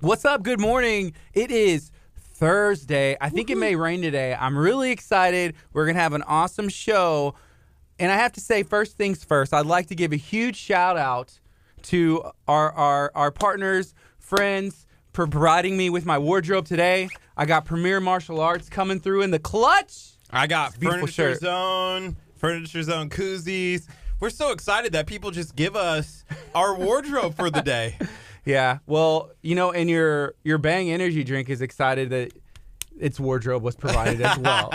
What's up? Good morning. It is Thursday. I think it may rain today. I'm really excited. We're going to have an awesome show. And I have to say, first things first, I'd like to give a huge shout out to our partners, friends, for providing me with my wardrobe today. I got Premier Martial Arts coming through in the clutch. I got Furniture shirt. Zone koozies. We're so excited that people just give us our wardrobe for the day. Yeah, well, you know, and your Bang energy drink is excited that its wardrobe was provided as well.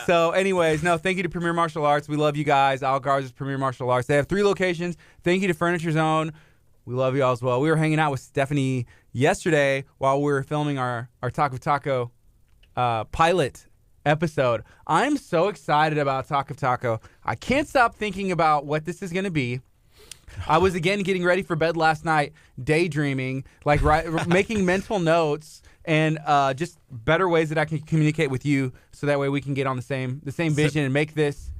So anyways, no, thank you to Premier Martial Arts. We love you guys. Olive Garden's Premier Martial Arts. They have 3 locations. Thank you to Furniture Zone. We love you all as well. We were hanging out with Stephanie yesterday while we were filming our Taco pilot episode. I'm so excited about Taco. I can't stop thinking about what this is going to be. I was again getting ready for bed last night, daydreaming, making mental notes, and just better ways that I can communicate with you, so that way we can get on the same vision and make this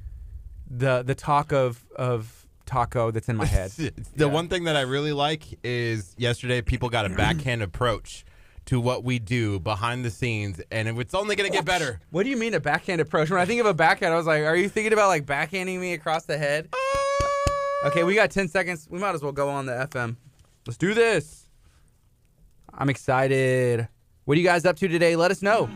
the talk of taco that's in my head. One thing that I really like is yesterday people got a backhand approach to what we do behind the scenes, and it's only going to get better. What do you mean a backhand approach? When I think of a backhand, I was like, are you thinking about like backhanding me across the head? Okay, we got 10 seconds. We might as well go on the FM. Let's do this. I'm excited. What are you guys up to today? Let us know.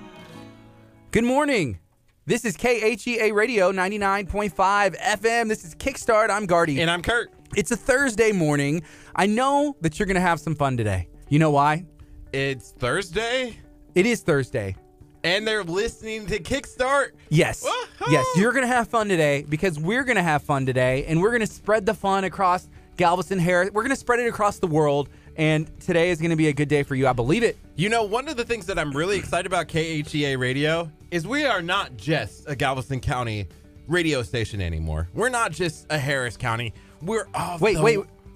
Good morning. This is KHEA Radio 99.5 FM. This is Kickstart. I'm Gardy. And I'm Curt. It's a Thursday morning. I know that you're going to have some fun today. You know why? It's Thursday. It is Thursday. And they're listening to Kickstart. Yes. Woo-hoo! Yes. You're going to have fun today because we're going to have fun today. And we're going to spread the fun across Galveston, Harris. We're going to spread it across the world. And today is going to be a good day for you. I believe it. You know, one of the things that I'm really excited about KHEA Radio is we are not just a Galveston County radio station anymore. We're not just a Harris County. We're of Wait.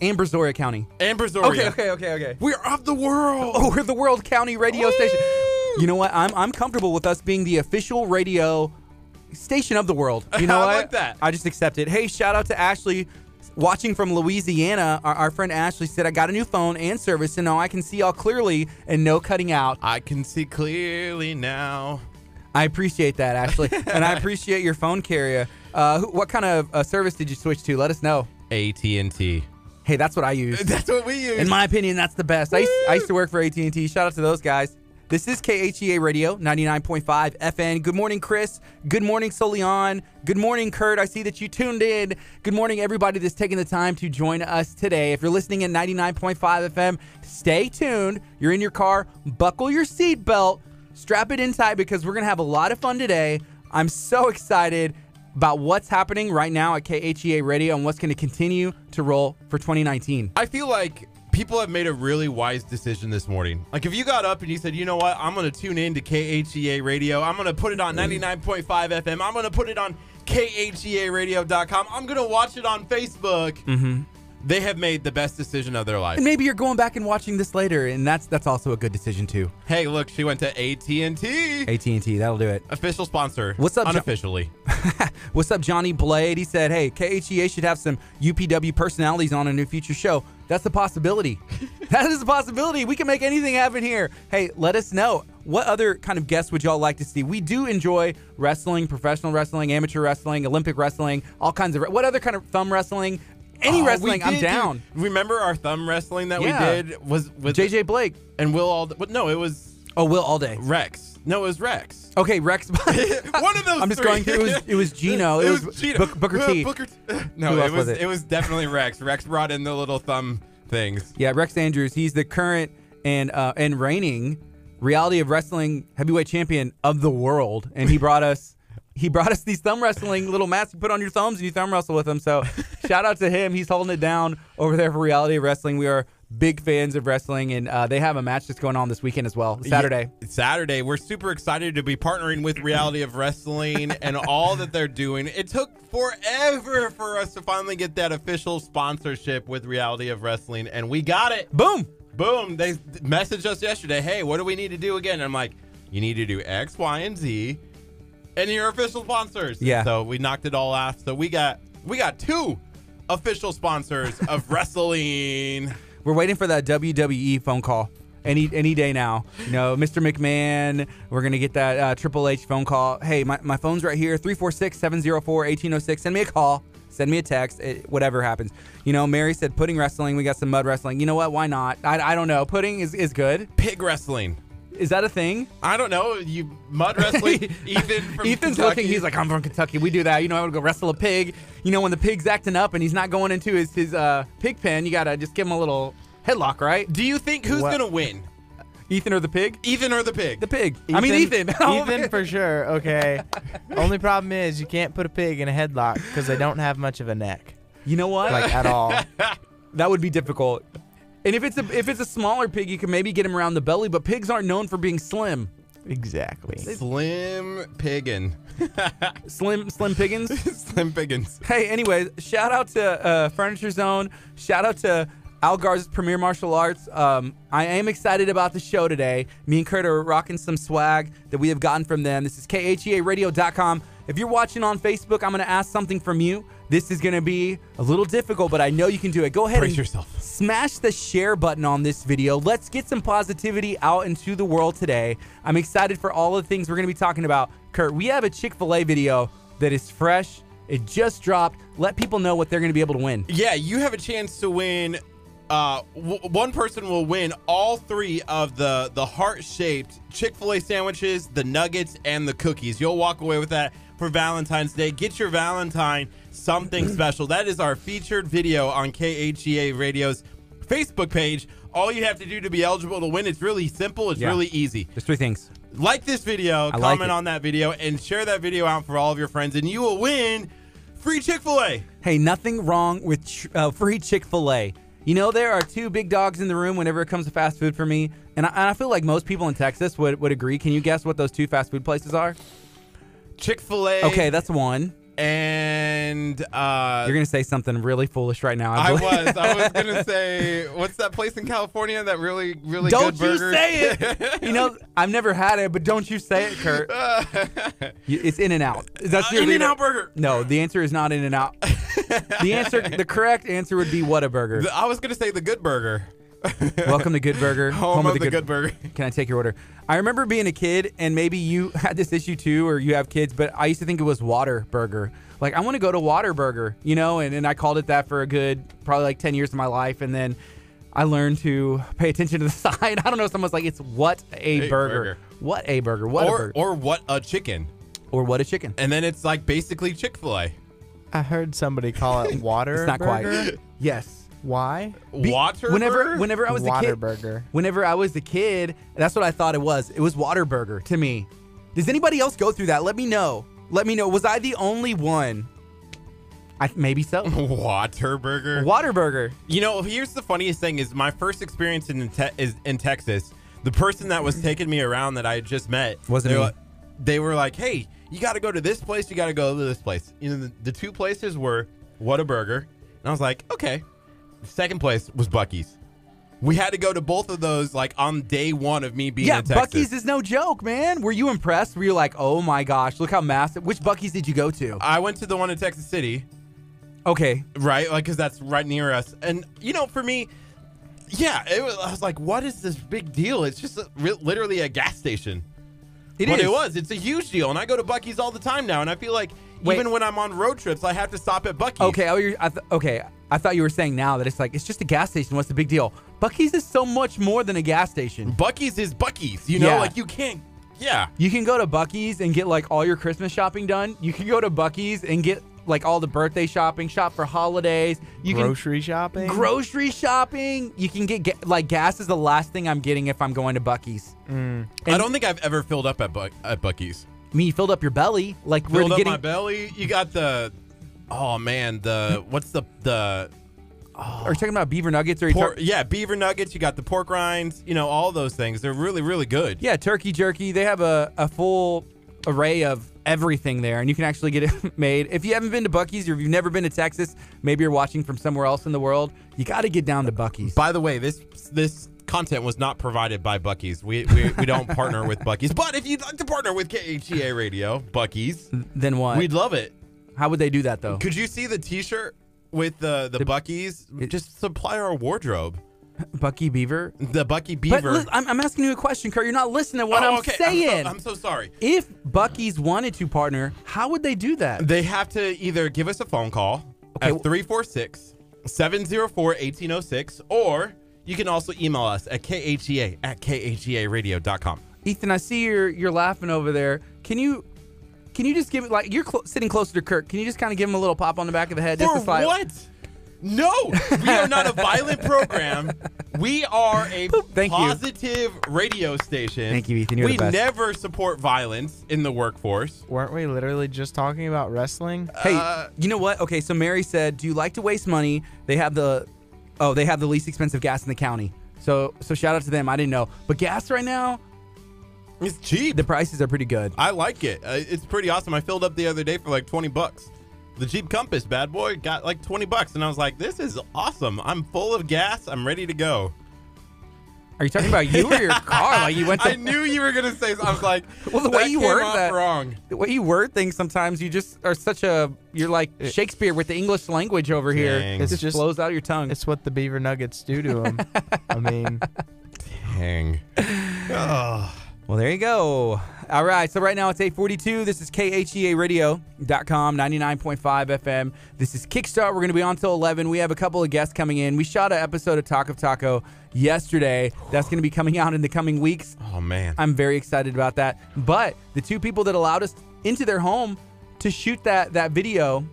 And Brazoria County. And Brazoria. Okay. We're of the world. Oh, we're the World County radio Woo! station. You know what? I'm comfortable with us being the official radio station of the world. You know I what? like that. I just accept it. Hey, shout out to Ashley watching from Louisiana. Our friend Ashley said, I got a new phone and service, and now I can see all clearly and no cutting out. I can see clearly now. I appreciate that, Ashley. And I appreciate your phone carrier. What kind of service did you switch to? Let us know. AT&T. Hey, that's what I use. That's what we use. In my opinion, that's the best. I used to work for AT&T. Shout out to those guys. This is KHEA Radio 99.5 FN. Good morning, Chris. Good morning, Solion. Good morning, Curt. I see that you tuned in. Good morning, everybody that's taking the time to join us today. If you're listening at 99.5 FM, stay tuned. You're in your car. Buckle your seatbelt. Strap it in tight because we're going to have a lot of fun today. I'm so excited about what's happening right now at KHEA Radio and what's going to continue to roll for 2019. I feel like people have made a really wise decision this morning. Like if you got up and you said, you know what, I'm going to tune in to KHEA Radio. I'm going to put it on 99.5 FM. I'm going to put it on KHEAradio.com. I'm going to watch it on Facebook. Mm-hmm. They have made the best decision of their life. And maybe you're going back and watching this later, and that's also a good decision too. Hey, look, she went to AT&T. AT&T, that'll do it. Official sponsor. What's up, unofficially. What's up, Johnny Blade? He said, hey, KHEA should have some UPW personalities on a new future show. That's a possibility. That is a possibility. We can make anything happen here. Hey, let us know. What other kind of guests would y'all like to see? We do enjoy wrestling, professional wrestling, amateur wrestling, Olympic wrestling, all kinds of... What other kind of thumb wrestling? Any wrestling, I'm down. Remember our thumb wrestling that we did was with JJ Blake and Will All. No, it was. Oh, Will All Day. Rex. No, it was Rex. Okay, Rex. One of those. I'm just three. going through. It was Gino. It was Gino. Booker T. No, it was definitely Rex. Rex brought in the little thumb things. Yeah, Rex Andrews. He's the current and reigning Reality of Wrestling heavyweight champion of the world, and he brought us. He brought us these thumb wrestling little mats you put on your thumbs and you thumb wrestle with them. So shout out to him. He's holding it down over there for Reality of Wrestling. We are big fans of wrestling, and they have a match that's going on this weekend as well, Saturday. Yeah, Saturday. We're super excited to be partnering with Reality of Wrestling and all that they're doing. It took forever for us to finally get that official sponsorship with Reality of Wrestling, and we got it. Boom. Boom. They messaged us yesterday, hey, what do we need to do again? And I'm like, you need to do X, Y, and Z. And your official sponsors. Yeah. So we knocked it all off. So we got 2 official sponsors of wrestling. We're waiting for that WWE phone call. Any day now. You know, Mr. McMahon, we're going to get that Triple H phone call. Hey, my phone's right here, 346-704-1806. Send me a call. Send me a text, whatever happens. You know, Mary said pudding wrestling. We got some mud wrestling. You know what? Why not? I don't know. Pudding is good. Pig wrestling. Is that a thing? I don't know. You mud wrestling. Ethan from Ethan's Kentucky. looking. He's like, I'm from Kentucky. We do that. You know, I want to go wrestle a pig. You know, when the pig's acting up and he's not going into his pig pen, you got to just give him a little headlock, right? Do you think who's going to win? Ethan or the pig? Ethan or the pig? The pig. Ethan, I mean, Ethan. Ethan for sure. Okay. Only problem is you can't put a pig in a headlock because they don't have much of a neck. You know what? Like, at all. That would be difficult. And if it's a smaller pig, you can maybe get him around the belly, but pigs aren't known for being slim. Exactly. Slim piggin. Slim piggins? Slim piggins. Hey, anyways, shout out to Furniture Zone. Shout out to Al Garza's Premier Martial Arts. I am excited about the show today. Me and Curt are rocking some swag that we have gotten from them. This is KHEAradio.com. If you're watching on Facebook, I'm going to ask something from you. This is going to be a little difficult, but I know you can do it. Go ahead Brace and yourself. Smash the share button on this video. Let's get some positivity out into the world today. I'm excited for all the things we're going to be talking about. Curt, we have a Chick-fil-A video that is fresh. It just dropped. Let people know what they're going to be able to win. Yeah, you have a chance to win. One person will win all three of the heart-shaped Chick-fil-A sandwiches, the nuggets, and the cookies. You'll walk away with that for Valentine's Day. Get your Valentine something special. That is our featured video on KHEA Radio's Facebook page. All you have to do to be eligible to win, it's really simple. It's really easy. There's three things. Like this video, comment on that video, and share that video out for all of your friends, and you will win free Chick-fil-A. Hey, nothing wrong with free Chick-fil-A. You know, there are two big dogs in the room whenever it comes to fast food for me, and I feel like most people in Texas would agree. Can you guess what those two fast food places are? Chick-fil-A. Okay, that's one. And you're gonna say something really foolish right now. I was gonna say, what's that place in California that really don't good burgers? Don't you say it. You know, I've never had it, but don't you say it, Curt. It's In-N-Out. That's your In-N-Out burger. No, the answer is not In-N-Out. The correct answer would be Whataburger. I was gonna say the Good Burger. Welcome to Good Burger. Home of the Good Burger. Can I take your order? I remember being a kid, and maybe you had this issue too, or you have kids, but I used to think it was Waterburger. Like, I want to go to Waterburger, you know, and I called it that for a good, probably like 10 years of my life, and then I learned to pay attention to the sign. I don't know, someone's like, it's what a burger. What a burger. What a burger. Or what a chicken. Or what a chicken. And then it's like basically Chick-fil-A. I heard somebody call it water. It's not burger. quite. Yes. Why? Water whenever I was the kid, Burger. Whenever I was the kid, that's what I thought it was. It was Waterburger to me. Does anybody else go through that? Let me know. Let me know. Was I the only one? Maybe so. Waterburger. Waterburger. You know, here's the funniest thing: is my first experience is in Texas. The person that was taking me around that I had just met wasn't me. They were like, "Hey, you got to go to this place. You got to go to this place." You know, the two places were Whataburger, and I was like, "Okay." The second place was Buc-ee's. We had to go to both of those like on day one of me being in Texas. Buc-ee's is no joke, man. Were you impressed? Were you like, oh my gosh, look how massive? Which Buc-ee's did you go to? I went to the one in Texas City. Okay. Right? Like, because that's right near us. And, you know, for me, yeah, I was like, what is this big deal? It's just literally a gas station. It's a huge deal. And I go to Buc-ee's all the time now. And I feel like even when I'm on road trips, I have to stop at Buc-ee's. Okay. I thought you were saying now that it's like, it's just a gas station. What's the big deal? Buc-ee's is so much more than a gas station. Buc-ee's is Buc-ee's. You know, like you can't. Yeah. You can go to Buc-ee's and get like all your Christmas shopping done. You can go to Buc-ee's and get like all the birthday shopping, shop for holidays. Grocery shopping. You can get like gas is the last thing I'm getting if I'm going to Buc-ee's. I don't think I've ever filled up at Buc-ee's. I mean, you filled up your belly. Like filled up my belly. You got the. Oh man, what's the are you talking about beaver nuggets or beaver nuggets? You got the pork rinds, you know, all those things. They're really, really good. Yeah, turkey jerky. They have a full array of everything there, and you can actually get it made. If you haven't been to Buc-ee's or if you've never been to Texas, maybe you're watching from somewhere else in the world, you got to get down to Buc-ee's. By the way, this content was not provided by Buc-ee's. We don't partner with Buc-ee's. But if you'd like to partner with KHEA Radio, Buc-ee's, then what? We'd love it. How would they do that, though? Could you see the T-shirt with the Buc-ee's? Just supply our wardrobe. Bucky Beaver? The Bucky But Beaver. I'm asking you a question, Kurt. You're not listening to what I'm okay. saying. I'm so sorry. If Bucky's wanted to partner, how would they do that? They have to either give us a phone call at 346-704-1806, or you can also email us at KHEA@KHEAradio.com. Ethan, I see you're laughing over there. Can you just give it, like, you're sitting closer to Kurt. Can you just kind of give him a little pop on the back of the head? For just to what? No, we are not a violent program. We are a positive radio station. Thank you, Ethan. You're we the best. never support violence in the workforce. Weren't we literally just talking about wrestling? Hey, you know what? Okay, so Mary said, "Do you like to waste money?" They have the least expensive gas in the county. So shout out to them. I didn't know, but gas right now, It's cheap. the prices are pretty good. I like it. It's pretty awesome. I filled up the other day for like $20. The Jeep Compass, bad boy, got like $20, and I was like, "This is awesome. I'm full of gas. I'm ready to go." Are you talking about you or your car? Like you went to I knew you were gonna say. I was like, Well, the way that you came word off that- wrong. the way you word things. Sometimes you just are you're like Shakespeare with the English language over here. Dang. It just flows out your tongue. It's what the Beaver Nuggets do to him. I mean, Dang. Oh. Well, there you go. All right. So right now it's 8:42. This is KHEAradio.com, 99.5 FM. This is Kickstart. We're going to be on till 11. We have a couple of guests coming in. We shot an episode of Talk of Taco yesterday. That's going to be coming out in the coming weeks. Oh man. I'm very excited about that. But the two people that allowed us into their home to shoot that video,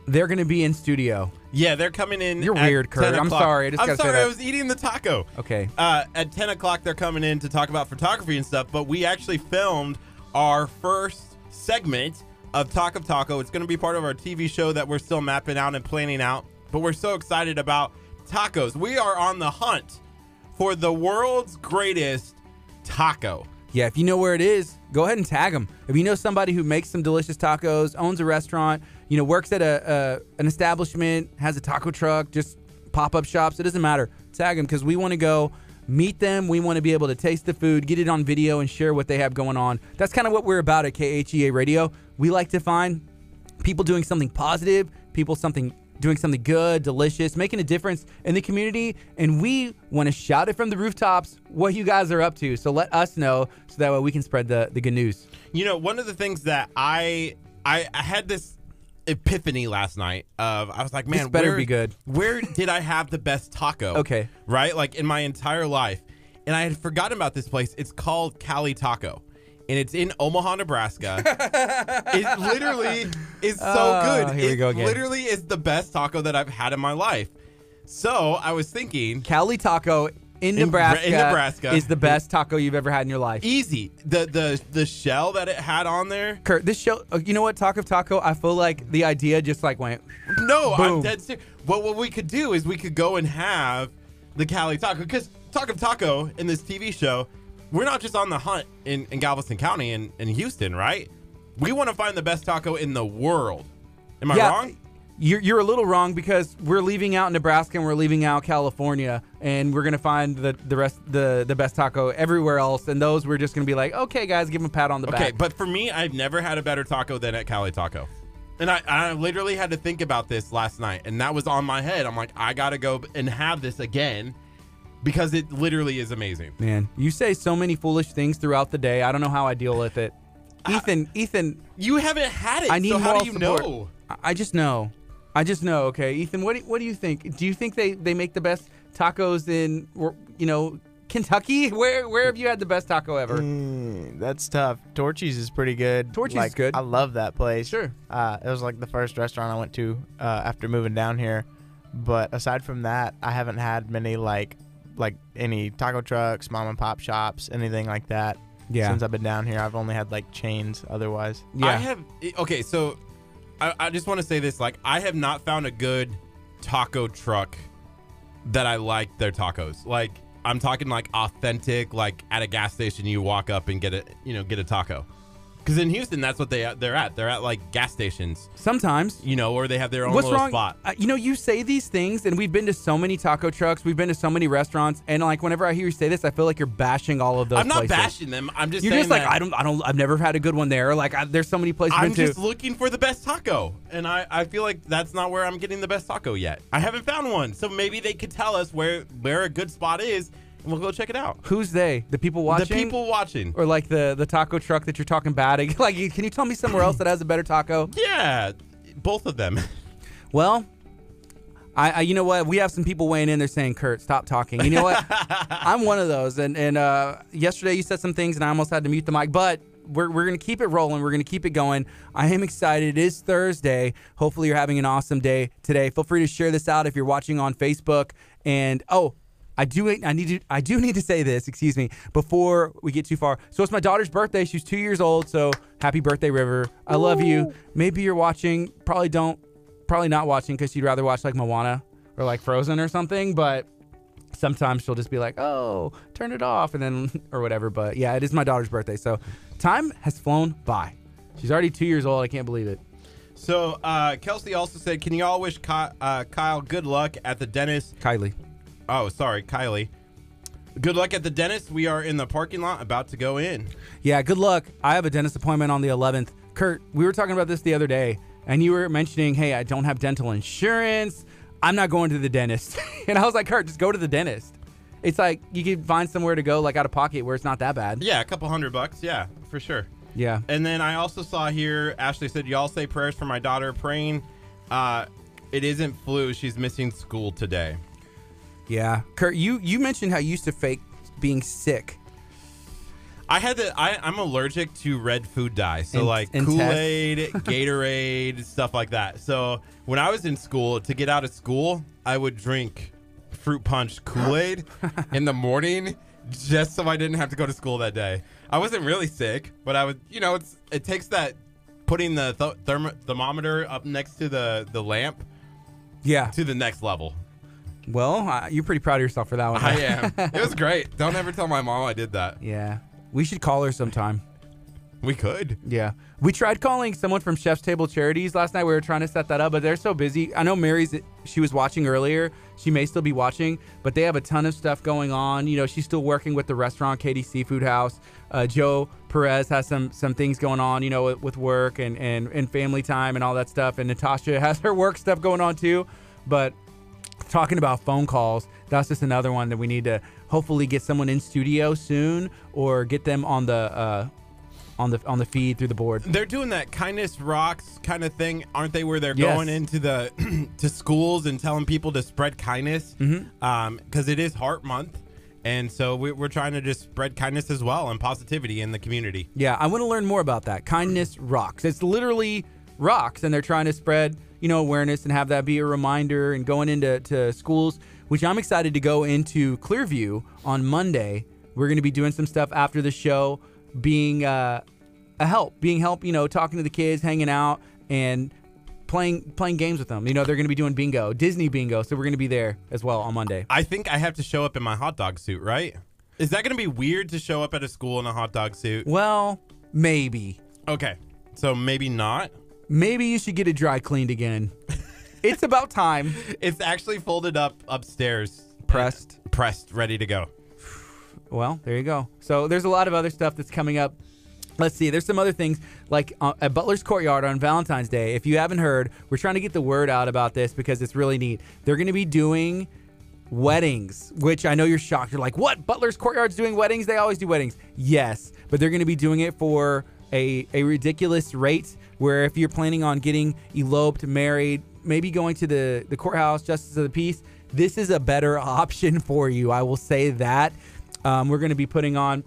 they're going to be in studio. Yeah, they're coming in. You're at weird, Kurt. 10 I'm o'clock. sorry. I just gotta say that. I was eating the taco. Okay. At 10 o'clock, they're coming in to talk about photography and stuff, but we actually filmed our first segment of Talk of Taco. It's going to be part of our TV show that we're still mapping out and planning out, but we're so excited about tacos. We are on the hunt for the world's greatest taco. Yeah, if you know where it is, go ahead and tag them. If you know somebody who makes some delicious tacos, owns a restaurant, works at an establishment, has a taco truck, just pop-up shops, it doesn't matter. Tag them because we want to go meet them. We want to be able to taste the food, get it on video, and share what they have going on. That's kind of what we're about at KHEA Radio. We like to find people doing something positive, people doing something good, delicious, making a difference in the community, and we want to shout it from the rooftops what you guys are up to. So let us know so that way we can spread the good news. One of the things that I had this epiphany last night of, I was like, man, This better be good. Where did I have the best taco? Okay. Right? Like in my entire life. And I had forgotten about this place. It's called Cali Taco. And it's in Omaha, Nebraska. It literally is so good. Here we go again. It literally is the best taco that I've had in my life. So I was thinking, Cali Taco in Nebraska, is the best taco you've ever had in your life. easy. The shell that it had on there. Kurt, this show, you know what, Talk of Taco, I feel like the idea just like went, No, boom. I'm dead serious. But what we could do is we could go and have the Cali Taco. Because Talk of Taco in this TV show, we're not just on the hunt in Galveston County and in Houston, right? We want to find the best taco in the world. Am I wrong? You're a little wrong because we're leaving out Nebraska and we're leaving out California, and we're gonna find the best taco everywhere else, and those we're just gonna be like, okay, guys, give them a pat on the back. Okay, but for me, I've never had a better taco than at Cali Taco. And I literally had to think about this last night, and that was on my head. I'm like, I gotta go and have this again because it literally is amazing. Man, you say so many foolish things throughout the day. I don't know how I deal with it. Ethan, You haven't had it, I need so how moral do you support. know? I just know. Okay, Ethan, what do you think? Do you think they make the best tacos in Kentucky? Where have you had the best taco ever? That's tough. Torchy's is pretty good. Torchy's is good. I love that place. Sure. It was like the first restaurant I went to after moving down here. But aside from that, I haven't had many like any taco trucks, mom and pop shops, anything like that. Yeah. Since I've been down here, I've only had like chains otherwise. Yeah. I have. Okay, so I just want to say this. Like, I have not found a good taco truck that I like their tacos. Like, I'm talking like authentic, like at a gas station you walk up and get a taco. Because in Houston, that's what they're at. They're at like gas stations, Sometimes. or they have their own What's little wrong? spot. You say these things, and we've been to so many taco trucks. We've been to so many restaurants, and like whenever I hear you say this, I feel like you're bashing all of those. I'm not places. bashing them. I'm just You're saying just like that I've never had a good one there. Like there's so many places. I'm I've been just to. looking for the best taco, and I feel like that's not where I'm getting the best taco yet. I haven't found one, so maybe they could tell us where a good spot is, and we'll go check it out. Who's they? The people watching? The people watching. Or like the taco truck that you're talking bad. Like, can you tell me somewhere else that has a better taco? Yeah, both of them. Well, I you know what? We have some people weighing in. They're saying, Kurt, stop talking. You know what? I'm one of those. And yesterday you said some things, and I almost had to mute the mic. But we're going to keep it rolling. We're going to keep it going. I am excited. It is Thursday. Hopefully you're having an awesome day today. Feel free to share this out if you're watching on Facebook. And, I do need to say this, excuse me, before we get too far. So it's my daughter's birthday. She's 2 years old. So happy birthday, River. I love you. Maybe you're watching. Probably not watching because you'd rather watch like Moana or like Frozen or something. But sometimes she'll just be like, oh, turn it off and then or whatever. But yeah, it is my daughter's birthday. So time has flown by. She's already 2 years old. I can't believe it. So Kelsey also said, can you all wish Kyle good luck at the dentist? Kylie. Oh, sorry, Kylie. Good luck at the dentist. We are in the parking lot about to go in. Yeah, good luck. I have a dentist appointment on the 11th. Kurt, we were talking about this the other day, and you were mentioning, hey, I don't have dental insurance. I'm not going to the dentist. And I was like, Kurt, just go to the dentist. It's like you can find somewhere to go like out of pocket where it's not that bad. Yeah, a couple $100. Yeah, for sure. Yeah. And then I also saw here, Ashley said, y'all say prayers for my daughter praying. It isn't flu. She's missing school today. Yeah. Kurt, you mentioned how you used to fake being sick. I'm allergic to red food dye. So like and Kool-Aid, Gatorade, stuff like that. So when I was in school, to get out of school, I would drink fruit punch Kool-Aid in the morning just so I didn't have to go to school that day. I wasn't really sick, but I would, it takes that putting the thermometer up next to the lamp to the next level. Well, you're pretty proud of yourself for that one. I am. It was great. Don't ever tell my mom I did that. Yeah. We should call her sometime. We could. Yeah. We tried calling someone from Chef's Table Charities last night. We were trying to set that up, but they're so busy. I know she was watching earlier. She may still be watching, but they have a ton of stuff going on. She's still working with the restaurant, Katie Seafood House. Joe Perez has some things going on, with work and family time and all that stuff. And Natasha has her work stuff going on too. But talking about phone calls, that's just another one that we need to hopefully get someone in studio soon or get them on the feed through the board. They're doing that Kindness Rocks kind of thing, aren't they? Where they're going into the to schools and telling people to spread kindness, because it is Heart Month, and so we're trying to just spread kindness as well and positivity in the community. Yeah, I want to learn more about that. Kindness Rocks. It's literally rocks, and they're trying to spread awareness and have that be a reminder and going into schools, which I'm excited to go into Clearview on Monday. We're going to be doing some stuff after the show, being help, talking to the kids, hanging out, and playing games with them. They're going to be doing bingo, Disney bingo, so we're going to be there as well on Monday. I think I have to show up in my hot dog suit, right? Is that going to be weird to show up at a school in a hot dog suit? Well, maybe. Okay, so maybe not. Maybe you should get it dry cleaned again. It's about time. It's actually folded up upstairs. Pressed, ready to go. Well, there you go. So there's a lot of other stuff that's coming up. Let's see. There's some other things like at Butler's Courtyard on Valentine's Day. If you haven't heard, we're trying to get the word out about this because it's really neat. They're going to be doing weddings, which I know you're shocked. You're like, what? Butler's Courtyard's doing weddings? They always do weddings. Yes, but they're going to be doing it for a ridiculous rate where if you're planning on getting eloped, married, maybe going to the courthouse, justice of the peace, this is a better option for you. I will say that. We're going to be putting on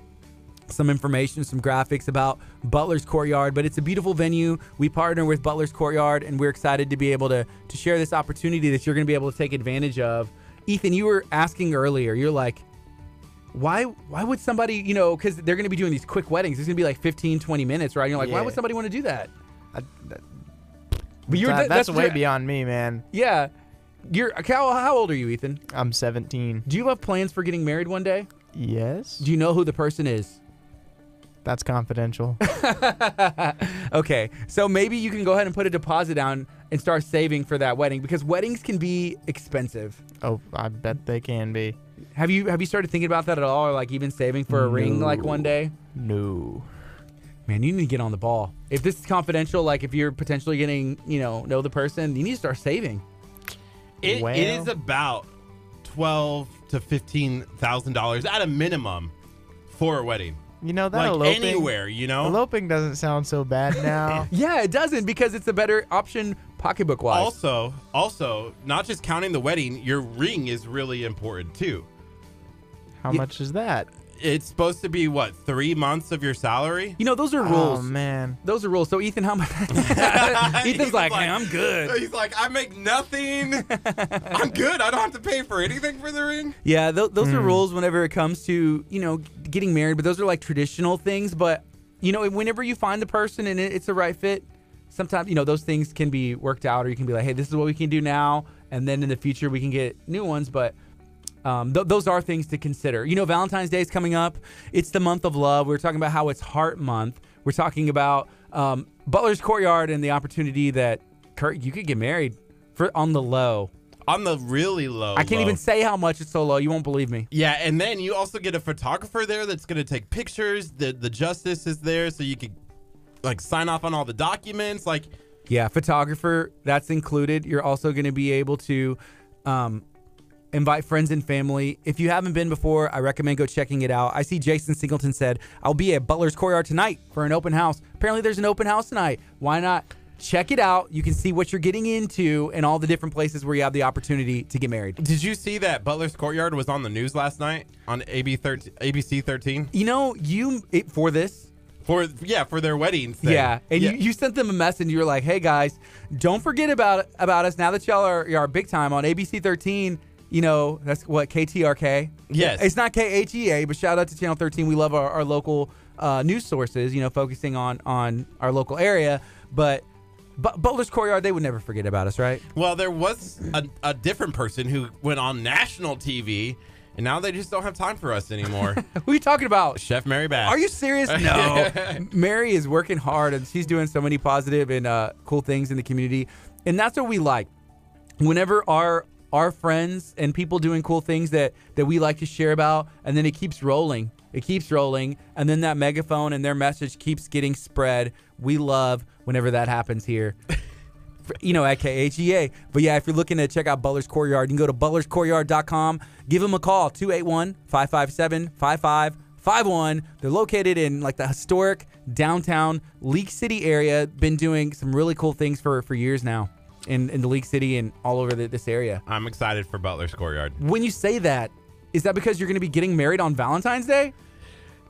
some information, some graphics about Butler's Courtyard, but it's a beautiful venue. We partner with Butler's Courtyard, and we're excited to be able to share this opportunity that you're going to be able to take advantage of. Ethan, you were asking earlier, you're like, why would somebody, because they're going to be doing these quick weddings. It's going to be like 15, 20 minutes, right? And you're like, why would somebody want to do that? But that's way beyond me, man. Yeah. How old are you, Ethan? I'm 17. Do you have plans for getting married one day? Yes. Do you know who the person is? That's confidential. Okay, so maybe you can go ahead and put a deposit down and start saving for that wedding, because weddings can be expensive. Oh, I bet they can be. Have you started thinking about that at all, or like even saving for a ring like one day? No. Man, you need to get on the ball. If this is confidential, like if you're potentially getting, know the person, you need to start saving. It is about $12,000 to $15,000 at a minimum for a wedding. That Like eloping, anywhere, eloping doesn't sound so bad now. Yeah, it doesn't, because it's a better option pocketbook wise. Also, not just counting the wedding, your ring is really important too. How much is that? It's supposed to be 3 months of your salary? Those are rules. Oh man, those are rules. So Ethan, how much? Ethan's like, man, I'm good. He's like, I make nothing. I'm good. I don't have to pay for anything for the ring. Yeah, those are rules whenever it comes to getting married. But those are like traditional things. But whenever you find the person and it's the right fit, sometimes those things can be worked out, or you can be like, hey, this is what we can do now, and then in the future we can get new ones. But those are things to consider. Valentine's Day is coming up. It's the month of love. We're talking about how it's Heart Month. We're talking about Butler's Courtyard and the opportunity that, Curt, you could get married on the low. On the really low. I can't even say how much it's so low. You won't believe me. Yeah, and then you also get a photographer there that's going to take pictures. The justice is there, so you could sign off on all the documents. Yeah, photographer, that's included. You're also going to be able to invite friends and family. If you haven't been before, I recommend go checking it out. I see Jason Singleton said, I'll be at Butler's Courtyard tonight for an open house. Apparently there's an open house tonight. Why not check it out? You can see what you're getting into and all the different places where you have the opportunity to get married. Did you see that Butler's Courtyard was on the news last night on ABC 13? For this? For their wedding thing. Yeah, and you sent them a message. You were like, hey guys, don't forget about us now that y'all are big time on ABC 13. That's what, KTRK? Yes. It's not KHEA, but shout out to Channel 13. We love our local news sources, focusing on our local area. But Butler's Courtyard, they would never forget about us, right? Well, there was a different person who went on national TV, and now they just don't have time for us anymore. Who are you talking about? Chef Mary Bass. Are you serious? No. Mary is working hard, and she's doing so many positive and cool things in the community. And that's what we like. Whenever our friends and people doing cool things that we like to share about, and then it keeps rolling. It keeps rolling, and then that megaphone and their message keeps getting spread. We love whenever that happens here, at KHEA. But yeah, if you're looking to check out Butler's Courtyard, you can go to butlerscourtyard.com. Give them a call, 281-557-5551. They're located in the historic downtown League City area. Been doing some really cool things for years now. In the League City and all over this area. I'm excited for Butler's Courtyard. When you say that, is that because you're going to be getting married on Valentine's Day?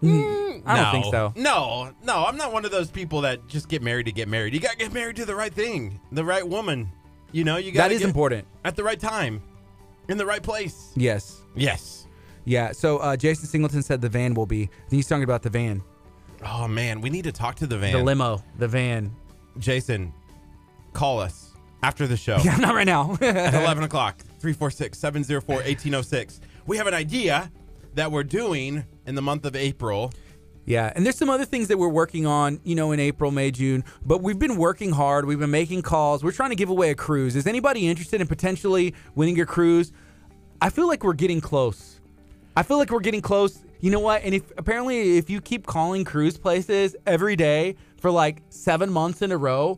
I don't think so. No, I'm not one of those people that just get married to get married. You got to get married to the right thing, the right woman. You got that is important. At the right time, in the right place. Yes. Yeah, so Jason Singleton said the van will be. I think he's talking about the van. Oh, man, we need to talk to the van. The limo, the van. Jason, call us. After the show. Yeah, not right now. At 11 o'clock, 346-704-1806. We have an idea that we're doing in the month of April. Yeah, and there's some other things that we're working on, in April, May, June. But we've been working hard. We've been making calls. We're trying to give away a cruise. Is anybody interested in potentially winning your cruise? I feel like we're getting close. You know what? And if you keep calling cruise places every day for 7 months in a row,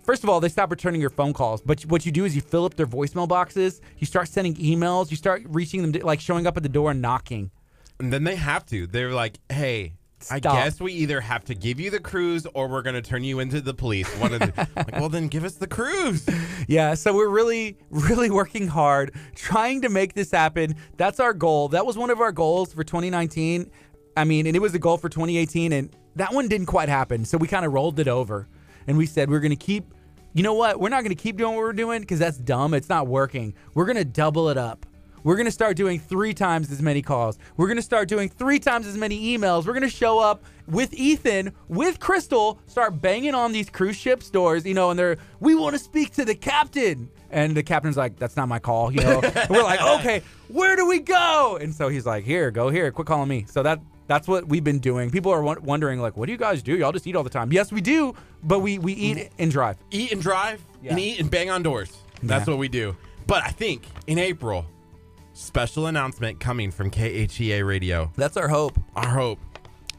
first of all, they stop returning your phone calls. But what you do is you fill up their voicemail boxes. You start sending emails. You start reaching them, showing up at the door and knocking. And then they have to. They're like, hey, I guess we either have to give you the cruise or we're going to turn you into the police. Well, then give us the cruise. Yeah, so we're really, really working hard, trying to make this happen. That's our goal. That was one of our goals for 2019. And it was a goal for 2018, and that one didn't quite happen. So we kind of rolled it over. And we said we're going to keep, we're not going to keep doing what we're doing because that's dumb. It's not working. We're going to double it up. We're going to start doing 3 times as many calls. We're going to start doing 3 times as many emails. We're going to show up with Ethan, with Crystal, start banging on these cruise ships doors, and we want to speak to the captain. And the captain's like, that's not my call, you know. And we're like, okay, where do we go? And so he's like, here, go here, quit calling me. So that's what we've been doing. People are wondering, like, what do you guys do? Y'all just eat all the time. Yes, we do, but we eat and drive. Eat and drive, and eat and bang on doors. That's what we do. But I think in April, special announcement coming from KHEA Radio. That's our hope. Our hope.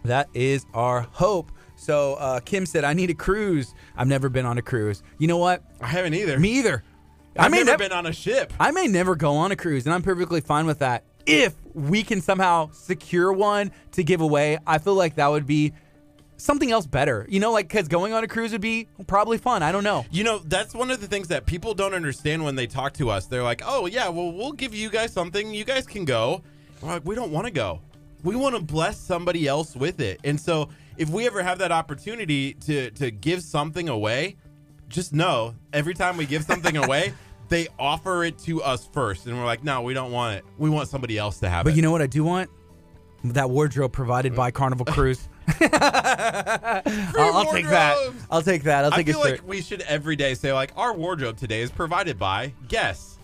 That is our hope. So Kim said, I need a cruise. I've never been on a cruise. You know what? I haven't either. Me either. I've never been on a ship. I may never go on a cruise, and I'm perfectly fine with that. If we can somehow secure one to give away, I feel like that would be something else better. You know, like, because going on a cruise would be probably fun. I don't know. You know, that's one of the things that people don't understand when they talk to us. They're like, oh, yeah, well, we'll give you guys something. You guys can go. We're like, we don't want to go. We want to bless somebody else with it. And so if we ever have that opportunity to give something away, just know every time we give something away, they offer it to us first. And we're like, no, we don't want it. We want somebody else to have it. But you know what I do want? That wardrobe provided by Carnival Cruise. I'll take that. I'll take that. I'll take it. I feel like we should every day say, like, our wardrobe today is provided by Guess.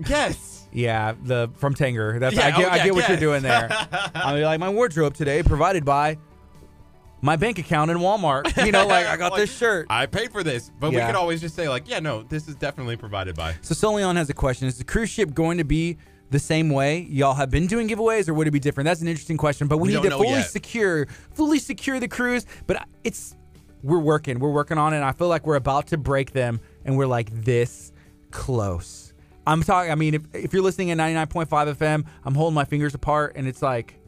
Guess. Yeah, from Tanger. That's Yeah, I get what Guess. you're doing there. I'll be like, my wardrobe today provided by my bank account in Walmart. You know, like, I got Like, this shirt. I paid for this. But Yeah. we could always just say, like, yeah, no, this is definitely provided by. So Solion has a question. Is the cruise ship going to be the same way y'all have been doing giveaways, or would it be different? That's an interesting question, but we need don't to know fully yet. secure the cruise. But we're working on it. And I feel like we're about to break them, and we're like this close. I'm talking. I mean, if you're listening at 99.5 FM, I'm holding my fingers apart, and it's like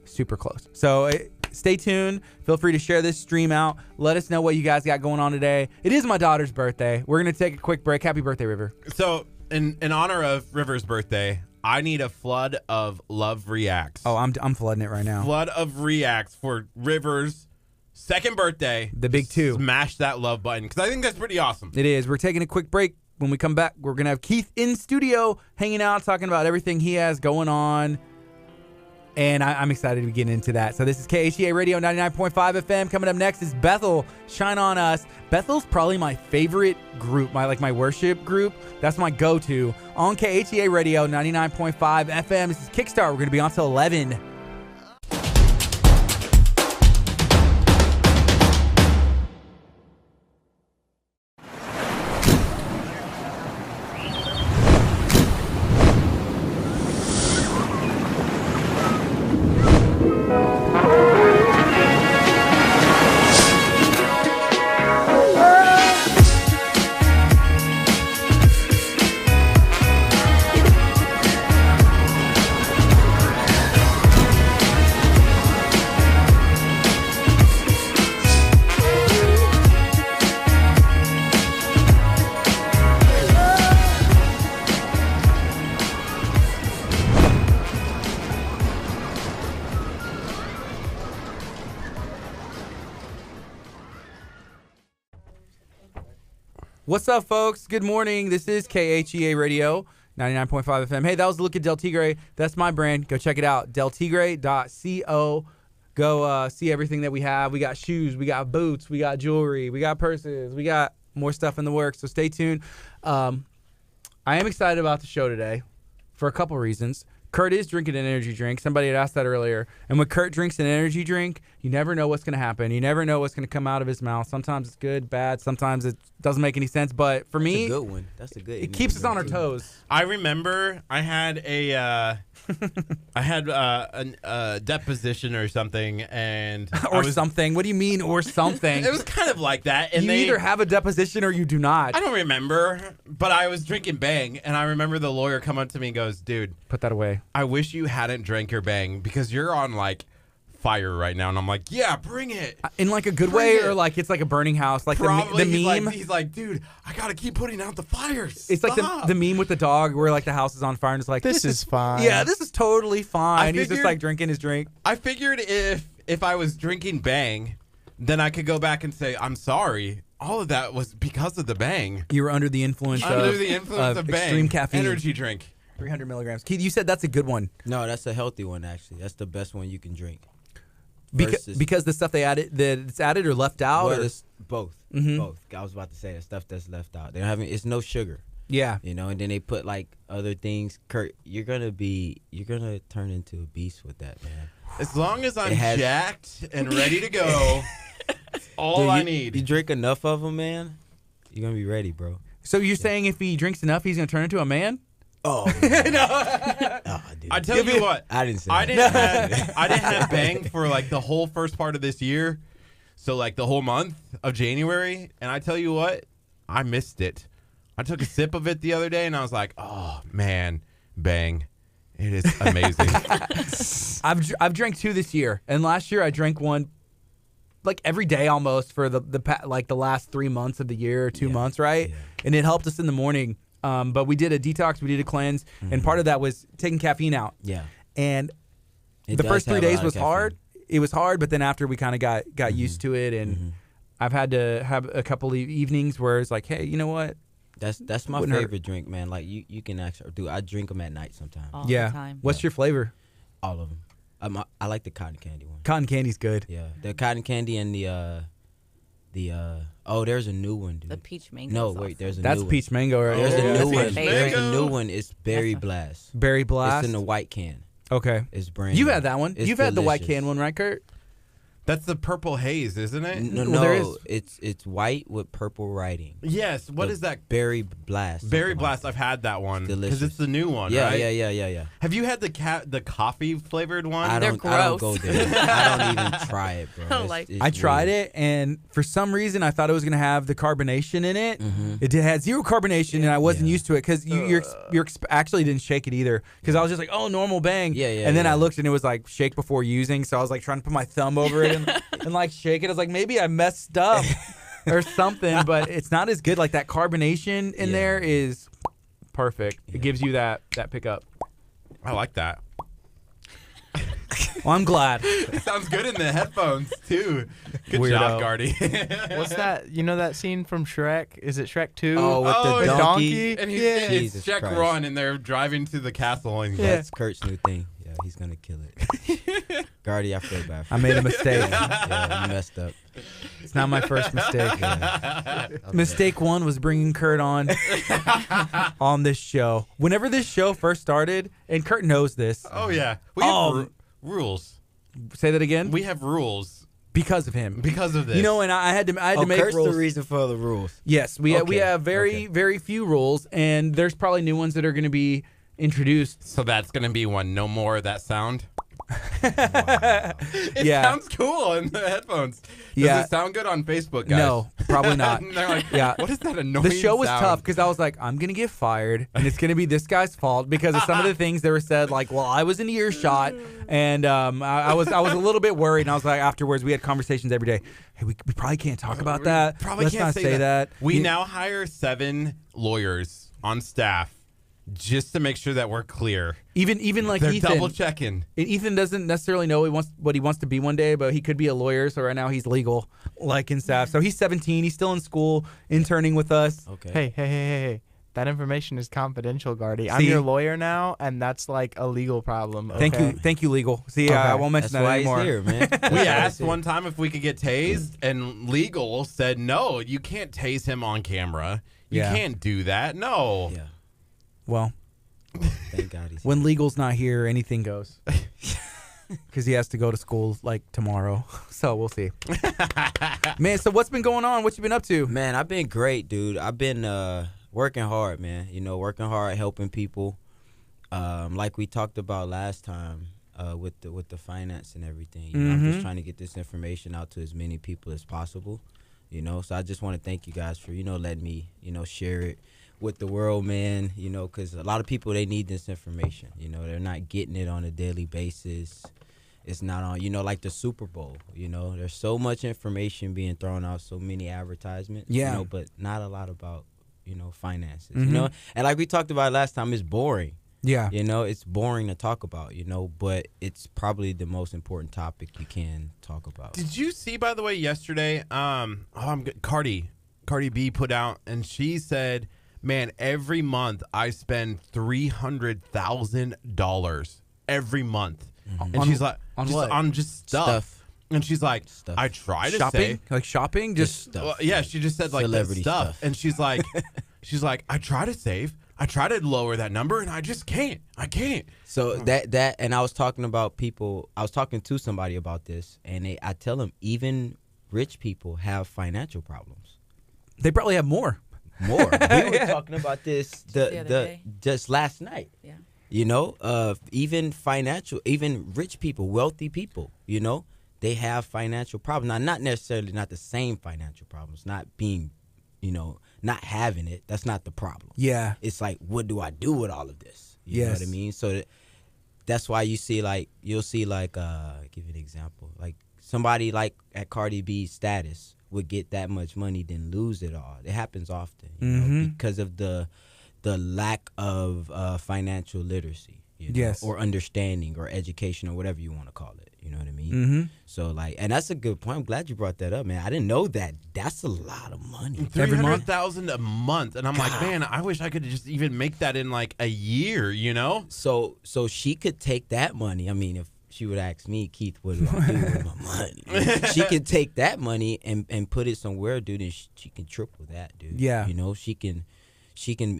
super close. So stay tuned. Feel free to share this stream out. Let us know what you guys got going on today. It is my daughter's birthday. We're gonna take a quick break. Happy birthday, River. So in honor of River's birthday, I need a flood of love reacts. Oh, I'm flooding it right now. Flood of reacts for River's second birthday. The big two. Smash that love button, because I think that's pretty awesome. It is. We're taking a quick break. When we come back, we're going to have Keith in studio hanging out, talking about everything he has going on. And I'm excited to be getting into that. So this is KHEA Radio 99.5 FM. Coming up next is Bethel, Shine On Us. Bethel's probably my favorite group, my worship group. That's my go-to. On KHEA Radio 99.5 FM. This is Kickstart. We're going to be on till 11. What's up, folks? Good morning. This is KHEA Radio 99.5 FM. Hey, that was a look at Del Tigre. That's my brand. Go check it out. deltigre.co. Go see everything that we have. We got shoes. We got boots. We got jewelry. We got purses. We got more stuff in the works. So stay tuned. I am excited about the show today for a couple reasons. Curt is drinking an energy drink. Somebody had asked that earlier. And when Curt drinks an energy drink, you never know what's going to happen. You never know what's going to come out of his mouth. Sometimes it's good, bad. Sometimes it doesn't make any sense. But for me, That's a good one. That's a good. it keeps us on our toes. I remember I had a deposition or something, and Something. What do you mean, or something? It was kind of like that. And you either have a deposition or you do not. I don't remember, but I was drinking Bang, and I remember the lawyer come up to me and goes, "Dude, Put that away. I wish you hadn't drank your Bang because you're on like fire right now." And I'm like, "Yeah, bring it." In like a good Bring way, it. or like it's like a burning house, like Probably the meme. he's like, "Dude, I gotta keep putting out the fires." It's like Stop." the meme with the dog where like the house is on fire and it's like This is fine. Yeah, this is totally fine. He's just figured- like drinking his drink. I figured if I was drinking Bang, then I could go back and say, "I'm sorry. All of that was because of the Bang." You were under the influence Under the influence of Bang, extreme caffeine. energy drink. 300 milligrams. Keith, you said that's a good one. No, that's a healthy one actually. That's the best one you can drink. Because the stuff they added, that it's added or left out? Well, Or? it's both. Mhm. Both. I was about to say the stuff that's left out. They're having it's no sugar. Yeah. You know, and then they put like other things. Kurt, you're gonna turn into a beast with that, man. As long as I'm It has- jacked and ready to go, all Dude, I you need. drink enough of them, man. You're gonna be ready, bro. So you're saying if he drinks enough, he's going to turn into a man? Oh, oh dude. I tell you what, I didn't say I that. didn't have Bang for like the whole first part of this year, so like the whole month of January, and I tell you what, I missed it. I took a sip of it the other day, and I was like, oh man, Bang, it is amazing. I've drank 2 this year, and last year I drank one like every day almost for the last 3 months of the year or 2 months, right? Yeah. And it helped us in the morning. But we did a detox, we did a cleanse, and part of that was taking caffeine out. Yeah. And It the does first 3 have a days lot of was caffeine. hard. It was hard, but then after we kind of got used to it, and I've had to have a couple of evenings where it's like, hey, you know what? That's my Wouldn't hurt. favorite drink, man. Like you can actually do. I drink them at night sometimes. All Yeah. the time. What's your flavor? All of them. I like the cotton candy one. Cotton candy's good. Yeah, the cotton candy and there's a new one, dude. The peach mango. No, is wait, awesome. there's a That's new peach mango right There's there. a new my one. favorite. There's a Mango. new one. It's berry blast. Berry Blast. It's in the white can. Okay. It's brand. You've new. had that one. It's You've had the white delicious. can one, right, Kurt? That's the purple haze, isn't it? No, Well, there is- it's white with purple writing. Yes. What The is that? Berry blast. Berry something Blast. like I've had that one because delicious. it's the new one, that. right? Yeah. Have you had the coffee flavored one? I They're don't go gross. there. I don't even try it, bro. I don't like- I tried it, and for some reason, I thought it was going to have the carbonation in it. It had zero carbonation, and I wasn't Yeah. used to it because actually didn't shake it either. Because I was just like, oh, normal Bang. Yeah, And then yeah. I looked, and it was like shake before using. So I was like trying to put my thumb over it and like shake it. I was like, maybe I messed up or something, but it's not as good. Like that carbonation in Yeah. there is perfect. It gives you that pickup. I like that. Well, I'm glad. It sounds good in the headphones too. Good Weirdo. job, Gardy. What's that? You know that scene from Shrek? Is it Shrek 2? Oh, with Oh, the yeah. donkey. And Yeah. it's Jesus Jack Christ. Ron, and they're driving to the castle, and Yeah. That's Kurt's new thing. Yeah, he's gonna kill it. Gardy, I feel bad for I you. made a mistake. Yeah, you messed up. It's not my first mistake. Yeah. Mistake 1 was bringing Kurt on this show. Whenever this show first started, and Kurt knows this. Oh yeah, we have rules. Say that again. We have rules Because of him. because of this. You know, and I had to make Kurt's rules. the reason for the rules. Yes, we Okay, have very okay. few rules, and there's probably new ones that are going to be introduced. so that's gonna be one. No more of that sound. It Yeah. sounds cool in the headphones. Does Yeah. it sound good on Facebook, guys? No, probably not. And they're like, Yeah. what is that annoying The show was sound? tough because I was like, I'm gonna get fired, and it's gonna be this guy's fault because of some of the things that were said. Like, well, I was in earshot, and I was a little bit worried. And I was like, afterwards, we had conversations every day. Hey, we probably can't talk about that. Probably Let's can't not say say that. We You- now hire 7 lawyers on staff just to make sure that we're clear. even like They're Ethan. double checking. And Ethan doesn't necessarily know what he wants to be one day, but he could be a lawyer. So right now he's legal, like in staff. So he's 17. He's still in school, interning with us. Okay. Hey. That information is confidential, Gardy. I'm See? your lawyer now, and that's like a legal problem. Okay? Thank you, legal. See, I Okay. won't mention That's that why anymore. he's here, man. That's We why asked he's here. one time if we could get tased, and legal said, no, you can't tase him on camera. You Yeah. can't do that. No. Yeah. Well, Thank God he's when legal's not here, anything goes. Because he has to go to school like tomorrow. So we'll see. Man, so what's been going on? What you been up to? Man, I've been great, dude. I've been working hard, man. Working hard, helping people. Like we talked about last time with the finance and everything. I'm just trying to get this information out to as many people as possible. So I just want to thank you guys for letting me share it with the world, man. Because a lot of people, they need this information. They're not getting it on a daily basis. It's not on, like the Super Bowl, there's so much information being thrown out, so many advertisements, Yeah. but not a lot about, finances, and like we talked about last time, it's boring, Yeah. it's boring to talk about, but it's probably the most important topic you can talk about. Did you see, by the way, yesterday, Cardi B put out, and she said, man, every month I spend $300,000 every month. And On- she's like, on just what? on just stuff. And she's like, Stuff. I try to Shopping? save. Like shopping? Just Stuff. Well, yeah, she just said like that Celebrity stuff. And she's like, I try to save. I try to lower that number, and I just can't. I can't. So that and I was talking about people. I was talking to somebody about this, and I tell them even rich people have financial problems. they probably have more. More. We were talking about this the other day. just last night. Yeah. You know, even rich people, wealthy people, you know, they have financial problems. Now, not necessarily not the same financial problems, not being, you know, not having it. That's not the problem. Yeah. It's like, what do I do with all of this? You know what I Yes. mean? So that's why you'll see like, give you an example. Like somebody like at Cardi B's status would get that much money, then lose it all. It happens often, you know, because of the lack of financial literacy, you know, Yes. or understanding or education or whatever you want to call it. You know what I mean? So like, and that's a good point. I'm glad you brought that up, man. I didn't know that. That's a lot of money. Every month? $300,000 a month, and I'm like, man, I wish I could just even make that in like a year, you know? So she could take that money. I mean, if she would ask me, Keith, what do I do with my money? She could take that money and put it somewhere, dude, and she can triple that, dude. Yeah. You know, she can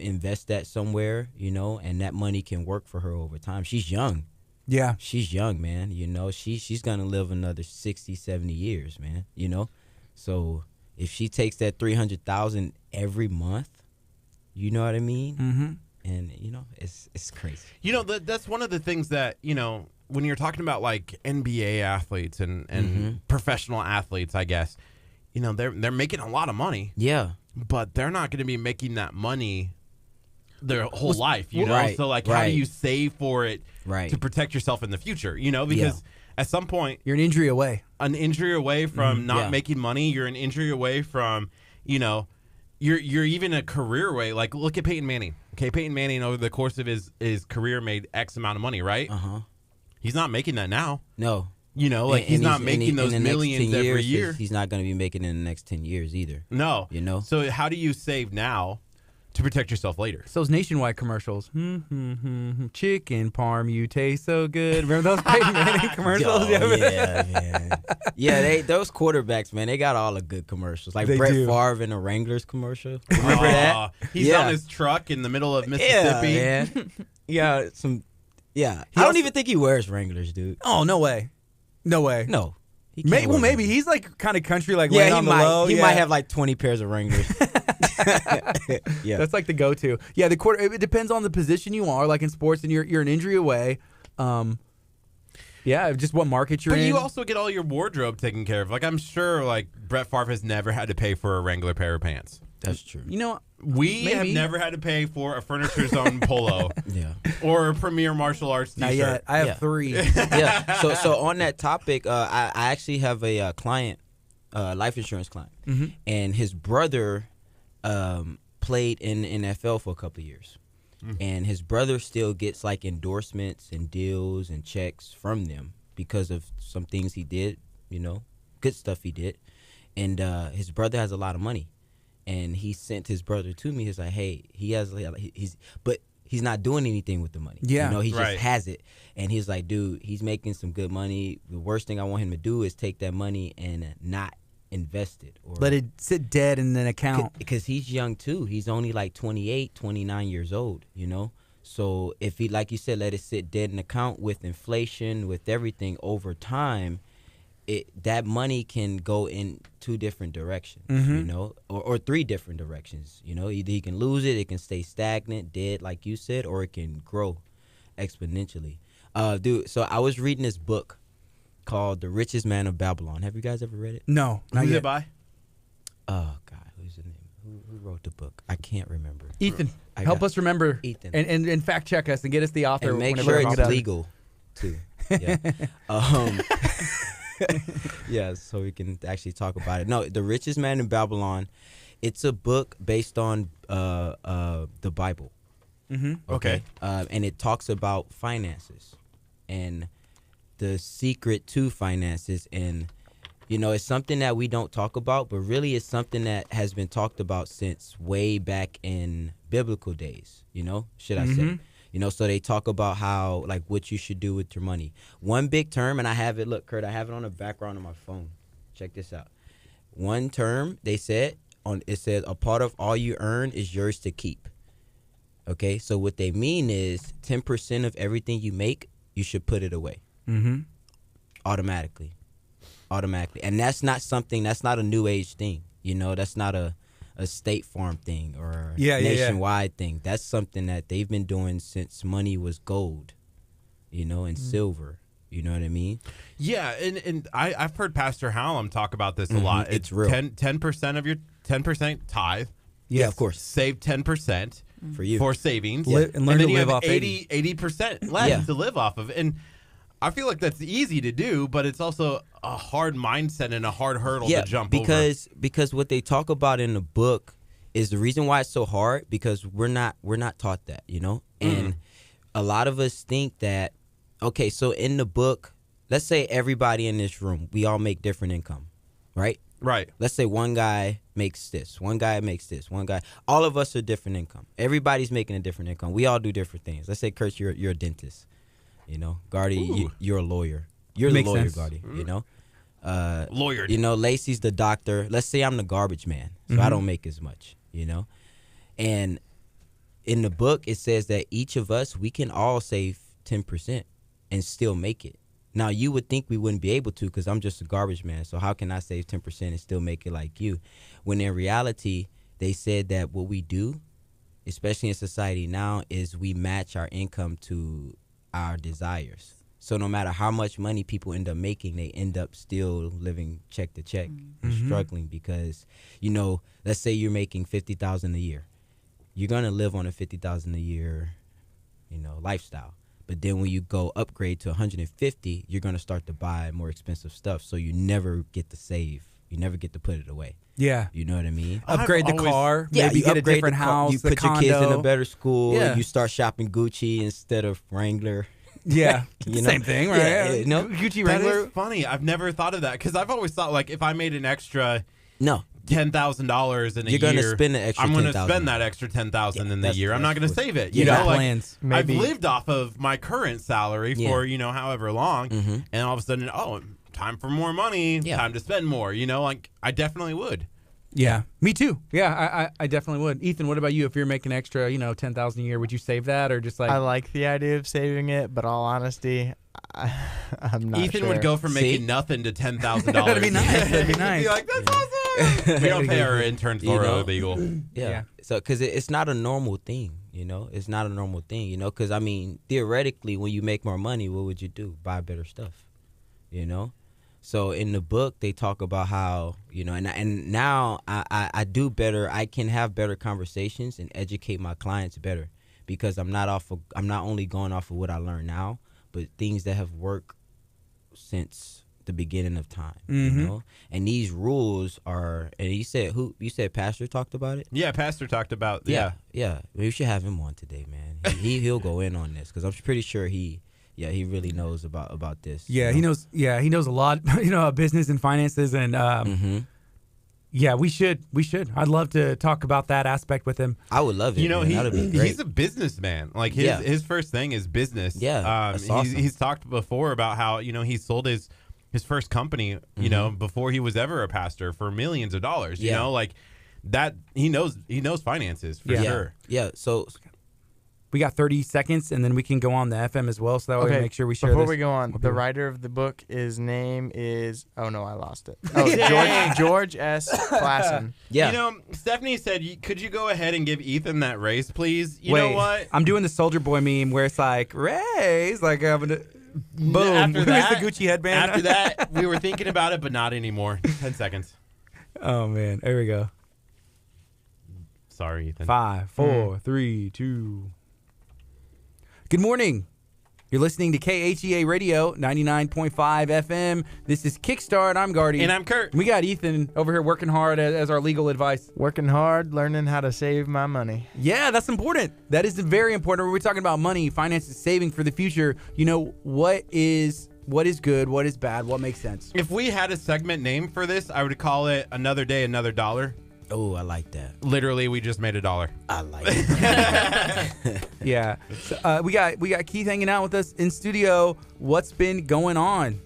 invest that somewhere, you know, and that money can work for her over time. She's young. Yeah. She's young, man. You know, she's going to live another 60, 70 years, man, you know? So if she takes that $300,000 every month, you know what I mean? Mm-hmm. And, you know, it's crazy. You know, that's one of the things that, you know, when you're talking about like NBA athletes and professional athletes, I guess, you know, they're making a lot of money, Yeah. but they're not going to be making that money their whole life, you know? Right, So like, how do you save for it Right. to protect yourself in the future, you know? Because at some point, You're an injury away. an injury away from not yeah. making money, you're an injury away from, you know, you're even a career away. Like, look at Peyton Manning. Okay, Peyton Manning over the course of his career made X amount of money, right? Uh-huh. He's not making that now. No. You know, like he's not making those in the next millions 10 every years, year. He's not going to be making it in the next 10 years either. No. You know? So how do you save now to protect yourself later? So those nationwide commercials. Chicken parm, you taste so good. Remember those Peyton Manning commercials? Oh, yeah, man. Yeah, those quarterbacks, man, they got all the good commercials. Like They Brett do. Favre in the Wranglers commercial. Remember that? He's Yeah. on his truck in the middle of Mississippi. Yeah, man. Yeah. I don't even think he wears Wranglers, dude. Oh, no way. No way. No. He can't wear Maybe Wranglers. he's like kind of country, like Yeah, laying he on the might. low. He Yeah. might have like 20 pairs of Wranglers. Yeah. That's like the go-to. Yeah, the quarter. It depends on the position you are. Like in sports, and you're an injury away. Yeah, just what market you're But in. you also get all your wardrobe taken care of. Like, I'm sure, like, Brett Favre has never had to pay for a Wrangler pair of pants. That's true. You know, We have Maybe. never had to pay for a Furniture Zone polo Yeah. or a Premier Martial Arts t-shirt. not yet. I have Yeah. 3. Yeah. So on that topic, I actually have a client, life insurance client, and his brother played in the NFL for a couple of years, and his brother still gets like endorsements and deals and checks from them because of some things he did, you know, good stuff he did, and his brother has a lot of money, and he sent his brother to me. He's like, hey, he has, but he's not doing anything with the money. Yeah. You know, he Right. just has it. And he's like, dude, he's making some good money. The worst thing I want him to do is take that money and not invest it. Or Let it sit dead in an account. because he's young too. He's only like 28, 29 years old, you know? So if he, like you said, let it sit dead in an account with inflation, with everything over time, that money can go in 2 different directions, you know, or 3 different directions. You know, either he can lose it, it can stay stagnant, dead, like you said, or it can grow exponentially. Dude, so I was reading this book called The Richest Man of Babylon. Have you guys ever read it? No, not Who's yet. it by? Oh God, who's the name? Who wrote the book? I can't remember. Ethan, I help got us remember. Ethan. And fact check us and get us the author. And make whenever sure we it's get it. legal too. Yeah. Yeah, so we can actually talk about it. No, The Richest Man in Babylon. It's a book based on the Bible. Okay. And it talks about finances and the secret to finances. And, you know, it's something that we don't talk about, but really it's something that has been talked about since way back in biblical days, you know, should I say. You know, so they talk about how, like, what you should do with your money. One big term, and I have it, look, Kurt, I have it on the background of my phone. Check this out. One term, they said, it says, a part of all you earn is yours to keep. Okay, so what they mean is 10% of everything you make, you should put it away. Mm-hmm. Automatically. And that's not a new age thing. You know, that's not a State Farm thing or nationwide thing. That's something that they've been doing since money was gold, you know, and silver. You know what I mean? Yeah, and I've heard Pastor Hallam talk about this a lot. It's real. 10% of your 10% tithe. Yeah, of course. Save 10% for you for savings, and learn then to you live have off 80% left to live off of. And I feel like that's easy to do, but it's also a hard mindset and a hard hurdle to jump over. Because what they talk about in the book is the reason why it's so hard, because we're not taught that, you know? And a lot of us think that, okay, so in the book, let's say everybody in this room, we all make different income, right? Right. Let's say one guy makes this, one guy makes this, one guy. All of us are different income. Everybody's making a different income. We all do different things. Let's say, Kurt, you're a dentist. You know, Gardy, you're a lawyer. You're the lawyer, Gardy. You know, Lawyer. You know, Lacey's the doctor. Let's say I'm the garbage man, so I don't make as much. You know, and in the book it says that each of us, we can all save 10% and still make it. Now you would think we wouldn't be able to, because I'm just a garbage man. So how can I save 10% and still make it like you? When in reality, they said that what we do, especially in society now, is we match our income to our desires. So no matter how much money people end up making, they end up still living check to check and struggling, because, you know, let's say you're making $50,000 a year. You're going to live on a $50,000 a year, you know, lifestyle. But then when you go upgrade to 150, you're going to start to buy more expensive stuff. So you never get to save. You never get to put it away. Yeah. You know what I mean? Upgrade the car. Yeah, maybe you get a upgrade different the house. You the put condo. your kids in a better school. Yeah. You start shopping Gucci instead of Wrangler. Yeah. You know? Same thing, right? Yeah, you know? Gucci That Wrangler. is funny. I've never thought of that, because I've always thought, like, if I made an extra No. $10,000 in a year, You're gonna spend the extra I'm going to $10,000. spend that extra $10,000 in the that's- year. I'm not going to that's save it. You You got know, like, plans. I've Maybe. lived off of my current salary for, you know, however long, and all of a sudden, time for more money, time to spend more. You know, like, I definitely would. Yeah, me too. Yeah, I definitely would. Ethan, what about you? If you're making extra, you know, $10,000 a year, would you save that, or just like? I like the idea of saving it, but all honesty, I'm not Ethan sure. would go from making See? nothing to $10,000. That'd be nice. That'd be nice. Be like, that's awesome. We don't pay our interns You for know? illegal. Yeah. So, because it's not a normal thing, you know? It's not a normal thing, you know? Because, I mean, theoretically, when you make more money, what would you do? Buy better stuff, you know? So, in the book, they talk about how, you know, and now I do better. I can have better conversations and educate my clients better, because I'm not only going off of what I learned now, but things that have worked since the beginning of time, you know? And these rules are, and you said Pastor talked about it? Yeah, Pastor talked about, Yeah. We should have him on today, man. He'll go in on this, because I'm pretty sure he really knows about this. Yeah, you know? he knows a lot, you know, business and finances, and yeah, we should. I'd love to talk about that aspect with him. I would love it. You know, man. That'd be great. he's a businessman. Like, his first thing is business. Yeah, that's awesome. He's talked before about how, you know, he sold his first company, you know, before he was ever a pastor, for millions of dollars. You know, like that. He knows finances for sure. Yeah. So We got 30 seconds, and then we can go on the FM as well, so that way we make sure we share Before this. we go on, the writer of the book, his name is, oh no, I lost it. Oh, George S. Klassen. yeah. You know, Stephanie said, could you go ahead and give Ethan that raise, please? You Wait, know what? I'm doing the Soldier Boy meme where it's like, raise, like, boom. After Where's that, the Gucci headband? After that, we were thinking about it, but not anymore. 10 seconds. Oh, man. There we go. Sorry, Ethan. 5, 4, 3, 2. Good morning. You're listening to KHEA Radio, 99.5 FM. This is Kickstart. I'm Gardy. And I'm Curt. We got Ethan over here working hard as our legal advice. Working hard, learning how to save my money. Yeah, that's important. That is very important. When we're talking about money, finances, saving for the future, you know, what is good, what is bad, what makes sense. If we had a segment name for this, I would call it Another Day, Another Dollar. Oh, I like that. Literally, we just made $1. I like it. Yeah. So, we got Keith hanging out with us in studio. What's been going on?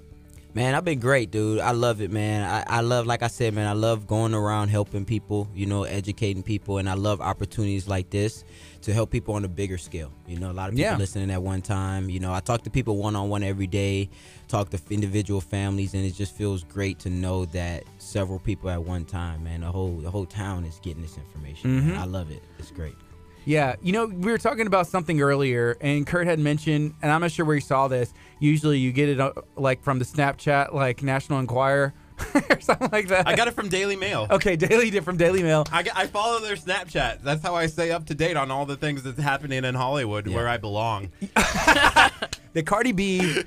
Man, I've been great, dude. I love it, man. I love, like I said, man, I love going around helping people, educating people, and I love opportunities like this to help people on a bigger scale. A lot of people listening at one time. I talk to people one-on-one every day, talk to individual families, and it just feels great to know that several people at one time, man, the whole town is getting this information. Man. I love it. It's great. Yeah, we were talking about something earlier, and Curt had mentioned, and I'm not sure where you saw this. Usually, you get it like from the Snapchat, like National Enquirer, or something like that. I got it from Daily Mail. Okay, from Daily Mail. I follow their Snapchat. That's how I stay up to date on all the things that's happening in Hollywood, where I belong. The Cardi B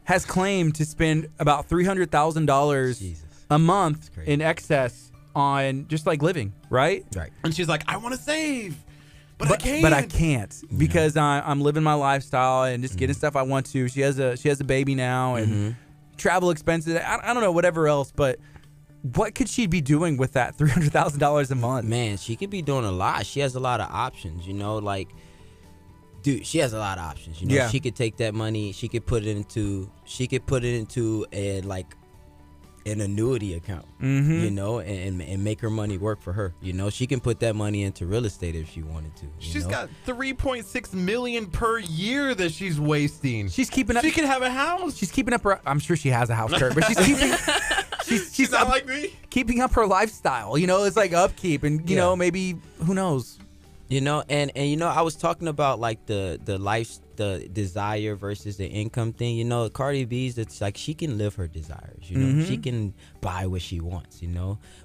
has claimed to spend about $300,000 a month in excess on just like living, right? Right. And she's like, I want to save. But I can't because I'm living my lifestyle and just getting stuff I want to. She has a baby now and travel expenses. I don't know, whatever else. But what could she be doing with that $300,000 a month? Man, she could be doing a lot. She has a lot of options. Dude, she has a lot of options. Yeah. She could take that money. She could put it into an annuity account, and make her money work for her. She can put that money into real estate if she wanted to. She's got $3.6 million per year that she's wasting. She's keeping up. She could have a house. She's keeping up her. I'm sure she has a house, Kurt, but she's keeping. She's not like me. Keeping up her lifestyle. It's like upkeep, and maybe who knows. And I was talking about like the desire versus the income thing. Cardi B's, it's like she can live her desires. She can buy what she wants.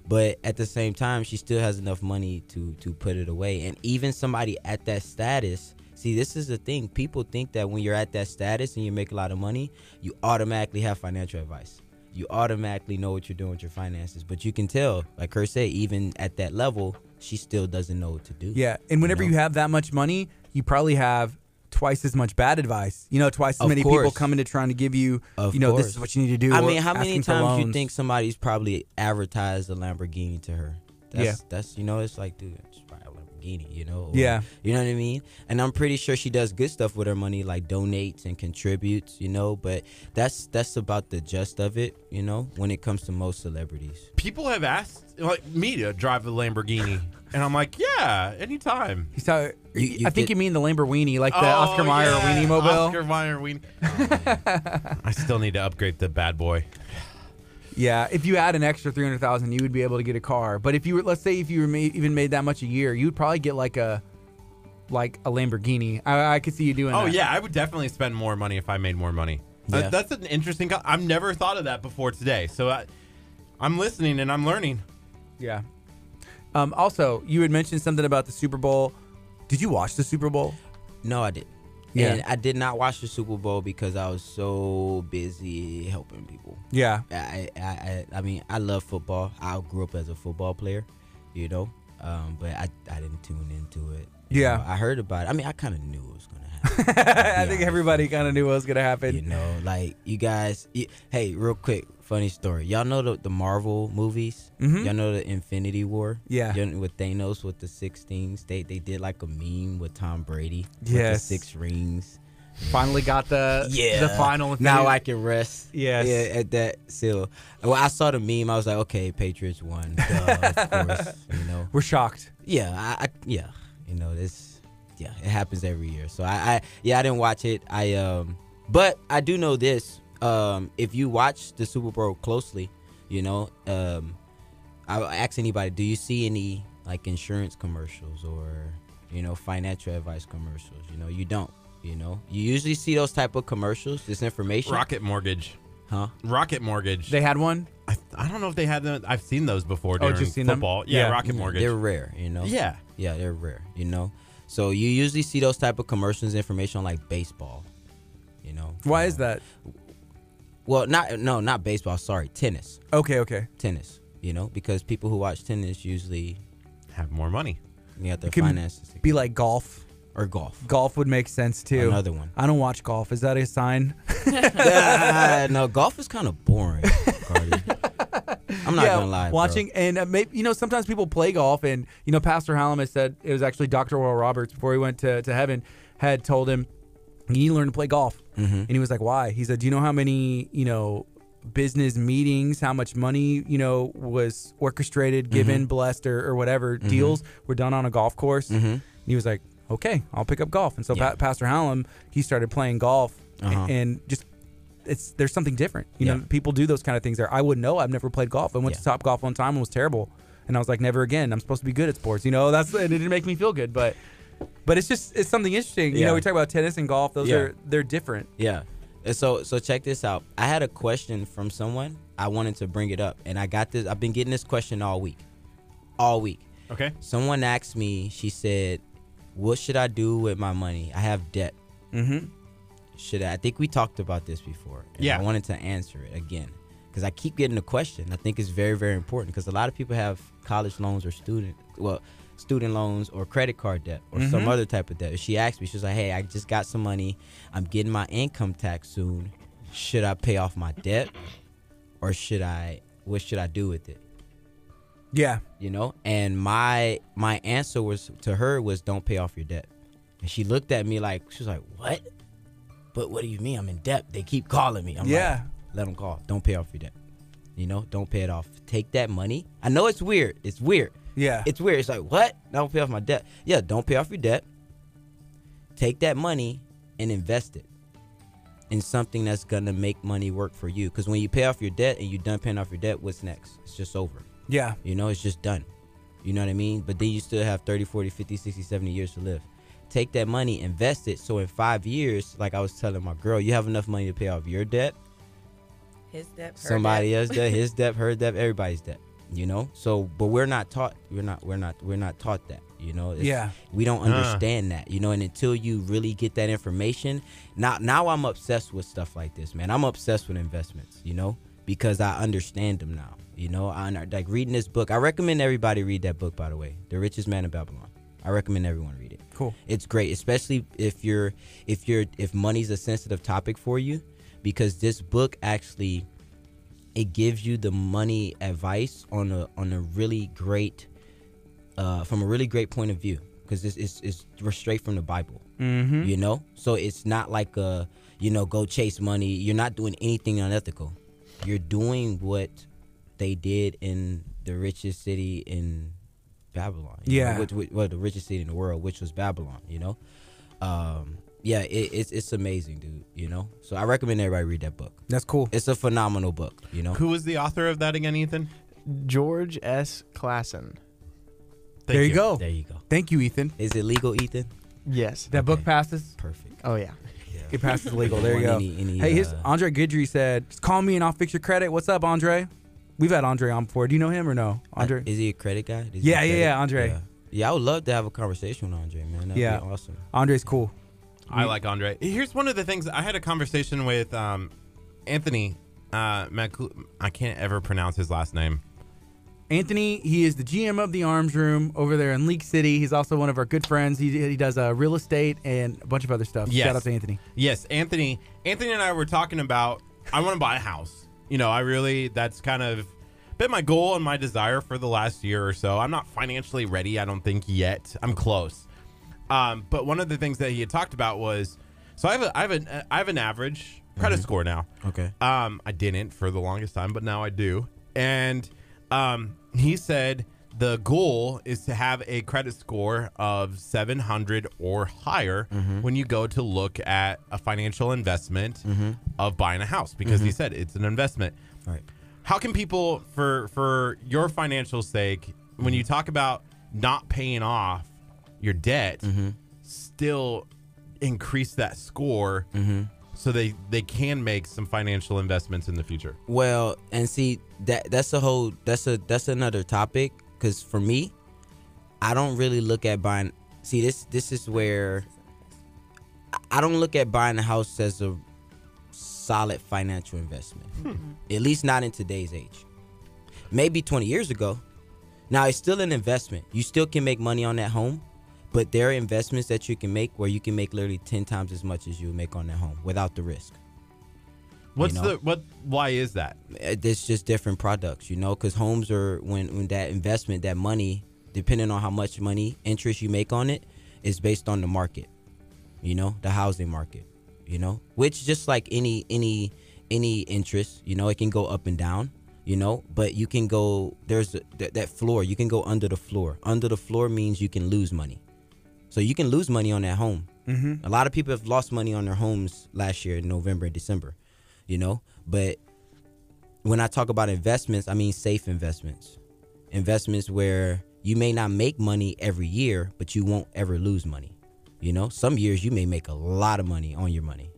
But at the same time, she still has enough money to put it away. And even somebody at that status. See, this is the thing. People think that when you're at that status and you make a lot of money, you automatically have financial advice. You automatically know what you're doing with your finances. But you can tell, like Curt said, even at that level, she still doesn't know what to do. Yeah, and whenever you have that much money, you probably have twice as much bad advice. Twice as many people coming to trying to give you, this is what you need to do. I mean, how many times do you think somebody's probably advertised a Lamborghini to her? That's it's like, dude, it's probably a Lamborghini, Yeah. You know what I mean? And I'm pretty sure she does good stuff with her money, like donates and contributes, but that's about the gist of it, when it comes to most celebrities. People have asked me to drive a Lamborghini, and I'm like, yeah, anytime. I think you mean the Lamborghini, like the Oscar Mayer Weenie Mobile. Oscar Mayer Weenie. I still need to upgrade the bad boy. Yeah, if you add an extra $300,000, you would be able to get a car. But if you were, let's say, if you were even made that much a year, you would probably get like a Lamborghini. I could see you doing that. Oh yeah, I would definitely spend more money if I made more money. Yeah. That's an interesting. I've never thought of that before today. So I'm listening and I'm learning. Yeah. Also, you had mentioned something about the Super Bowl. Did you watch the Super Bowl? No, I didn't. Yeah. And I did not watch the Super Bowl because I was so busy helping people. Yeah. I mean, I love football. I grew up as a football player, but I didn't tune into it. Yeah. I heard about it. I mean, I kind of knew it was going to happen. I think everybody kind of knew what was going to happen. Like you guys. Hey, real quick, funny story. Y'all know the Marvel movies? Mm-hmm. Y'all know the Infinity War? Yeah. With Thanos with the 6 things. They did like a meme with Tom Brady with Yes. the 6 rings. Finally got the final. Now I can rest. Yes. Yeah, at that seal. Well, I saw the meme. I was like, okay, Patriots won. Duh, of course. We're shocked. Yeah. This. Yeah, it happens every year. So I didn't watch it. But I do know this. If you watch the Super Bowl closely, I ask anybody, do you see any like insurance commercials or financial advice commercials? You don't. You usually see those type of commercials. This information. Rocket Mortgage. Huh? Rocket Mortgage. They had one? I don't know if they had them. I've seen those before during just seen football. them? Yeah, Yeah. Rocket Mortgage. They're rare. Yeah. Yeah, they're rare. So you usually see those type of commercials, information on like baseball. Why is that? Well, not baseball. Sorry, tennis. Okay. Tennis. Because people who watch tennis usually Have more money. got their It could finances together. Be like golf. Or golf. Golf would make sense too. Another one. I don't watch golf. Is that a sign? No, golf is kind of boring, Cardi. I'm not gonna lie, watching bro. and maybe sometimes people play golf, and Pastor Hallam has said it was actually Dr. Oral Roberts before he went to heaven had told him you need to learn to play golf, and he was like, why? He said, do you know how many business meetings, how much money was orchestrated, given, blessed, or whatever deals were done on a golf course? And he was like, okay, I'll pick up golf. And so Pastor Hallam, he started playing golf, and just there's something different. People do those kind of things there. I wouldn't know. I've never played golf. I went to Top Golf one time and was terrible, and I was like, never again. I'm supposed to be good at sports. And it didn't make me feel good, but it's something interesting. We talk about tennis and golf. Those they're different. Yeah. And so check this out. I had a question from someone. I wanted to bring it up, and I got this. I've been getting this question all week. Okay. Someone asked me. She said, "What should I do with my money? I have debt. I think we talked about this before. And I wanted to answer it again because I keep getting the question. I think it's very, very important because a lot of people have college loans or student loans or credit card debt or some other type of debt. She asked me, she was like, hey, I just got some money. I'm getting my income tax soon. Should I pay off my debt or what should I do with it? Yeah. And my answer to her was don't pay off your debt. And she looked at me like, she was like, what? But what do you mean? I'm in debt. They keep calling me. I'm like, let them call. Don't pay off your debt. Don't pay it off. Take that money. I know it's weird. It's weird. Yeah. It's weird. It's like, what? Don't pay off my debt. Yeah, don't pay off your debt. Take that money and invest it in something that's going to make money work for you. Because when you pay off your debt and you're done paying off your debt, what's next? It's just over. Yeah. It's just done. You know what I mean? But then you still have 30, 40, 50, 60, 70 years to live. Take that money, invest it. So in 5 years, like I was telling my girl, you have enough money to pay off your debt, his debt, somebody else's debt, his debt, her debt, everybody's debt. So but we're not taught taught that. We don't understand that. And until you really get that information, now I'm obsessed with stuff like this, man. I'm obsessed with investments, because I understand them now. I like reading this book. I recommend everybody read that book, by the way, The Richest Man in Babylon. I recommend everyone read it. Cool. It's great, especially if money's a sensitive topic for you, because this book actually it gives you the money advice on a really great from a really great point of view, because it's straight from the Bible. So it's not like go chase money. You're not doing anything unethical. You're doing what they did in the richest city in Babylon. The richest city in the world, which was Babylon. It's amazing, dude. So I recommend everybody read that book. That's cool. It's a phenomenal book. Who was the author of that again, Ethan? George S. Clason. There you go. There you go. Thank you, Ethan. Is it legal, Ethan? Yes. That book passes. Perfect. Oh yeah. It passes legal. There you go. Hey, Andre Guidry said, just call me and I'll fix your credit. What's up, Andre? We've had Andre on before. Do you know him or no? Andre? Is he a credit guy? Yeah, Andre. Yeah, I would love to have a conversation with Andre, man. That'd be awesome. Andre's cool. I like Andre. Here's one of the things. I had a conversation with Anthony. I can't ever pronounce his last name. Anthony, he is the GM of the Arms Room over there in Leak City. He's also one of our good friends. He does real estate and a bunch of other stuff. Yes. Shout out to Anthony. Yes, Anthony. Anthony and I were talking about, I want to buy a house. That's kind of been my goal and my desire for the last year or so. I'm not financially ready, I don't think, yet. I'm close. But one of the things that he had talked about was, so I have an average credit score now. Okay. I didn't for the longest time, but now I do. And he said the goal is to have a credit score of 700 or higher when you go to look at a financial investment of buying a house, because he said it's an investment. Right. How can people, for your financial sake, when you talk about not paying off your debt, still increase that score so they can make some financial investments in the future? Well, and see that's another topic, because for me, I don't really look at buying. See, this is where I don't look at buying a house as a solid financial investment. At least not in today's age. Maybe 20 years ago. Now, it's still an investment. You still can make money on that home, but there are investments that you can make where you can make literally 10 times as much as you would make on that home without the risk. Why is that? It's just different products, because homes are when that investment, that money, depending on how much money interest you make on it, is based on the market, the housing market, which just like any interest, it can go up and down, but you can go, there's that floor, you can go under the floor. Under the floor means you can lose money. So you can lose money on that home. A lot of people have lost money on their homes last year in November and December, but when I talk about investments, I mean safe investments where you may not make money every year, but you won't ever lose money. Some years you may make a lot of money on your money,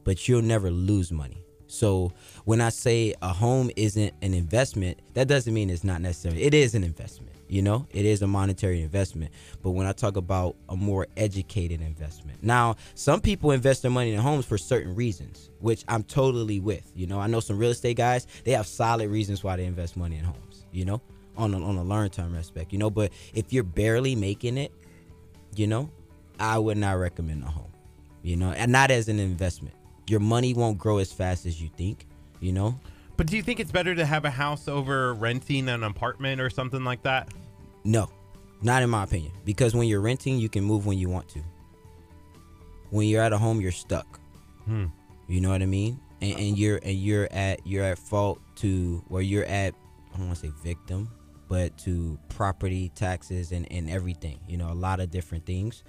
but you'll never lose money. So when I say a home isn't an investment, that doesn't mean it's not necessary. It is an investment. It is a monetary investment. But when I talk about a more educated investment, now some people invest their money in homes for certain reasons, which I'm totally with. I know some real estate guys, they have solid reasons why they invest money in homes, on a long-term aspect, but if you're barely making it, I would not recommend a home, and not as an investment. Your money won't grow as fast as you think, But do you think it's better to have a house over renting an apartment or something like that? No, not in my opinion. Because when you're renting, you can move when you want to. When you're at a home, you're stuck. You know what I mean? And you're at fault to where you're at. I don't want to say victim, but to property taxes and everything. A lot of different things.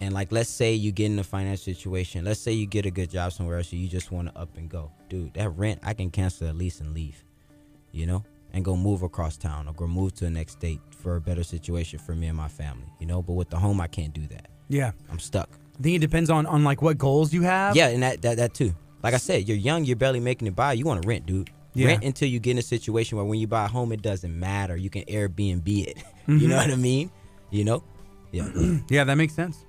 And like, let's say you get in a financial situation. Let's say you get a good job somewhere else, so you just want to up and go. Dude, that rent, I can cancel the lease and leave, and go move across town or go move to the next state for a better situation for me and my family, But with the home, I can't do that. Yeah. I'm stuck. I think it depends on like what goals you have. Yeah, and that too. Like I said, you're young, you're barely making it by. You want to rent, dude. Yeah. Rent until you get in a situation where when you buy a home, it doesn't matter. You can Airbnb it. You know what I mean? Yeah. Yeah, that makes sense.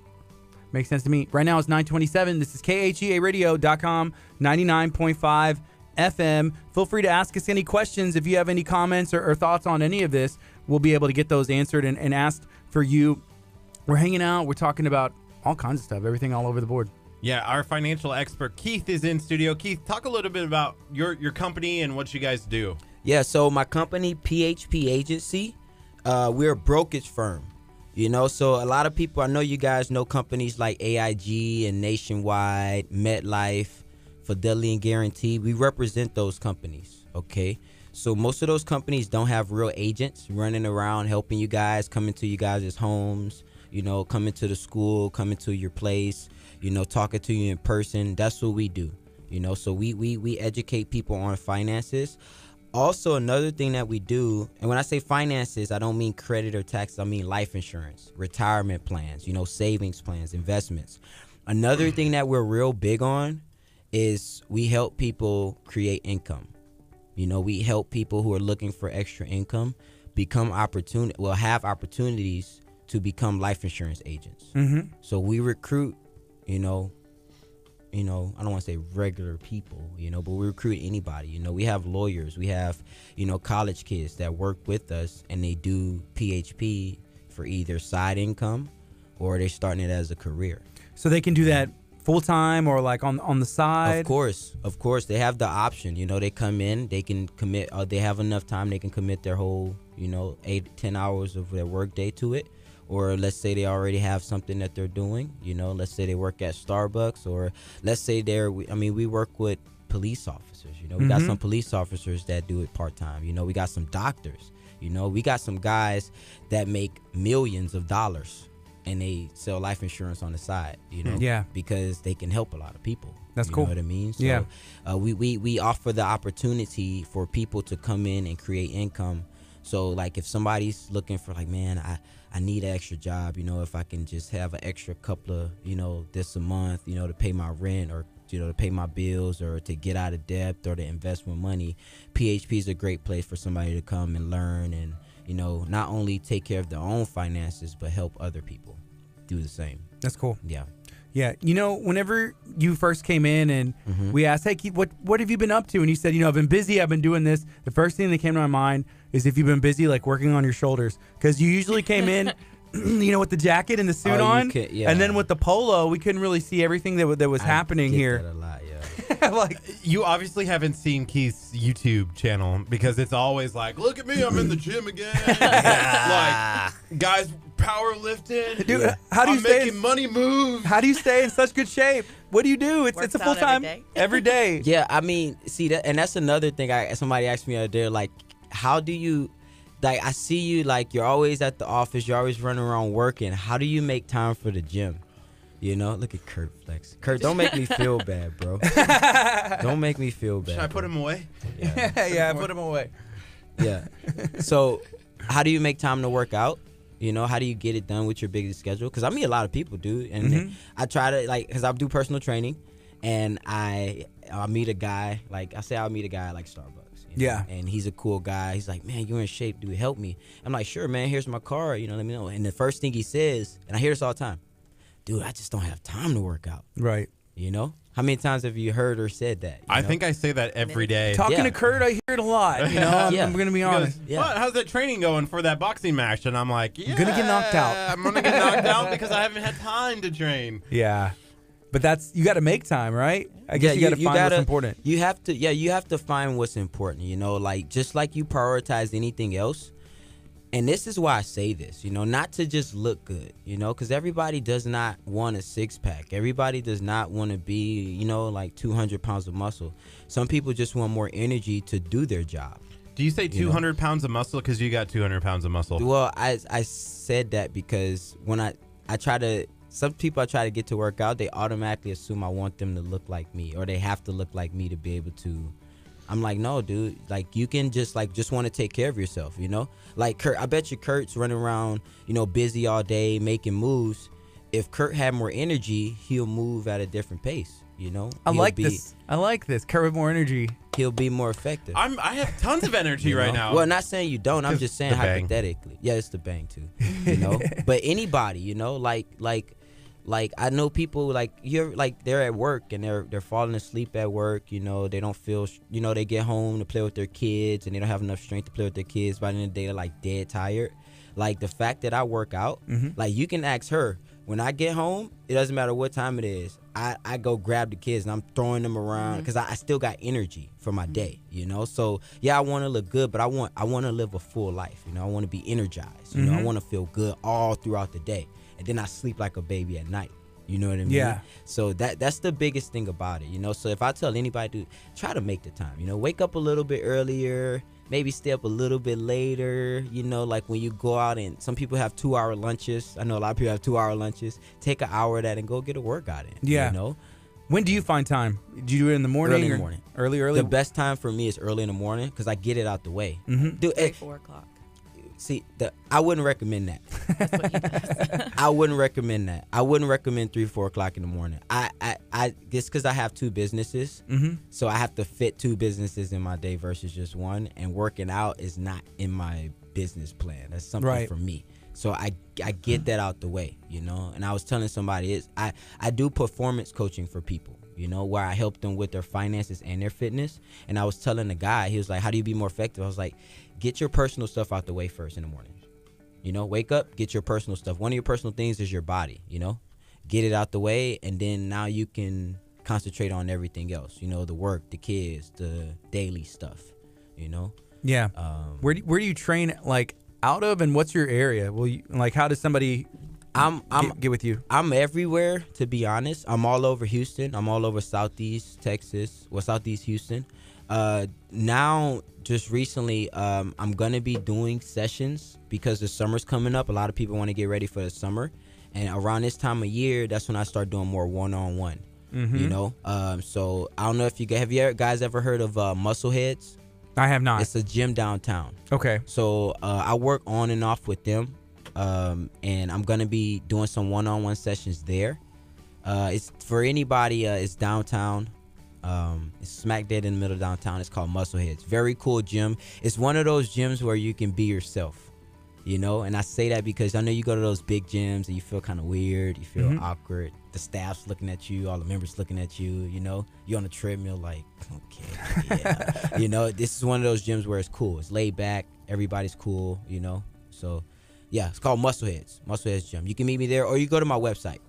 Makes sense to me. Right now it's 9:27. This is KHEARadio.com, 99.5 FM. Feel free to ask us any questions. If you have any comments or thoughts on any of this, we'll be able to get those answered and asked for you. We're hanging out. We're talking about all kinds of stuff, everything all over the board. Yeah, our financial expert, Keith, is in studio. Keith, talk a little bit about your company and what you guys do. Yeah, so my company, PHP Agency, we're a brokerage firm. So a lot of people, I know you guys know companies like AIG and Nationwide, MetLife, Fidelity and Guarantee. We represent those companies, okay? So most of those companies don't have real agents running around helping you guys, coming to you guys' homes, coming to the school, coming to your place, talking to you in person. That's what we do, So we educate people on finances. Also, another thing that we do, and when I say finances, I don't mean credit or taxes. I mean life insurance, retirement plans, savings plans, investments. Another thing that we're real big on is we help people create income. We help people who are looking for extra income have opportunities to become life insurance agents. So we recruit, I don't want to say regular people, but we recruit anybody. We have lawyers, we have, college kids that work with us and they do PHP for either side income or they're starting it as a career. So they can do that full time or like on the side? Of course. They have the option. They come in, they can commit, they have enough time, they can commit their whole, 8-10 hours of their work day to it. Or let's say they already have something that they're doing, let's say they work at Starbucks, or let's say we work with police officers, we got some police officers that do it part-time, we got some doctors, we got some guys that make millions of dollars and they sell life insurance on the side, Yeah. because they can help a lot of people. That's You cool. know what I mean? So, Yeah. We offer the opportunity for people to come in and create income. So like if somebody's looking for like, man, I need an extra job, if I can just have an extra couple of, this a month, to pay my rent or, to pay my bills or to get out of debt or to invest more money, PHP is a great place for somebody to come and learn and, not only take care of their own finances, but help other people do the same. That's cool. Yeah. Yeah. Whenever you first came in and we asked, hey, Keith, what have you been up to? And you said, I've been busy. I've been doing this. The first thing that came to my mind is if you've been busy, like working on your shoulders. Because you usually came in, with the jacket and the suit on. Yeah. And then with the polo, we couldn't really see everything that was happening get here. that a lot, yeah. Like, You obviously haven't seen Keith's YouTube channel because it's always like, look at me, I'm in the gym again. Like, guys powerlifting. dude, how do you I'm stay? making money moves. How do you stay in such good shape? What do you do? It's Works a full out time every day. Yeah, I mean, see that, and that's another thing. Somebody asked me the other day, like, how do you, like, I see you, like, you're always at the office, you're always running around working. How do you make time for the gym? You know, look at Curt flex. Curt, don't make me feel bad, bro. Don't make me feel bad. Should I put him away? Yeah, put him away. Yeah. So, how do you make time to work out? You know, how do you get it done with your busy schedule? Because I meet a lot of people, dude, and I try to, like, because I do personal training, and I'll meet a guy, like, I'll meet a guy at, like, Starbucks. You know? Yeah. And he's a cool guy. He's like, man, you're in shape, dude. Help me. I'm like, sure, man. Here's my card. You know, let me know. And the first thing he says, and I hear this all the time, dude, I just don't have time to work out. Right. You know? How many times have you heard or said that? I know? think I say that every day. Talking Yeah. to Curt, I hear it a lot. You know, I'm going to be He honest. goes, Yeah. "What? How's that training going for that boxing match?" And I'm like, yeah, Gonna get knocked out. I'm gonna get knocked out because I haven't had time to train. Yeah. But you got to make time, right? I guess you got to find what's important. You have to find what's important, you know, like just like you prioritize anything else. And this is why I say this, you know, not to just look good, you know, because everybody does not want a six-pack. Everybody does not want to be, you know, like 200 pounds of muscle. Some people just want more energy to do their job. Do you say 200 pounds of muscle because you got 200 pounds of muscle? Well, I said that because when some people I try to get to work out, they automatically assume I want them to look like me or they have to look like me to be able to. I'm like, no, dude. Like, you can just want to take care of yourself, you know? Like, Curt, I bet you Curt's running around, you know, busy all day, making moves. If Curt had more energy, he'll move at a different pace, you know? I like this. Curt with more energy. He'll be more effective. I have tons of energy You right know? now. Well, not saying you don't. I'm just saying the bang. hypothetically. Yeah, it's the bang, too. You know? But anybody, you know, like I know people they're at work and they're falling asleep at work, you know, they don't feel, you know, they get home to play with their kids and they don't have enough strength to play with their kids. By the end of the day, they're like dead tired. Like the fact that I work out, like you can ask her, when I get home, it doesn't matter what time it is. I go grab the kids and I'm throwing them around because I still got energy for my day, you know? So yeah, I want to look good, but I want to live a full life. You know, I want to be energized, you know, I want to feel good all throughout the day. And then I sleep like a baby at night. You know what I mean? Yeah. So that's the biggest thing about it, you know? So if I tell anybody, dude, try to make the time, you know? Wake up a little bit earlier, maybe stay up a little bit later, you know? Like when you go out and some people have 2-hour lunches. I know a lot of people have 2-hour lunches. Take an hour of that and go get a workout in, Yeah. you know? When do you find time? Do you do it in the morning? Early in the or morning. Early? The best time for me is early in the morning because I get it out the way. Dude, 4 o'clock. see, I wouldn't recommend that. That's what he does. I wouldn't recommend that. I wouldn't recommend 3-4 o'clock in the morning. I just because I have 2 businesses, so I have to fit 2 businesses in my day versus just one. And working out is not in my business plan. That's something for me. So I get that out the way, you know. And I was telling somebody I do performance coaching for people, you know, where I help them with their finances and their fitness. And I was telling the guy, he was like, "How do you be more effective?" I was like, get your personal stuff out the way first in the morning. You know, wake up, get your personal stuff. One of your personal things is your body, you know. Get it out the way, and then now you can concentrate on everything else. You know, the work, the kids, the daily stuff, you know. Yeah. Where do you train, like, out of, and what's your area? How does somebody get with you? I'm everywhere, to be honest. I'm all over Houston. I'm all over Southeast Texas, Southeast Houston. Now, just recently, I'm gonna be doing sessions because the summer's coming up. A lot of people want to get ready for the summer, and around this time of year, that's when I start doing more one-on-one. You know, so I don't know if have you guys ever heard of Muscle Heads? I have not. It's a gym downtown. Okay. So I work on and off with them, and I'm gonna be doing some one-on-one sessions there. It's for anybody. It's downtown. It's smack dead in the middle of downtown. It's called Muscle Heads. Very cool gym. It's one of those gyms where you can be yourself, you know. And I say that because I know you go to those big gyms and you feel kind of weird. You feel awkward. The staff's looking at you. All the members looking at you. You know, you're on a treadmill like, okay, yeah. You know, this is one of those gyms where it's cool. It's laid back. Everybody's cool. You know. So, yeah, it's called Muscle Heads. Muscle Heads Gym. You can meet me there, or you go to my website.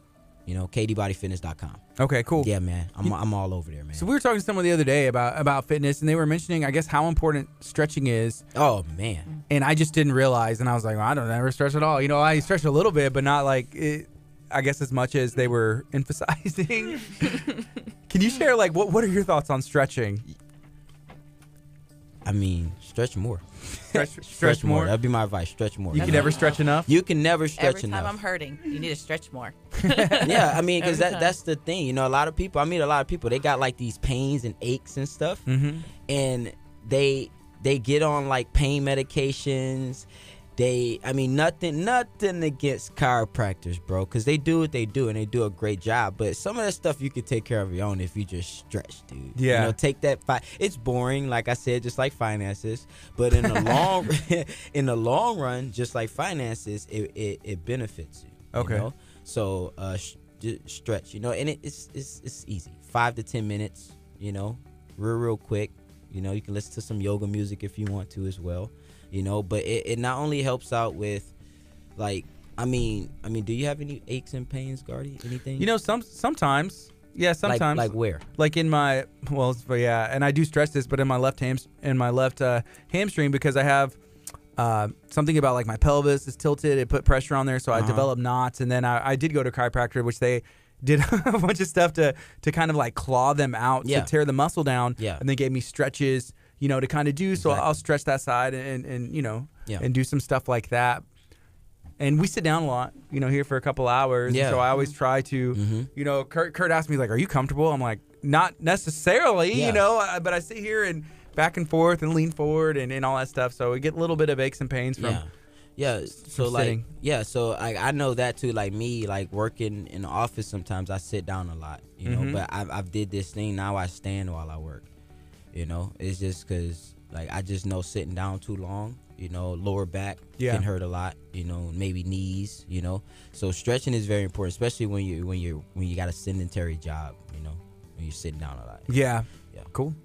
KDBodyFitness.com. Okay, cool. Yeah, man. I'm all over there, man. So we were talking to someone the other day about fitness, and they were mentioning, I guess, how important stretching is. Oh, man. And I just didn't realize, and I was like, well, I don't ever stretch at all. I stretch a little bit, but not like it, I guess as much as they were emphasizing. Can you share, like, what are your thoughts on stretching? I mean, stretch more. Stretch more. That'd be my advice. Stretch more. You can never stretch enough? You can never stretch Every time enough. I'm hurting, you need to stretch more. Yeah, I mean, because Every time. that's the thing. A lot of people, I meet a lot of people, they got like these pains and aches and stuff. Mm-hmm. And they get on like pain medications. Nothing against chiropractors, bro, because they do what they do and they do a great job. But some of that stuff you could take care of your own if you just stretch, dude. Yeah. Take that. It's boring, like I said, just like finances. But in the long run, just like finances, it benefits you. Okay. So stretch, and it's easy. 5 to 10 minutes, real quick. You can listen to some yoga music if you want to as well. But it not only helps out with, like, I mean, do you have any aches and pains, Gardy? Anything? Sometimes. Yeah, sometimes. Like where? Like in my, and I do stress this, but in my left hamstring, because I have something about like my pelvis is tilted. It put pressure on there, so I developed knots. And then I did go to chiropractor, which they did a bunch of stuff to kind of like claw them out to tear the muscle down. Yeah. And then gave me stretches, to kind of do. So Exactly. I'll stretch that side and and do some stuff like that. And we sit down a lot, here for a couple hours. Yeah. So I always try to, Kurt asked me, like, are you comfortable? I'm like, not necessarily, but I sit here and back and forth and lean forward and all that stuff. So we get a little bit of aches and pains from So like, sitting. so I know that too. Like me, like working in the office, sometimes I sit down a lot, but I've did this thing. Now I stand while I work. It's just because like I just know sitting down too long, lower back can hurt a lot, maybe knees, So stretching is very important, especially when you got a sedentary job, when you're sitting down a lot. Yeah. Cool.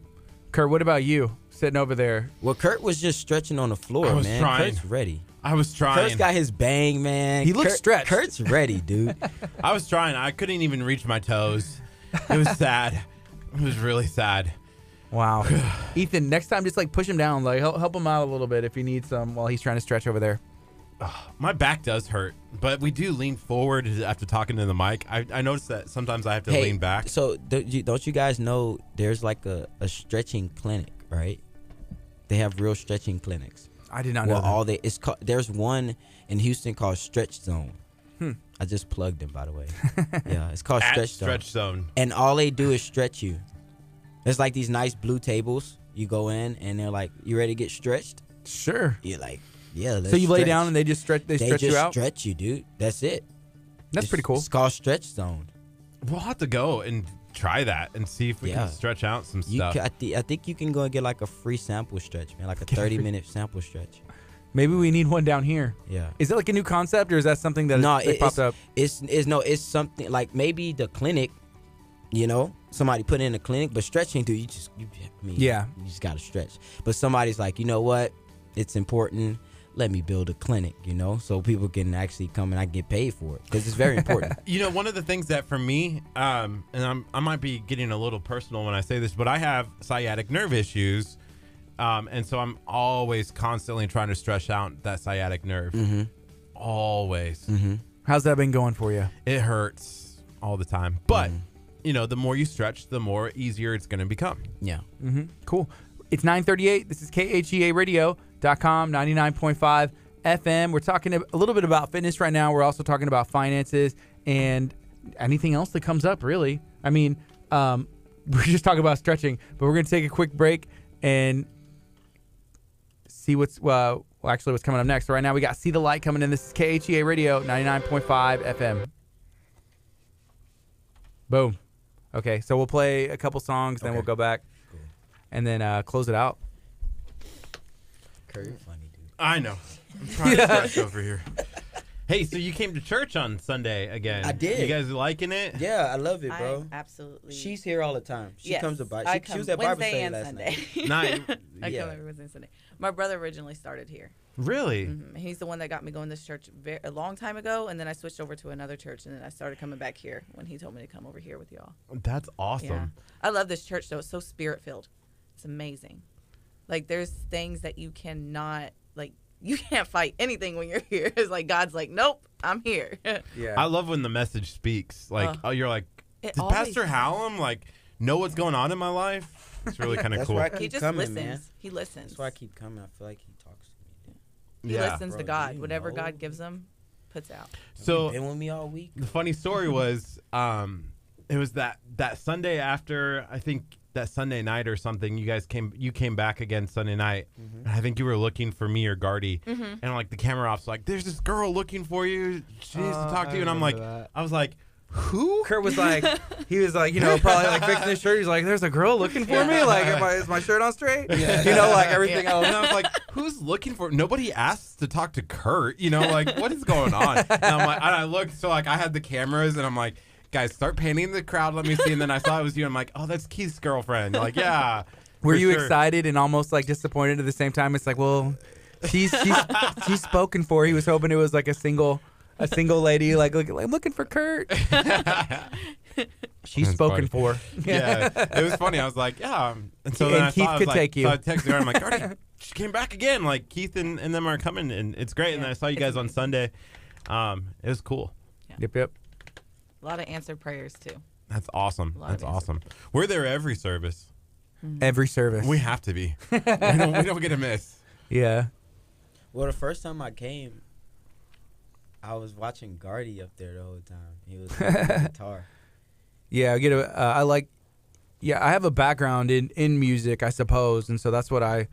Kurt, what about you sitting over there? Well, Kurt was just stretching on the floor, I was man. trying. Kurt's ready. I was trying. Kurt's got his bang, man. He looks stretched. Kurt's ready, dude. I was trying. I couldn't even reach my toes. It was sad. It was really sad. Wow. Ethan, next time just like push him down, like help him out a little bit if he needs some while he's trying to stretch over there. My back does hurt, but we do lean forward after talking to the mic. I noticed that sometimes I have to lean back. So don't you guys know there's like a stretching clinic, right? They have real stretching clinics. I did not know that. There's one in Houston called Stretch Zone. I just plugged them, by the way. Yeah, it's called Stretch Zone. And all they do is stretch you. It's like these nice blue tables. You go in and they're like, "You ready to get stretched?" Sure. You're like, "Yeah." Let's So you lay stretch. down and they just stretch. They stretch you out. Stretch you, dude. That's it. That's pretty cool. It's called Stretch Zone. We'll have to go and try that and see if we can stretch out some stuff. I think you can go and get like a free sample stretch, man, like a 30-minute sample stretch. Maybe we need one down here. Yeah. Is it like a new concept or is that something that popped up? It's something like maybe the clinic, somebody put in a clinic, but stretching, dude, you just got to stretch. But somebody's like, you know what? It's important. Let me build a clinic, so people can actually come and I get paid for it because it's very important. One of the things that for me, and I might be getting a little personal when I say this, but I have sciatic nerve issues. And so I'm always constantly trying to stretch out that sciatic nerve. Mm-hmm. Always. Mm-hmm. How's that been going for you? It hurts all the time. But, the more you stretch, the more easier it's going to become. Yeah. Mm-hmm. Cool. It's 9:38. This is KHEA Radio.com, 99.5 FM. We're talking a little bit about fitness right now. We're also talking about finances and anything else that comes up, really. I mean, we're just talking about stretching, but we're going to take a quick break and see what's coming up next. So right now we got See the Light coming in. This is KHEA Radio 99.5 FM. Boom. Okay, so we'll play a couple songs, then we'll go back and then close it out. Kurt, you're funny, dude. I know. I'm trying to stretch over here. Hey, so you came to church on Sunday again. I did. You guys liking it? Yeah, I love it, bro. Absolutely. She's here all the time. She Yes, comes to buy. I She come was at Bible Wednesday study and last Sunday. night. I Yeah. come every Wednesday and Sunday. My brother originally started here. Really? He's the one that got me going to this church a long time ago, and then I switched over to another church, and then I started coming back here when he told me to come over here with y'all. That's awesome. Yeah. I love this church, though. It's so spirit-filled. It's amazing. Like, there's things that you cannot, like, you can't fight anything when you're here. It's like God's like, nope, I'm here. Yeah. I love when the message speaks. Like, you're like, It does always Pastor does. Hallam like know what's going on in my life? It's really kind of That's cool. why I He keep just coming, listens. man. He listens. That's why I keep coming. I feel like he talks to me. He Yeah. listens to Bro, God. you Whatever know. God gives him, puts out. So Been with me all week. the funny story was, it was that Sunday after, I think that Sunday night or something, you came back again Sunday night. And I think you were looking for me or Gardy. And like the camera off's like, there's this girl looking for you. She needs to talk to you. And I'm like, I was like, who? Kurt was like, he was like, probably like fixing his shirt. He's like, there's a girl looking for me. Like, is my shirt on straight? Like everything else. And I was like, who's looking for? Nobody asks to talk to Kurt. Like, what is going on? And I'm like, and I looked, so like I had the cameras, and I'm like, guys, start painting the crowd. Let me see. And then I saw it was you. I'm like, oh, that's Keith's girlfriend. Like, yeah. Were for you sure. excited and almost like disappointed at the same time? It's like, well, she's spoken for. He was hoping it was like a single lady, like I'm looking for Kurt. She's That's spoken funny. for. Yeah, it was funny. I was like, yeah. And so then And I Keith saw, I was could like, take you. So I texted her. I'm like, Gardy, she came back again. Like Keith and them are coming, and it's great. And then I saw you it's guys on amazing. Sunday. It was cool. Yep. A lot of answered prayers, too. That's awesome. lot That's of answers. awesome. We're there every service. Every service. We have to be. we don't get a miss. Yeah. Well, the first time I came, I was watching Gardy up there the whole time. He was playing the guitar. Yeah, I have a background in music, I suppose, and so that's what I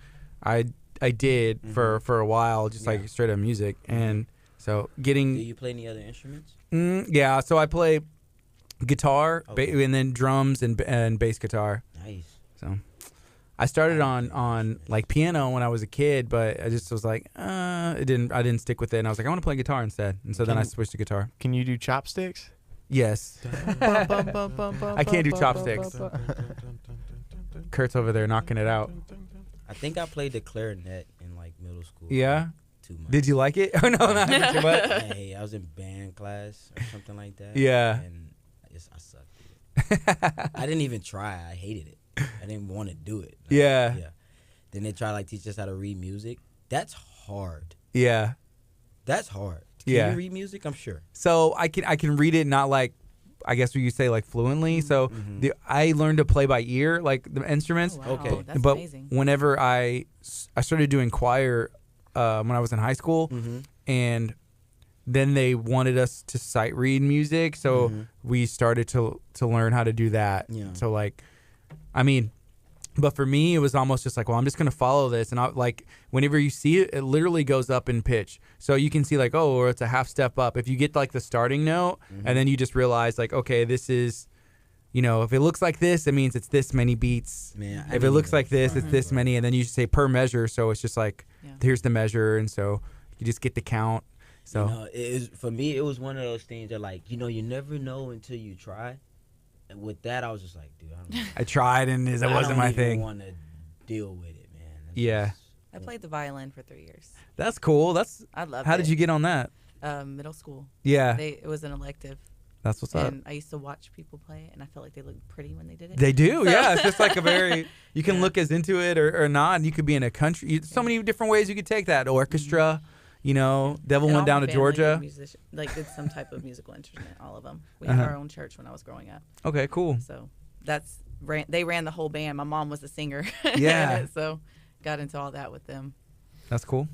did for a while, just like straight up music, and so Do getting you play any other instruments? yeah, so I play guitar Okay. and then drums and bass guitar. Nice. So I started on like piano when I was a kid, but I just was like, I didn't stick with it, and I was like, I want to play guitar instead, and so then I switched to guitar. Can you do chopsticks? Yes, I can't do chopsticks. Kurt's over there knocking it out. I think I played the clarinet in like middle school. Yeah. 2 months. Did you like it? Oh no, not too much. Hey, I was in band class or something like that. Yeah. And I sucked. I didn't even try. I hated it. I didn't want to do it. Like, Yeah. Yeah. Then they try like teach us how to read music. That's hard. Yeah. That's hard. Can Yeah. you read music? I'm sure. So I can read it, not like, I guess what you say, like fluently. So I learned to play by ear, like the instruments. Oh, wow. Okay. That's but amazing. whenever I started doing choir when I was in high school, and then they wanted us to sight read music, so we started to learn how to do that. Yeah. So like, I mean, but for me, it was almost just like, well, I'm just gonna follow this, and I like whenever you see it, it literally goes up in pitch, so you can see like, oh, or it's a half step up. If you get like the starting note, and then you just realize like, okay, this is, if it looks like this, it means it's this many beats. Man, I If it didn't looks even like this, try, it's this bro. many, and then you say per measure, so it's just like, Yeah. here's the measure, and so you just get the count. So For me, it was one of those things that like, you never know until you try. And with that, I was just like, dude, I don't know. I tried, and it wasn't my I thing. don't want to deal with it, man. It's Yeah. just- I played the violin for 3 years. That's cool. I loved it. How did you get on that? Middle school. Yeah, It was an elective, that's what's up. and I used to watch people play it, and I felt like they looked pretty when they did it. They do, So- yeah. It's just like a very, you can Yeah. look as into it or not. And you could be in a country. So many different ways you could take that. Orchestra, Devil And went all down my to family Georgia. did some type of musical instrument. All of them. We had our own church when I was growing up, Okay, cool. so they ran the whole band. My mom was the singer. Yeah. in it, so got into all that with them. That's cool.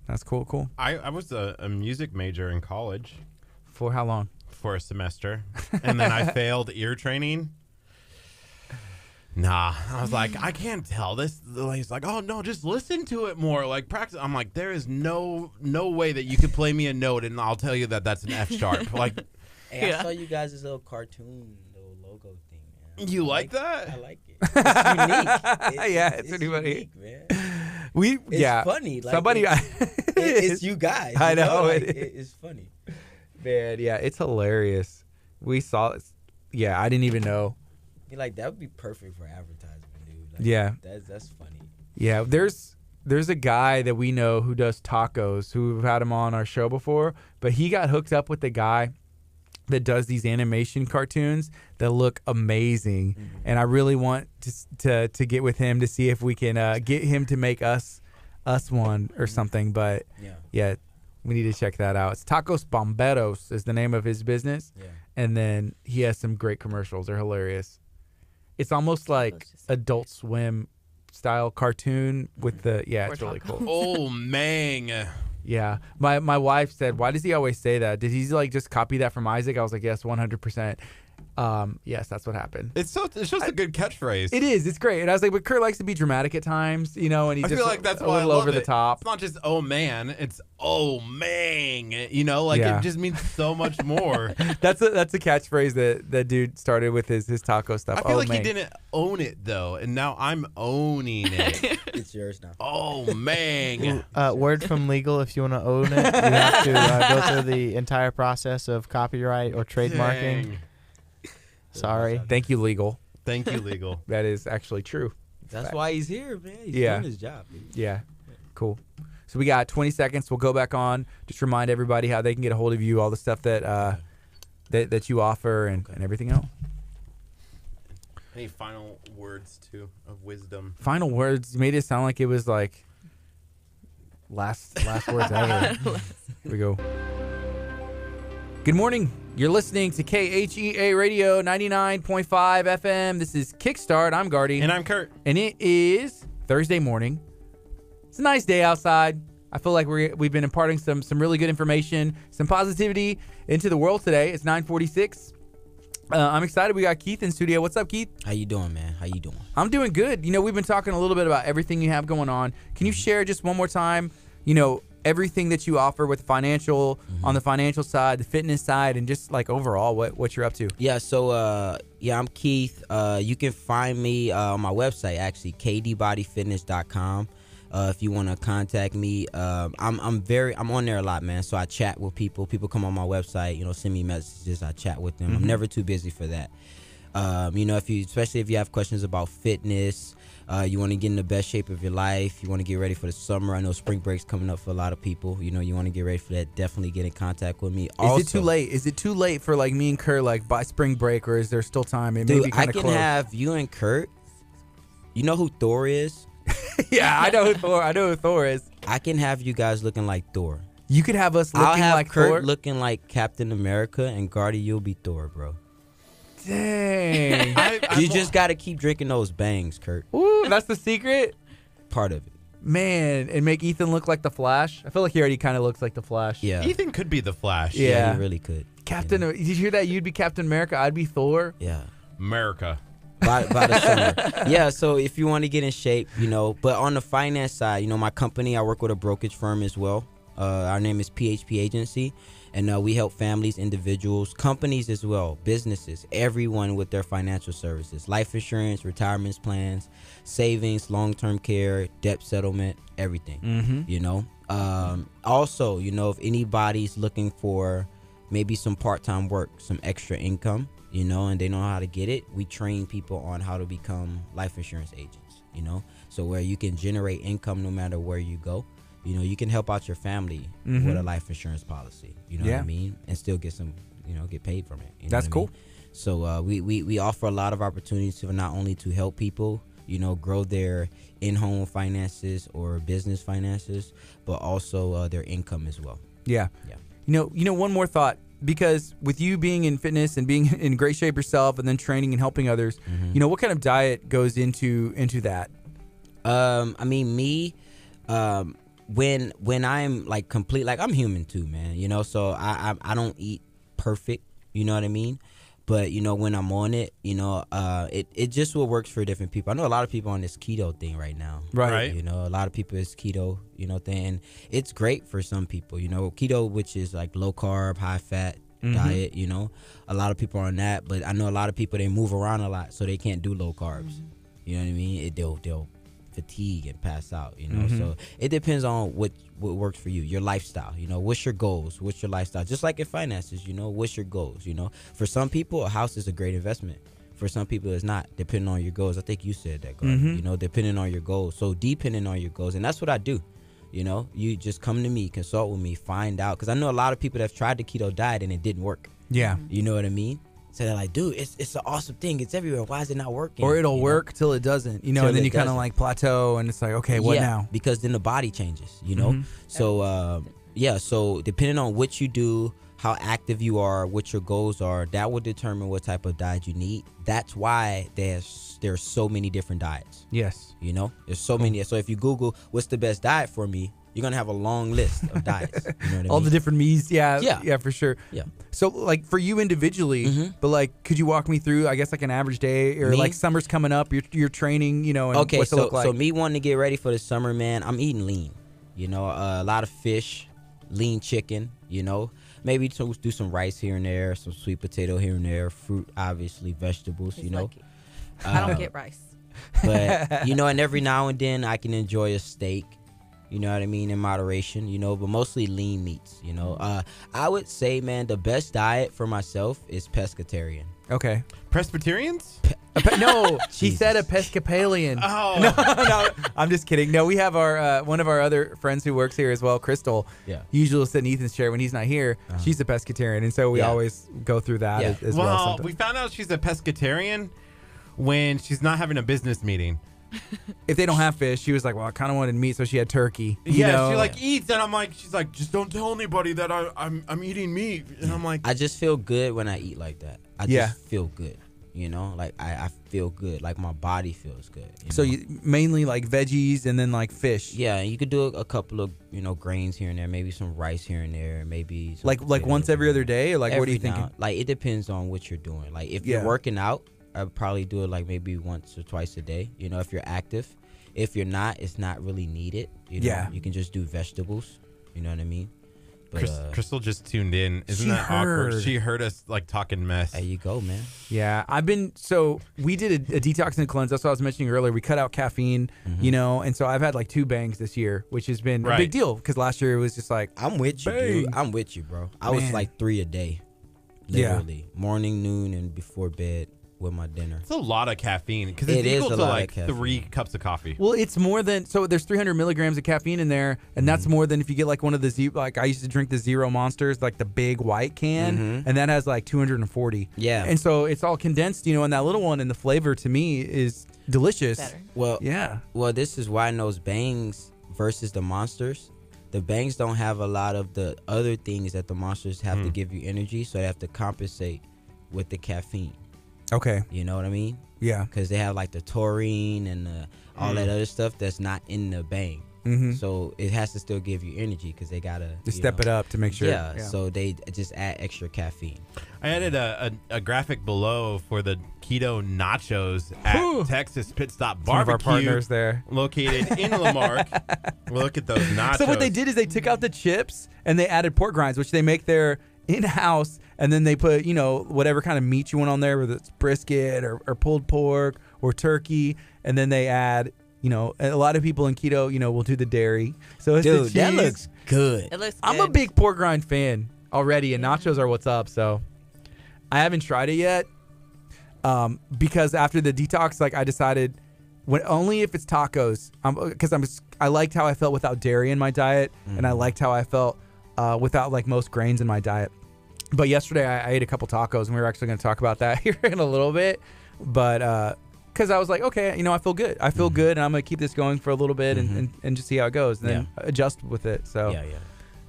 That's cool. I was a music major in college For how long? for a semester, and then I failed ear training. Nah, I was like, I can't tell this. He's like, oh no, just listen to it more, like practice. I'm like, there is no way that you could play me a note and I'll tell you that that's an F sharp. Like, Hey, Yeah. I saw you guys' little cartoon, little logo thing, man. you I like that? I like it. It's unique. Yeah, it's pretty funny. unique, man. It's funny. Like, somebody. It's you guys. I know. Like, it's funny. Man, yeah, it's hilarious. We saw it. Yeah, I didn't even know. You're like, that would be perfect for advertisement, dude. Like, Yeah. That's funny. Yeah, there's a guy that we know who does tacos, who we've had him on our show before, but he got hooked up with the guy that does these animation cartoons that look amazing, and I really want to get with him to see if we can get him to make us one or something. But yeah, we need to check that out. It's Tacos Bomberos is the name of his business, and then he has some great commercials. They're hilarious. It's almost like Adult Swim style cartoon with the it's really cool. Oh man. Yeah, my wife said, "Why does he always say that? Did he like just copy that from Isaac?" I was like, "Yes, 100%." Yes, that's what happened. It's just a good catchphrase. It is. It's great. And I was like, but Kurt likes to be dramatic at times, and he I just feel like that's a why little I love over the it. top. It's not just oh man, it's oh man. It just means so much more. That's a catchphrase that dude started with his taco stuff. I feel oh, like man. he didn't own it though, and now I'm owning it. It's yours now. Oh man. Word from legal: if you want to own it, you have to go through the entire process of copyright or trademarking. Dang. Sorry. Thank you, legal. Thank you, legal. That is actually true. That's why he's here, man. He's Yeah. doing his job, dude. Yeah. Cool. So we got 20 seconds. We'll go back on. Just remind everybody how they can get a hold of you, all the stuff that that you offer, and everything else. Any final words too of wisdom? Final words. You made it sound like it was like last words ever. Here we go. Good morning. You're listening to KHEA Radio 99.5 FM. This is Kickstart. I'm Gardy. And I'm Curt. And it is Thursday morning. It's a nice day outside. I feel like we've been imparting some really good information, some positivity into the world today. It's 9:46. I'm excited. We got Keith in studio. What's up, Keith? How you doing, man? How you doing? I'm doing good. We've been talking a little bit about everything you have going on. Can you share just one more time, everything that you offer with financial, on the financial side, the fitness side, and just like overall what you're up to? Yeah, so I'm Keith. You can find me on my website, actually, kdbodyfitness.com. If you want to contact me, I'm on there a lot, man. So I chat with people. People come on my website, send me messages. I chat with them. I'm never too busy for that. Especially if you have questions about fitness, you want to get in the best shape of your life, you want to get ready for the summer. I know spring break's coming up for a lot of people. You want to get ready for that. Definitely get in contact with me. Is it too late? Is it too late for like me and Kurt, like by spring break, or is there still time? It may be I kind of can close. have you and Kurt. You know who Thor is? Yeah, I know who Thor is. I can have you guys looking like Thor. You could have us looking I'll have like Kurt Thor. looking like Captain America, and Gardy, you'll be Thor, bro. Dang. You just got to keep drinking those bangs, Kurt. Ooh, that's the secret? Part of it. Man, and make Ethan look like the Flash? I feel like he already kind of looks like the Flash. Yeah. Ethan could be the Flash. Yeah. He really could. Captain, did you hear that? You'd be Captain America, I'd be Thor. Yeah. America. By the summer. Yeah, so if you want to get in shape, but on the finance side, my company, I work with a brokerage firm as well. Our name is PHP Agency, and we help families, individuals, companies as well, businesses, everyone with their financial services, life insurance, retirement plans, savings, long-term care, debt settlement, everything, Also, if anybody's looking for maybe some part-time work, some extra income, and they know how to get it, we train people on how to become life insurance agents, so where you can generate income no matter where you go. You can help out your family with a life insurance policy, what I mean, and still get some, get paid from it. That's cool. So we offer a lot of opportunities to not only to help people, grow their in-home finances or business finances, but also their income as well. Yeah. One more thought. Because with you being in fitness and being in great shape yourself and then training and helping others, what kind of diet goes into that? I mean, me, when I'm like complete, like I'm human too, man, so I don't eat perfect, you know what I mean? But, when I'm on it, it just what works for different people. I know a lot of people on this keto thing right now. Right. A lot of people is keto, thing. And it's great for some people, keto, which is like low carb, high fat diet, a lot of people are on that. But I know a lot of people, they move around a lot, so they can't do low carbs. You know what I mean? They'll fatigue and pass out, you know. So it depends on what works for you, your lifestyle, you know. What's your goals? What's your lifestyle? Just like in finances, you know, what's your goals, you know. For some people, a house is a great investment. For some people, it's not, depending on your goals. I think you said that, Gardy, you know, depending on your goals. So depending on your goals, and that's what I do. You know, you just come to me, consult with me, find out. Because I know a lot of people that have tried the keto diet and it didn't work. Yeah. You know what I mean? So they're like, dude, it's an awesome thing. It's everywhere. Why is it not working? Or it'll you work till it doesn't, you know, Till and then it you kind of doesn't. like plateau and it's like, okay, what now? Because then the body changes, you know? So, so depending on what you do, how active you are, what your goals are, that will determine what type of diet you need. That's why there's so many different diets. Yes. You know, there's so many. So if you Google what's the best diet for me, you're gonna have a long list of diets. You know what I All mean? the different me's. Yeah. Yeah. Yeah, for sure. Yeah. So like for you individually, but like, could you walk me through, I guess, like an average day or Me? like summer's coming up, you're training, you know, and Okay, what's it look like? so me wanting to get ready for the summer, man, I'm eating lean. You know, a lot of fish, lean chicken, you know. Maybe to do some rice here and there, some sweet potato here and there, fruit, obviously, vegetables, He's you know. lucky. I don't get rice. But, you know, and every now and then I can enjoy a steak, you know what I mean, in moderation, you know, but mostly lean meats, you know. I would say, man, the best diet for myself is pescatarian. Okay. Presbyterians? No, he Jesus. said Episcopalian. Oh. No, I'm just kidding. No, we have our one of our other friends who works here as well, Crystal. Yeah. Usually sit in Ethan's chair when he's not here. She's a pescatarian, and so we Yeah. always go through that Yeah. as well. Well, sometimes. we found out she's a pescatarian when she's not having a business meeting. If they don't have fish, she was like, well, I kind of wanted meat, so she had turkey. You Yeah, know? she like eats, and I'm like, she's like, just don't tell anybody that I'm eating meat, and I'm like, I just feel good when I eat like that. I just feel good, you know, like I feel good, like my body feels good. So know? you mainly like veggies and then like fish. Yeah, and you could do a couple of, you know, grains here and there, maybe some rice here and there, maybe some Like potatoes once every other day, or like what are you every now- thinking? Like it depends on what you're doing. Like if Yeah. you're working out, I'd probably do it like maybe once or twice a day. You know, if you're active. If you're not, it's not really needed. You know? Yeah. You can just do vegetables. You know what I mean? But Crystal just tuned in. Isn't She that awkward? heard. She heard us like talking mess. there you go, man. Yeah, we did a detox and cleanse. That's what I was mentioning earlier. We cut out caffeine, you know, and so I've had like 2 bangs this year, which has been a Right. big deal because last year it was just like, I'm with you, Bang. dude. I'm with you, bro. I was Man. like 3 a day. Yeah. Literally. Morning, noon, and before bed with my dinner. It's a lot of caffeine because It it's is equal a to lot of like caffeine. 3 cups of coffee. well, it's more than, so there's 300 milligrams of caffeine in there, and that's more than if you get like one of the, like I used to drink the Zero Monsters, like the big white can, and that has like 240. Yeah. And so it's all condensed, you know, and that little one, and the flavor to me is delicious. Better. Well, Yeah. well, this is why in those bangs versus the monsters, the bangs don't have a lot of the other things that the monsters have to give you energy, so they have to compensate with the caffeine. Okay. You know what I mean? Yeah. Because they have like the taurine and all that other stuff that's not in the bang. So it has to still give you energy because they gotta Just step it up to make sure. Yeah, so they just add extra caffeine. I added a graphic below for the keto nachos at Whew. Texas Pit Stop One of Barbecue, our partners there. located in Lamarck. Look at those nachos. So what they did is they took out the chips and they added pork grinds, which they make there in-house, and then they put, you know, whatever kind of meat you want on there, whether it's brisket or pulled pork or turkey, and then they add, you know, a lot of people in keto, you know, will do the dairy. So it's the Dude, that cheese. looks good. It looks good. I'm a big pork rind fan already, and nachos are what's up. So I haven't tried it yet, because after the detox, like I decided, only if it's tacos, because I liked how I felt without dairy in my diet, and I liked how I felt without like most grains in my diet. But yesterday I ate a couple tacos, and we were actually going to talk about that here in a little bit. But because I was like, okay, you know, I feel good. I feel good, and I'm going to keep this going for a little bit and just see how it goes, and then adjust with it. So Yeah.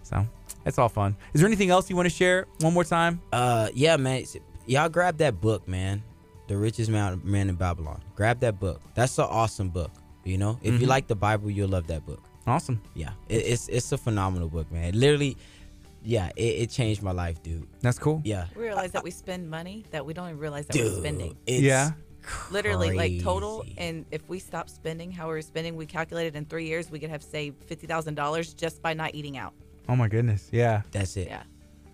so it's all fun. Is there anything else you want to share one more time? Yeah, man. Y'all grab that book, man. The Richest Man in Babylon. Grab that book. That's an awesome book. You know, if you like the Bible, you'll love that book. Awesome. Yeah, it's a phenomenal book, man. Literally, yeah, it changed my life, dude. That's cool. Yeah, We realize that we spend money that we don't even realize that dude, we're spending. it's Yeah. Literally, like total. crazy. And if we stop spending how we're spending, we calculated in 3 years we could have saved $50,000 just by not eating out. Oh my goodness. Yeah. That's it. Yeah,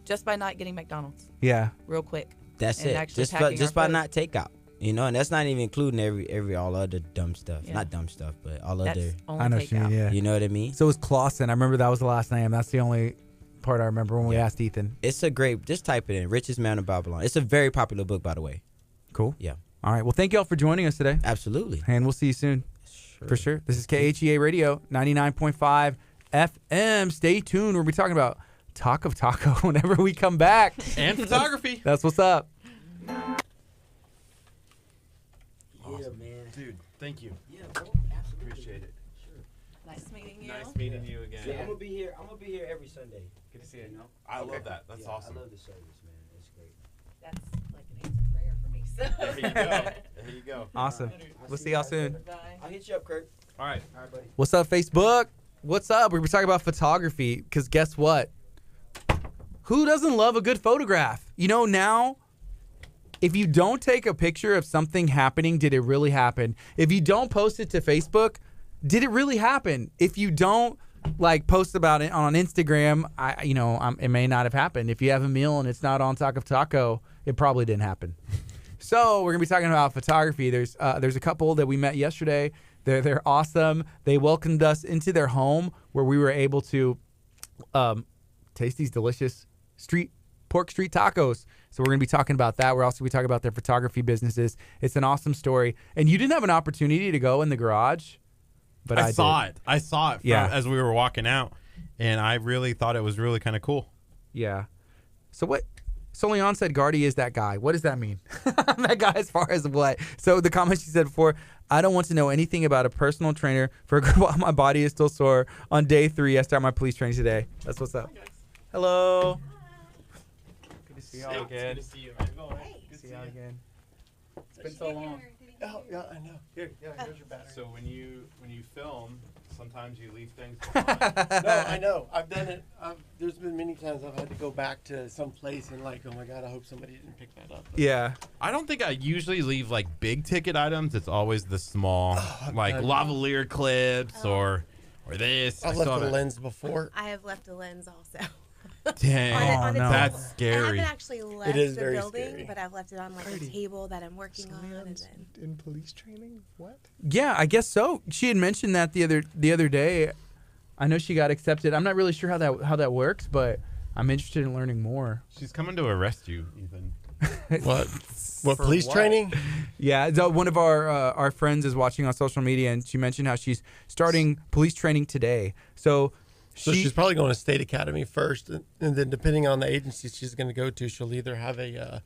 just by not getting McDonald's Yeah. real quick. That's And it. actually Just packing just our by food. not takeout. You know, and that's not even including every all other dumb stuff. Yeah. Not dumb stuff, but all That's other. only I know what you mean, takeout. yeah. You know what I mean? So it was Clausen. I remember that was the last name. That's the only part I remember when we asked Ethan. It's a great. Just type it in. Richest Man of Babylon. It's a very popular book, by the way. Cool. Yeah. All right. Well, thank y'all for joining us today. Absolutely. And we'll see you soon. For sure. This is KHEA Radio, 99.5 FM. Stay tuned. We'll be talking about Talk of Taco whenever we come back. And photography. That's what's up. Yeah, man. Dude, thank you. Yeah, bro. Absolutely. Appreciate it. Nice meeting you. Nice meeting you again. Yeah, I'm gonna be here. I'm gonna be here every Sunday. Good to see you. You know? I love that. That's Yeah, awesome. I love the service, man. It's great. That's like an answered prayer for me. So. There you go. There you go. Awesome. We'll see y'all soon. Bye. I'll hit you up, Kurt. All right. All right, buddy. What's up, Facebook? What's up? We were talking about photography because guess what? Who doesn't love a good photograph? You know, now, if you don't take a picture of something happening, did it really happen? If you don't post it to Facebook, did it really happen? If you don't like post about it on Instagram, it may not have happened. If you have a meal and it's not on Talk of Taco, it probably didn't happen. So we're gonna be talking about photography. There's a couple that we met yesterday. They're awesome. They welcomed us into their home where we were able to taste these delicious pork street tacos. So we're going to be talking about that. We're also going to be talking about their photography businesses. It's an awesome story. And you didn't have an opportunity to go in the garage, but I saw did. it. I saw it as we were walking out, and I really thought it was really kind of cool. Yeah. So what? Solion said Gardy is that guy. What does that mean? That guy as far as what? So the comment she said before, I don't want to know anything about a personal trainer for a group while my body is still sore. On day 3, I start my police training today. That's what's up. Hello. Good to see y'all again. Good to see you, man. Good to see y'all again. It's been so long. Oh, yeah, I know. Here's your battery. So when you film, sometimes you leave things behind. No, I know. I've done it. There's been many times I've had to go back to some place and like, oh my God, I hope somebody didn't pick that up. But Yeah. I don't think I usually leave like big ticket items. It's always the small, like done- lavalier clips or this. I've I left saw the that. lens before. I have left a lens also. Dang, on a no. table. that's And I scary. haven't actually left is the very building, scary. but I've left it on like a table that I'm working on, and then in police training? What? Yeah, I guess so. She had mentioned that the other day. I know she got accepted. I'm not really sure how that works, but I'm interested in learning more. She's coming to arrest you, Ethan. What? What, police training? Yeah, so one of our friends is watching on social media, and she mentioned how she's starting police training today. So She's probably going to state academy first, and then depending on the agency she's going to go to, she'll either have a,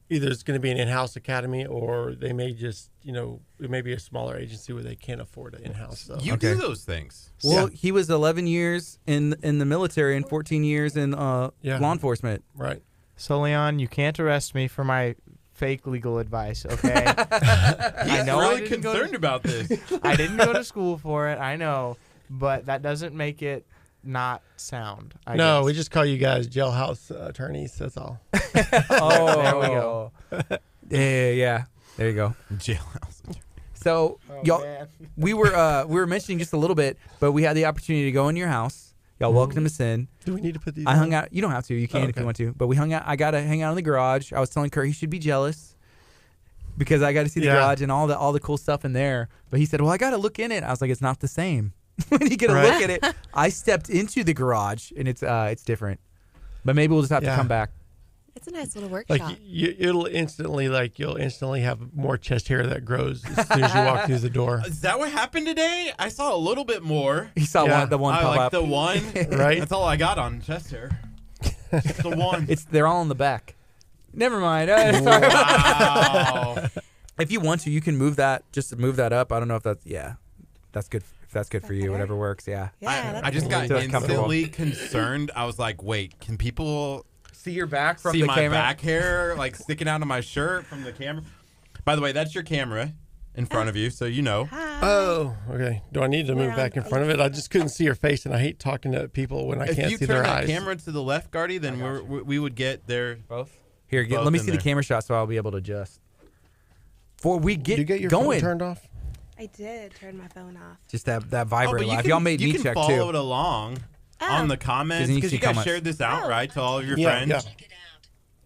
either it's going to be an in-house academy, or they may just, it may be a smaller agency where they can't afford an in-house. So. You do those things. Well, he was 11 years in the military and 14 years in law enforcement. Right. So, Leon, you can't arrest me for my fake legal advice, okay? He's I know I really didn't go concerned about this. I didn't go to school for it, I know, but that doesn't make it not sound. I No, guess. we just call you guys jailhouse attorneys. That's all. Oh, There we go. Yeah. There you go. Jailhouse. So y'all, we were mentioning just a little bit, but we had the opportunity to go in your house. Y'all welcomed us in. Do we need to put these? I on? hung out. You don't have to. You can if okay. you want to. But we hung out. I got to hang out in the garage. I was telling Kurt he should be jealous because I got to see the Yeah. garage and all the cool stuff in there. But he said, "Well, I got to look in it." I was like, "It's not the same." When you get a Right. look at it, I stepped into the garage and it's different. But maybe we'll just have to Yeah. come back. it's a nice little workshop. Like you'll instantly have more chest hair that grows as soon as you walk through the door. Is that what happened today? I saw a little bit more. He saw Yeah. the one I pop like up. the one. Right? That's all I got on chest hair. Just the one. They're all in the back. Never mind. Sorry. Wow. If you want to, you can move that. Just move that up. I don't know if that's that's good. If that's good for you, better? whatever works. Yeah. yeah, I just got So it's comfortable. instantly concerned. I was like, wait, can people See your back from see the my camera. back hair like sticking out of my shirt from the camera? By the way, that's your camera in front of you, so you know. Hi. Oh, okay. Do I need to move We're back on in front of it? I just couldn't see her face, and I hate talking to people when I If can't you see turn their that eyes. camera to the left, Gardy, then we would get there. Both. Here, Both let me in see the there. camera shot so I'll be able to adjust. Before we Did you get your going, phone turned off? I did turn my phone off. just that Oh, vibrate but you live. can, Y'all made you me can check follow too. it along on the comments 'Cause then you because see you guys comments. shared this out, Oh. right, to all of your Yeah, friends.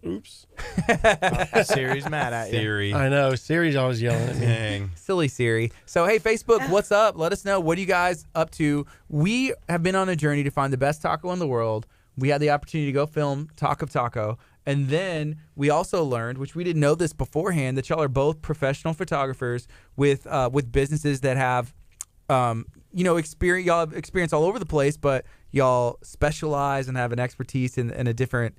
yeah. Oops. Siri's mad at you. Siri. I know. Siri's always yelling at me. Dang. Silly Siri. So, hey, Facebook, what's up? Let us know. What are you guys up to? We have been on a journey to find the best taco in the world. We had the opportunity to go film Talk of Taco. And then we also learned, which we didn't know this beforehand, that y'all are both professional photographers with businesses that have, experience. Y'all have experience all over the place, but y'all specialize and have an expertise in a different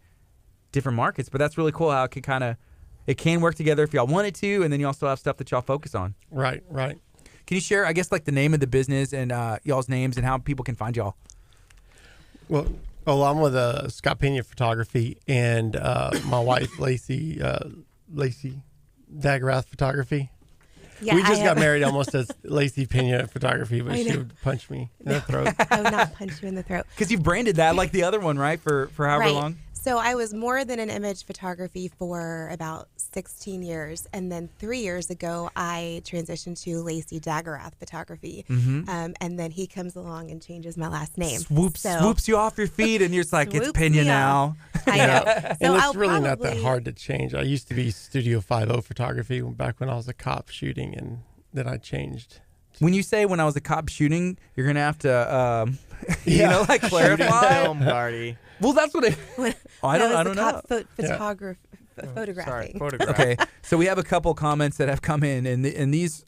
markets. But that's really cool how it can work together if y'all wanted to, and then you also have stuff that y'all focus on. Right. Can you share, I guess, like the name of the business and y'all's names and how people can find y'all? Well, I'm with Scott Pena Photography and my wife Lacey Daggerath Photography. Yeah, we just got married almost as Lacey Pena Photography, but she would punch me in the throat. I would not punch you in the throat. Because you branded that like the other one, right? For however long? So I was more than an image photography for about 16 years. And then 3 years ago, I transitioned to Lacey Daggerath Photography. And then he comes along and changes my last name. Swoops you off your feet, and you're just like, it's Pena now. I know. And So it's I'll really not that probably- hard to change. I used to be Studio 50 Photography back when I was a cop shooting, and then I changed. When you say when I was a cop shooting, you're going to have to, Yeah. clarify. Film, Gardy. Well, that's what it. I don't know. Photographing. Photograph. Okay, so we have a couple comments that have come in, and these,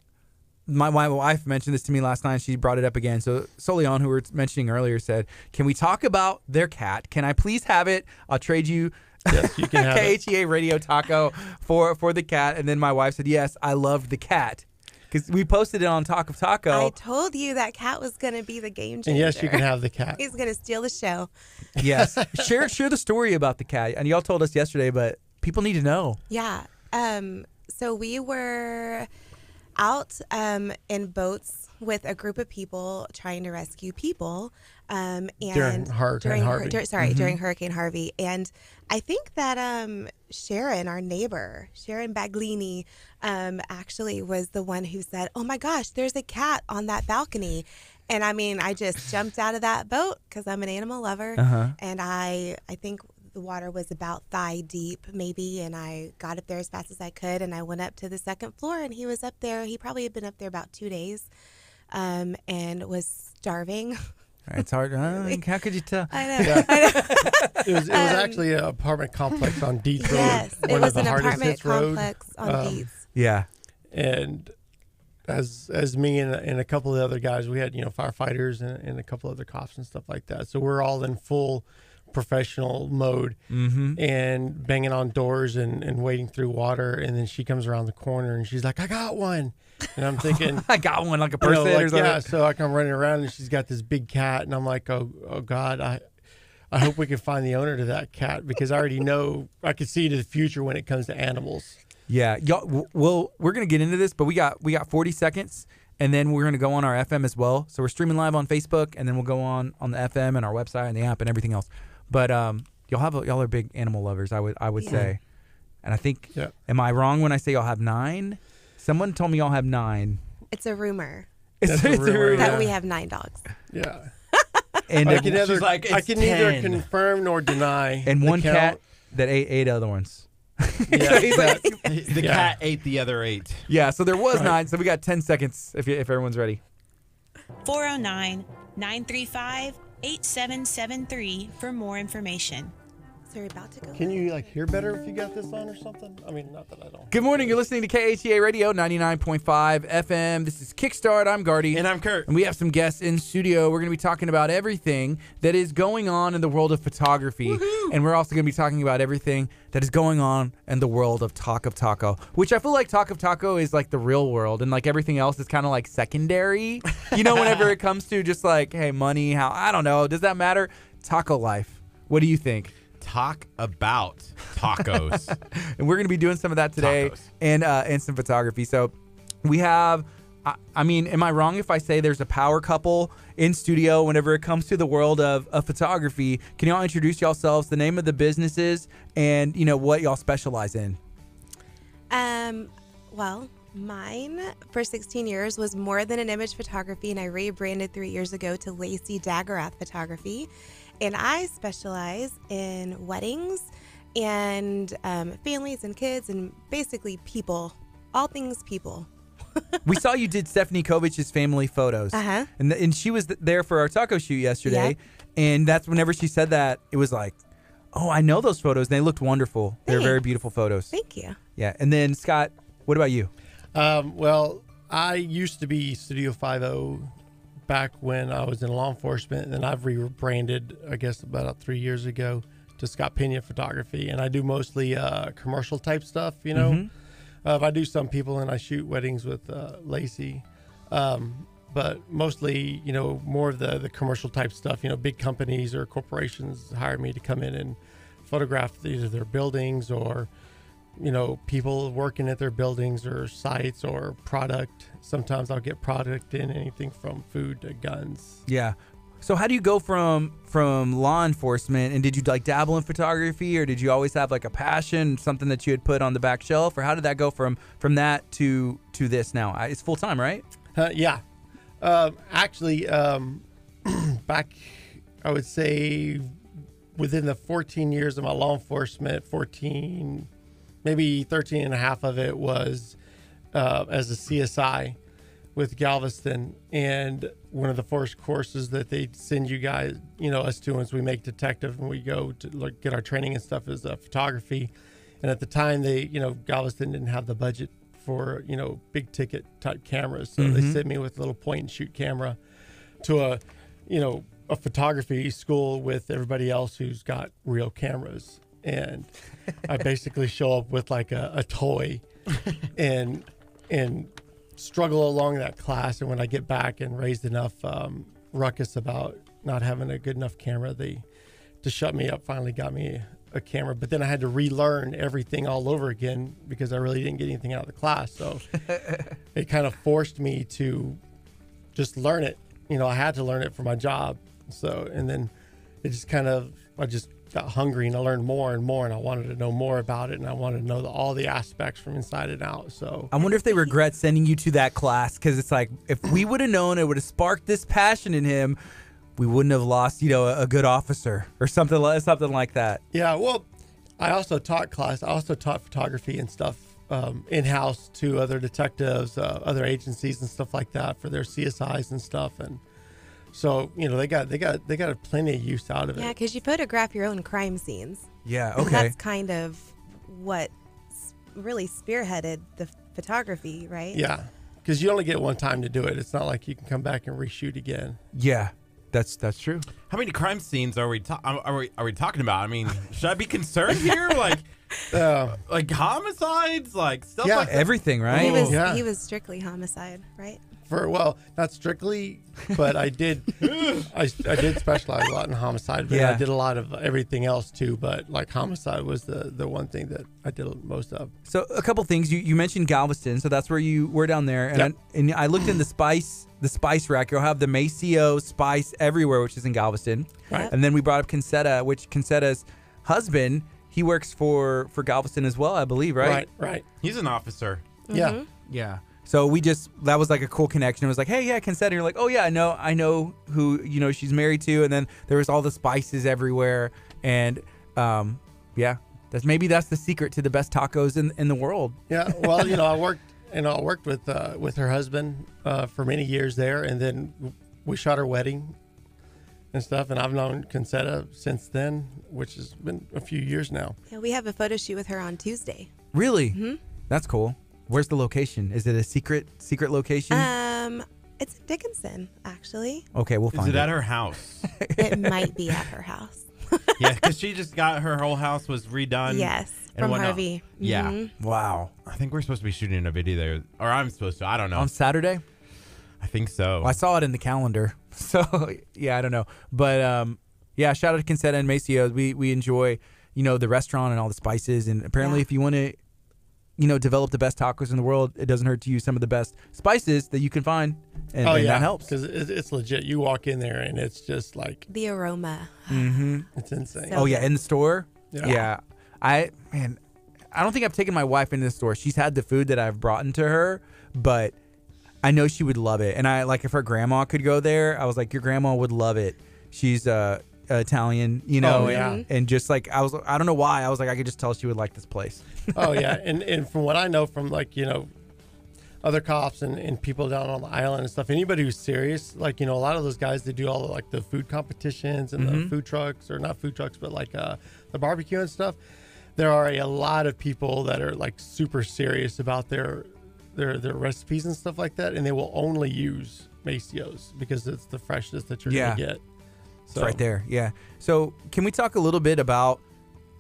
my wife mentioned this to me last night. She brought it up again. So Solion, who we were mentioning earlier, said, "Can we talk about their cat? Can I please have it? I'll trade you." Yes, you can have it. KHEA Radio Taco for the cat. And then my wife said, "Yes, I loved the cat." Because we posted it on Talk of Taco. I told you that cat was going to be the game changer. And yes, you can have the cat. He's going to steal the show. Yes. Share the story about the cat. And y'all told us yesterday, but people need to know. Yeah. So we were out in boats with a group of people trying to rescue people. And During Hurricane Harvey. During Hurricane Harvey. And I think that Sharon, our neighbor, Sharon Baglini, actually was the one who said, "Oh my gosh, there's a cat on that balcony." And I mean, I just jumped out of that boat because I'm an animal lover. And I think the water was about thigh deep maybe, and I got up there as fast as I could, and I went up to the second floor, and he was up there. He probably had been up there about 2 days and was starving. It's hard. How could you tell? I know. It was actually an apartment complex on Dietz Road. Yes, it one was of the an hardest apartment hit road. complex on Dietz. Yeah. And as me and a couple of the other guys, we had firefighters and a couple other cops and stuff like that. So we're all in full professional mode and banging on doors and wading through water. And then she comes around the corner and she's like, "I got one." And I'm thinking, I got one, like a person or something. yeah. So I come running around and she's got this big cat, and I'm like, oh God, I hope we can find the owner to that cat, because I already know I can see to the future when it comes to animals. Yeah, y'all. Well, we're gonna get into this, but we got 40 seconds, and then we're gonna go on our FM as well. So we're streaming live on Facebook, and then we'll go on the FM and our website and the app and everything else. But y'all are big animal lovers, I would say, and I think. Yeah. Am I wrong when I say y'all have 9? Someone told me y'all have 9. It's a rumor That's a rumor, that yeah. we have 9 dogs. Yeah. And I can she's like, I "It's can neither 10." confirm nor deny. and the one count. cat that ate 8 other ones. Yeah, The cat ate the other 8. Yeah, so there was Right. 9. So we got 10 seconds if everyone's ready. 409-935-8773 for more information. So we're about to go. Can you hear better if you got this on or something? I mean, not that I don't. Good morning. You're listening to KHEA Radio 99.5 FM. This is Kickstart. I'm Gardy. And I'm Curt. And we have some guests in studio. We're going to be talking about everything that is going on in the world of photography. Woo-hoo! And we're also going to be talking about everything that is going on in the world of Talk of Taco, which I feel like Talk of Taco is like the real world, and like everything else is kind of like secondary. Whenever it comes to just like, hey, money, I don't know. Does that matter? Taco life. What do you think? Talk about tacos. And we're going to be doing some of that today. Tacos. And some photography. So we have, I mean, am I wrong if I say there's a power couple in studio whenever it comes to the world of photography? Can y'all introduce yourselves, the name of the businesses, and what y'all specialize in? Well, mine for 16 years was More Than an Image Photography, and I rebranded 3 years ago to Lacey Daggerath Photography. And I specialize in weddings and families and kids and basically people, all things people. We saw you did Stephanie Kovich's family photos. Uh-huh. And she was there for our taco shoot yesterday. Yeah. And that's whenever she said that, it was like, oh, I know those photos. They looked wonderful. They're very beautiful photos. Thank you. Yeah. And then, Scott, what about you? Well, I used to be Studio 50 back when I was in law enforcement, and then I've rebranded, I guess, about 3 years ago to Scott Pena Photography. And I do mostly commercial type stuff, you know. Mm-hmm. I do some people, and I shoot weddings with Lacey. But mostly, you know, more of the commercial type stuff. You know, big companies or corporations hire me to come in and photograph either their buildings or, you know, people working at their buildings or sites or product. Sometimes I'll get product in, anything from food to guns. Yeah. So how do you go from law enforcement, and did you like dabble in photography, or did you always have like a passion, something that you had put on the back shelf, or how did that go from that to this now? It's full time, right? Yeah. Actually, back, I would say within the 14 years of my law enforcement, 14, maybe 13 and a half of it was as a CSI with Galveston. And one of the first courses that they send you guys, you know, us to, once we make detective and we go to like get our training and stuff, is photography. And at the time, they, you know, Galveston didn't have the budget for, you know, big ticket type cameras. So they sent me with a little point and shoot camera to a, you know, a photography school with everybody else who's got real cameras. And I basically show up with like a toy and struggle along that class. And when I get back and raised enough ruckus about not having a good enough camera, to shut me up, finally got me a camera. But then I had to relearn everything all over again because I really didn't get anything out of the class. So it kind of forced me to just learn it. You know, I had to learn it for my job. So, and then it just kind of, I just got hungry and I learned more and more, and I wanted to know more about it, and I wanted to know all the aspects from inside and out. So I wonder if they regret sending you to that class, because it's like, if we would have known it would have sparked this passion in him, we wouldn't have lost, you know, a good officer or something like that. Yeah, well, I also taught photography and stuff in-house to other detectives, other agencies and stuff like that for their CSIs and stuff. And so, you know, they got plenty of use out of it. Yeah, because you photograph your own crime scenes. Yeah, okay. And that's kind of what really spearheaded the photography, right? Yeah, because you only get one time to do it. It's not like you can come back and reshoot again. Yeah. That's true. How many crime scenes are we talking about? I mean, should I be concerned here? Like homicides, like stuff like that? Everything, right? He was strictly homicide, right? Well, not strictly, but I did specialize a lot in homicide, but I did a lot of everything else too. But like homicide was the one thing that I did most of. So a couple things. You mentioned Galveston, so that's where you were down there, and I looked in the spice rack. You'll have the Maceo spice everywhere, which is in Galveston. Right. And then we brought up Concetta, which Concetta's husband, he works for Galveston as well, I believe, right? Right. He's an officer. Mm-hmm. Yeah. So that was like a cool connection. It was like, hey, yeah, Concetta. You're like, oh yeah, I know who, you know, she's married to. And then there was all the spices everywhere. And that's the secret to the best tacos in the world. Yeah. Well, you know, I worked with her husband for many years there, and then we shot her wedding and stuff. And I've known Concetta since then, which has been a few years now. Yeah, we have a photo shoot with her on Tuesday. Really? Mm-hmm. That's cool. Where's the location? Is it a secret location? It's in Dickinson, actually. Okay, we'll find it. Is it at her house? It might be at her house. Yeah, because she just got her whole house was redone. Yes, and from whatnot. Harvey. Yeah. Mm-hmm. Wow. I think we're supposed to be shooting a video there, or I'm supposed to. I don't know. On Saturday? I think so. Well, I saw it in the calendar. So, yeah, I don't know. But, shout out to Concetta and Maceo. We enjoy, you know, the restaurant and all the spices. And apparently if you want to, you know, develop the best tacos in the world, it doesn't hurt to use some of the best spices that you can find. And that helps. Because it's legit. You walk in there and it's just like the aroma. Mm-hmm. It's insane. So in the store? Yeah. I don't think I've taken my wife into the store. She's had the food that I've brought into her, but I know she would love it. And I like, if her grandma could go there, I was like, your grandma would love it. She's Italian, Oh, yeah. and just like I don't know why I was like I could just tell she would like this place. Oh yeah, and from what I know from like other cops and people down on the island and stuff, anybody who's serious, like a lot of those guys, they do all the, like the food competitions and the food trucks, or not food trucks, but like the barbecue and stuff. There are a lot of people that are like super serious about their recipes and stuff like that, and they will only use Maceo's because it's the freshness that you're gonna get. So. It's right there. Yeah. So can we talk a little bit about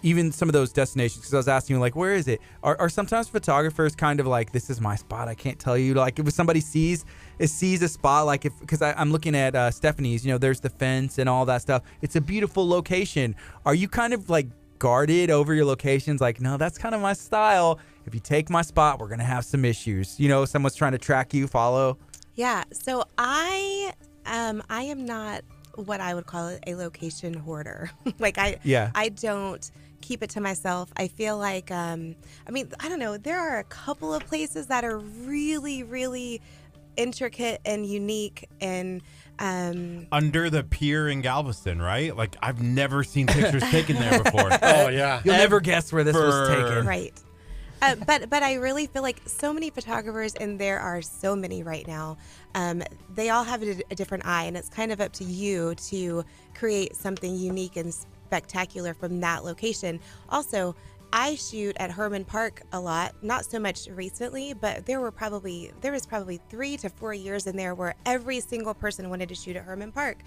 even some of those destinations? Because I was asking you, like, where is it? Are sometimes photographers kind of like, this is my spot, I can't tell you? Like, if somebody sees a spot, like because I'm looking at Stephanie's, there's the fence and all that stuff. It's a beautiful location. Are you kind of like guarded over your locations? Like, no, that's kind of my style. If you take my spot, we're going to have some issues. Someone's trying to track you, follow. Yeah. So I am not what I would call a location hoarder. Like I don't keep it to myself. I feel like, I don't know. There are a couple of places that are really, really intricate and unique and under the pier in Galveston, right? Like I've never seen pictures taken there before. Oh yeah. You'll never guess where this was taken. Right. But I really feel like so many photographers, and there are so many right now, they all have a different eye, and it's kind of up to you to create something unique and spectacular from that location. Also, I shoot at Herman Park a lot, not so much recently, but there was probably 3 to 4 years in there where every single person wanted to shoot at Herman Park.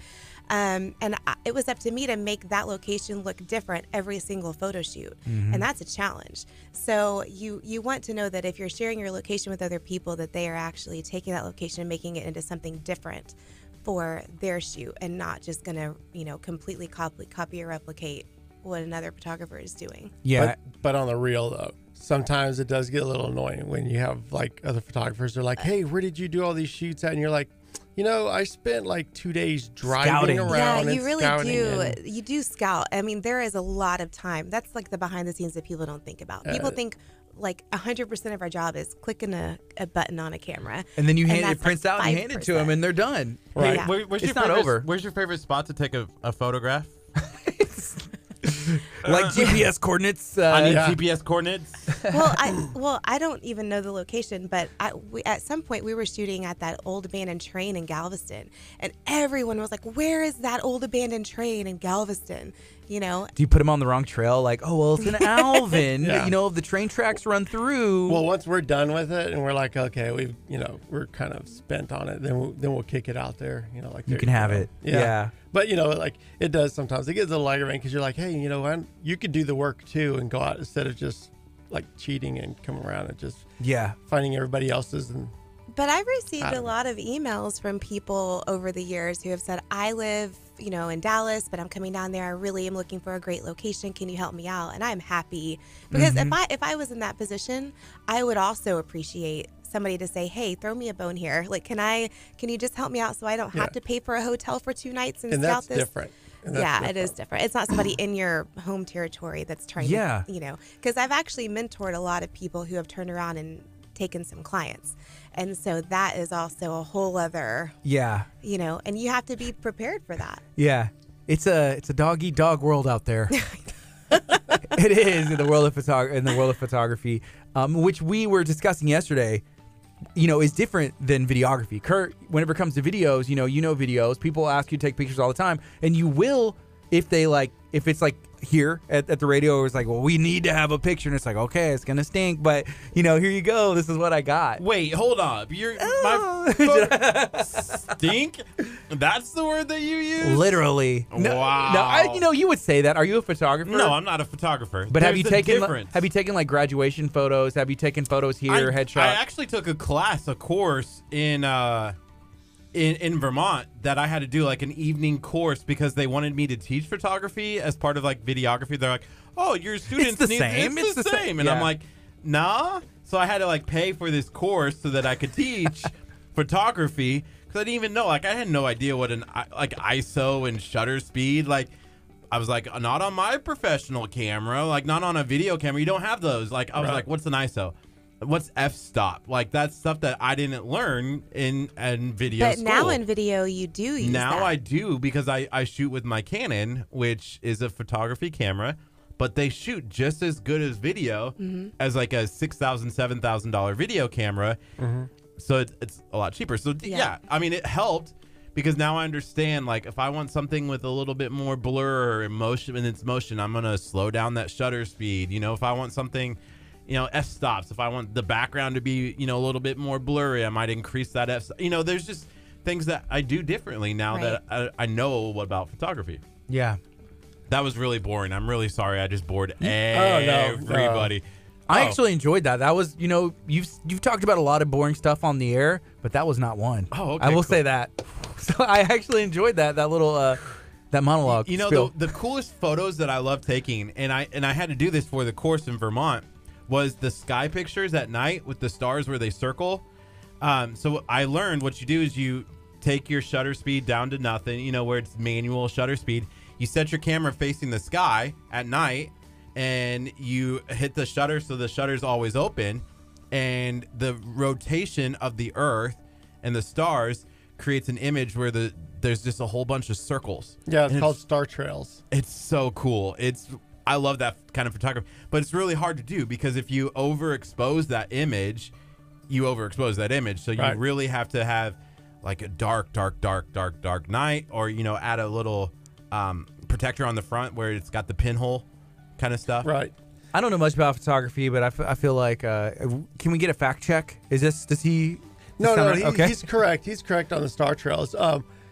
It was up to me to make that location look different every single photo shoot. And that's a challenge. So you want to know that if you're sharing your location with other people, that they are actually taking that location and making it into something different for their shoot, and not just going to, completely copy or replicate what another photographer is doing. Yeah. But on the real though, sometimes it does get a little annoying when you have like other photographers are like, hey, where did you do all these shoots at? And you're like, I spent like 2 days driving Scouting. around. Yeah, and you really scouting do. and- You do scout. I mean, there is a lot of time. That's like the behind the scenes that people don't think about. People think like 100% of our job is clicking a button on a camera. And then you hand that's it prints like out and you hand it to them, and they're done. Right. Yeah. Where's It's your not over. Where's your favorite spot to take a photograph? Like GPS coordinates. I need yeah. GPS coordinates. I don't even know the location, but at some point we were shooting at that old abandoned train in Galveston, and everyone was like, "Where is that old abandoned train in Galveston?" Do you put them on the wrong trail? Like, oh, well, it's in Alvin. Yeah. The train tracks run through. Well, once we're done with it and we're like, okay, we're kind of spent on it, then we'll kick it out there. Like you there can have go. it. Yeah. But like it does sometimes. It gets a little aggravating because you're like, hey, you could do the work too and go out instead of just like cheating and coming around and just finding everybody else's. But I've received a lot of emails from people over the years who have said, I live, in Dallas, but I'm coming down there. I really am looking for a great location. Can you help me out? And I'm happy because if I was in that position, I would also appreciate somebody to say, hey, throw me a bone here. Like, can you just help me out so I don't have to pay for a hotel for 2 nights and scout that's this? different. And that's different. It is different. It's not somebody in your home territory that's trying to, because I've actually mentored a lot of people who have turned around and taken some clients. And so that is also a whole other, and you have to be prepared for that. Yeah. It's a dog eat dog world out there. It is in the world of photography, which we were discussing yesterday. Is different than videography. Curt, whenever it comes to videos, videos. People ask you to take pictures all the time, and you will if it's like here at the radio, it's like, well, we need to have a picture, and it's like, okay, it's gonna stink, but here you go. This is what I got. Wait, hold up. Stink? That's the word that you use? Literally. Wow. No, you would say that. Are you a photographer? No, I'm not a photographer. But have you taken difference. like graduation photos? Have you taken photos here, headshots? I actually took a course in Vermont that I had to do like an evening course because they wanted me to teach photography as part of like videography. They're like, oh, your students It's the same. It's the same. And I'm like, nah. So I had to like pay for this course so that I could teach photography because I didn't even know. Like I had no idea what an like ISO and shutter speed. Like I was like, not on my professional camera. Like not on a video camera. You don't have those. Like I was like, what's an ISO? What's f-stop? Like, that's stuff that I didn't learn in video But school. now in video, you do use Now that. I do, because I shoot with my Canon, which is a photography camera, but they shoot just as good as video as like a $6,000, $7,000 video camera. So it's a lot cheaper. So yeah, I mean, it helped, because now I understand, like, if I want something with a little bit more blur or emotion in its motion, I'm going to slow down that shutter speed. You know, if I want something, you know, f-stops. If I want the background to be, you know, a little bit more blurry, I might increase that f. You know, there's just things that I do differently now that I know about photography. Yeah. That was really boring. I'm really sorry. I just bored no. everybody. I Oh. actually enjoyed that. That was, you know, you've talked about a lot of boring stuff on the air, but that was not one. Oh, okay, I will cool. say that. So I actually enjoyed that little that monologue. You know, spiel. the coolest photos that I love taking, and I had to do this for the course in Vermont, was the sky pictures at night with the stars where they circle. So I learned what you do is you take your shutter speed down to nothing, you know, where it's manual shutter speed. You set your camera facing the sky at night, and you hit the shutter so the shutter's always open, and the rotation of the earth and the stars creates an image where there's just a whole bunch of circles. Yeah, it's And called star trails. It's so cool. I love that kind of photography, but it's really hard to do, because if you overexpose that image, you overexpose that image. So you really have to have like a dark night, or, you know, add a little protector on the front where it's got the pinhole kind of stuff. Right. I don't know much about photography, but I feel like can we get a fact check? Does he? No, sound right? he's correct. He's correct on the star trails.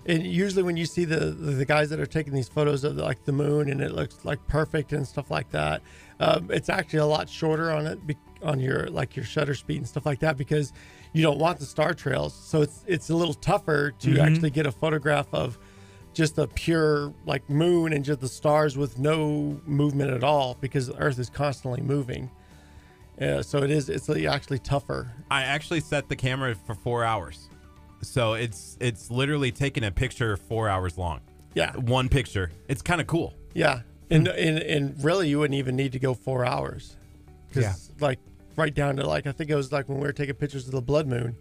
And usually when you see the guys that are taking these photos of like the moon and it looks like perfect and stuff like that, it's actually a lot shorter on it on your shutter speed and stuff like that, because you don't want the star trails. So it's a little tougher to actually get a photograph of just a pure like moon and just the stars with no movement at all, because the Earth is constantly moving. So it's actually tougher. I actually set the camera for 4 hours. So it's literally taking a picture 4 hours long. Yeah. One picture. It's kind of cool. Yeah. And really you wouldn't even need to go 4 hours. Because like right down to like, I think it was like when we were taking pictures of the blood moon,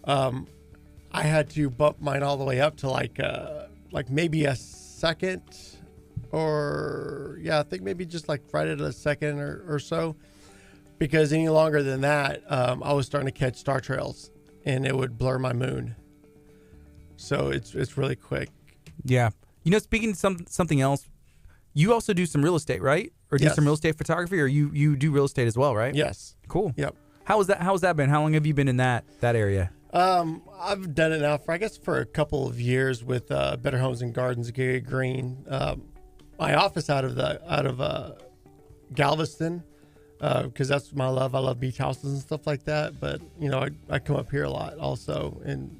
I had to bump mine all the way up to like maybe a second, or I think maybe just like right at a second or so, because any longer than that, I was starting to catch star trails and it would blur my moon. So it's really quick. Yeah. You know, speaking something else, you also do some real estate, right? Or do some real estate photography, or you do real estate as well, right? Yes. Cool. Yep. How's that been? How long have you been in that area? I've done it now for a couple of years with Better Homes and Gardens, Gary Green. My office out of Galveston, because that's my love. I love beach houses and stuff like that. But you know, I come up here a lot also and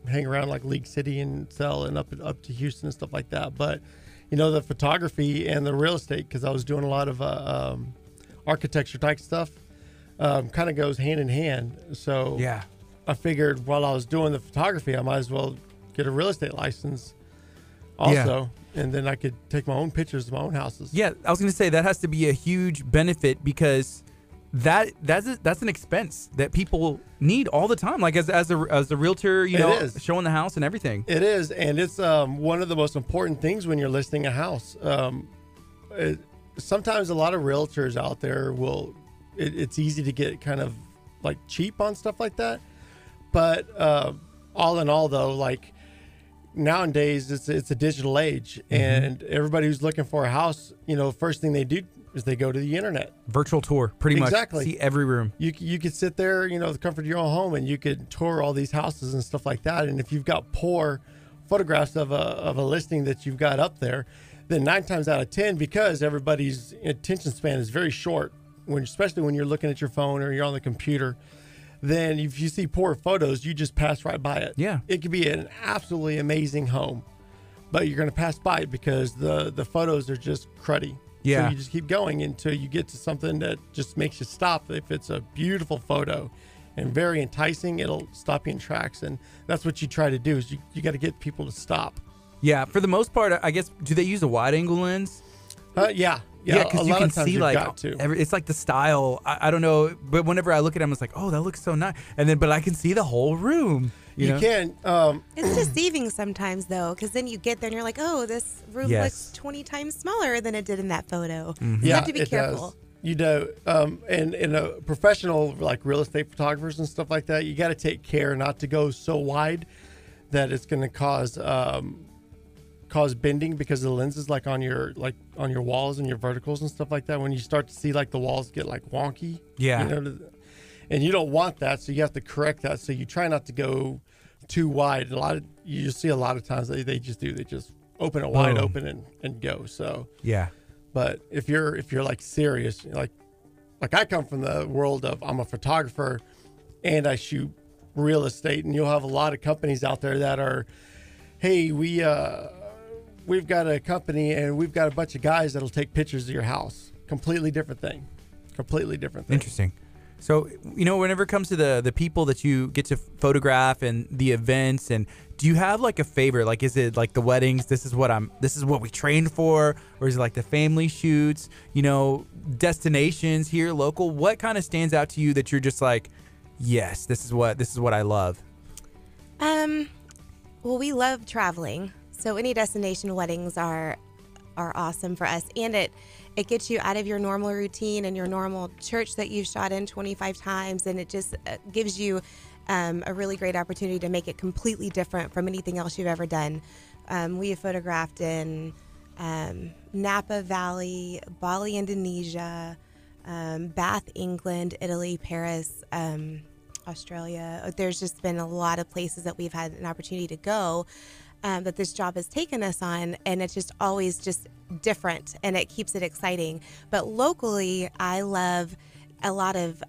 hang around like League City and sell and up to Houston and stuff like that. But you know, the photography and the real estate, because I was doing a lot of architecture type stuff, kind of goes hand in hand. So Yeah. I figured while I was doing the photography, I might as well get a real estate license also, and then I could take my own pictures of my own houses. Yeah, I was going to say that has to be a huge benefit, because that's an expense that people need all the time. Like as a realtor, you know, showing the house and everything. It is, and it's one of the most important things when you're listing a house. Sometimes a lot of realtors out there it's easy to get kind of like cheap on stuff like that. But all in all, though, like nowadays it's a digital age, and everybody who's looking for a house, you know, first thing they do is they go to the internet. Virtual tour, pretty much. Exactly. See every room. You could sit there, you know, the comfort of your own home, and you could tour all these houses and stuff like that. And if you've got poor photographs of a listing that you've got up there, then 9 times out of 10, because everybody's attention span is very short, especially when you're looking at your phone or you're on the computer, then if you see poor photos, you just pass right by it. Yeah. It could be an absolutely amazing home, but you're going to pass by it because the photos are just cruddy. Yeah. So you just keep going until you get to something that just makes you stop. If it's a beautiful photo and very enticing, it'll stop you in tracks. And that's what you try to do, is you got to get people to stop. Yeah, for the most part, I guess, do they use a wide angle lens? Yeah, because a you lot can of times see you've like got to. it's like the style. I don't know, but whenever I look at them, it's like, oh, that looks so nice. And then, but I can see the whole room. You know? Can. It's deceiving sometimes, though, because then you get there and you're like, oh, this room Yes. looks 20 times smaller than it did in that photo. Mm-hmm. You have to be careful. Does. You know, and in a professional like real estate photographers and stuff like that, you got to take care not to go so wide that it's going to cause bending because the lenses like on your walls and your verticals and stuff like that. When you start to see like the walls get like wonky, Yeah. you know, and you don't want that, so you have to correct that. So you try not to go too wide. You just see a lot of times they just open it wide Boom. open and go. So. Yeah. But if you're like serious, like I come from the world of I'm a photographer and I shoot real estate, and you'll have a lot of companies out there that are, hey, we've got a company and we've got a bunch of guys that'll take pictures of your house. Completely different thing. Interesting. So, you know, whenever it comes to the people that you get to photograph and the events, and do you have like a favorite? Like, is it like the weddings? This is what we trained for, or is it like the family shoots? You know, destinations here, local. What kind of stands out to you that you're just like, yes, this is what I love? Well, we love traveling, so any destination weddings are awesome for us, and it gets you out of your normal routine and your normal church that you've shot in 25 times, and it just gives you a really great opportunity to make it completely different from anything else you've ever done. We have photographed in Napa Valley, Bali, Indonesia, Bath, England, Italy, Paris, Australia. There's just been a lot of places that we've had an opportunity to go that this job has taken us on, and it's just always just different, and it keeps it exciting. But locally, I love a lot of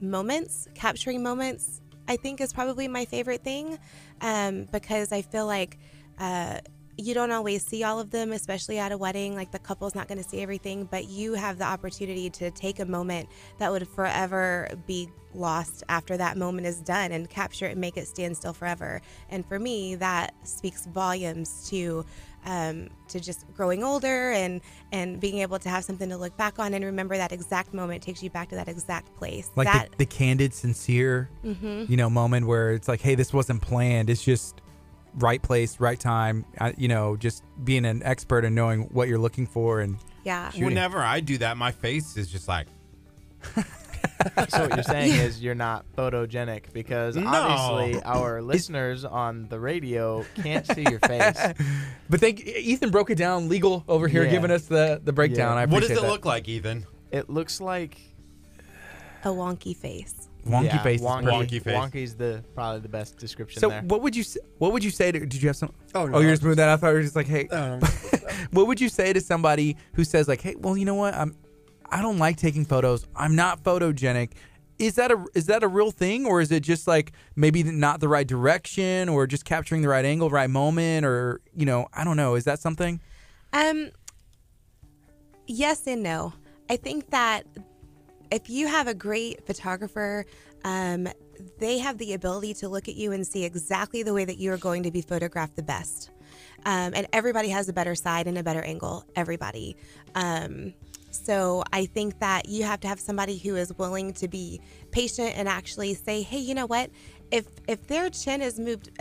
moments. Capturing moments, I think, is probably my favorite thing, because I feel like you don't always see all of them, especially at a wedding. Like, the couple's not going to see everything, but you have the opportunity to take a moment that would forever be lost after that moment is done and capture it and make it stand still forever. And for me, that speaks volumes to just growing older and being able to have something to look back on and remember that exact moment. Takes you back to that exact place. Like that, the candid, sincere, you know, moment where it's like, hey, this wasn't planned. It's just right place, right time. You know, just being an expert and knowing what you're looking for. And yeah. Whenever I do that, my face is just like. So what you're saying is you're not photogenic, because No. obviously our listeners on the radio can't see your face. But Ethan broke it down legal over here, Yeah. giving us the breakdown. Yeah. I What appreciate does it that. look like, Ethan? It looks like A wonky face. Wonky face. is Wonky face. Wonky's probably the best description So there. what would you say to, did you have some? Oh, no, you're I just moving that. I thought you were just like, hey, Um, what would you say to somebody who says like, hey, well, you know what? I don't like taking photos. I'm not photogenic. Is that a real thing, or is it just like maybe not the right direction, or just capturing the right angle, right moment, or, you know, I don't know. Is that something? Yes and no. I think that if you have a great photographer, they have the ability to look at you and see exactly the way that you are going to be photographed the best. And everybody has a better side and a better angle. Everybody. So I think that you have to have somebody who is willing to be patient and actually say, hey, you know what? If their chin is moved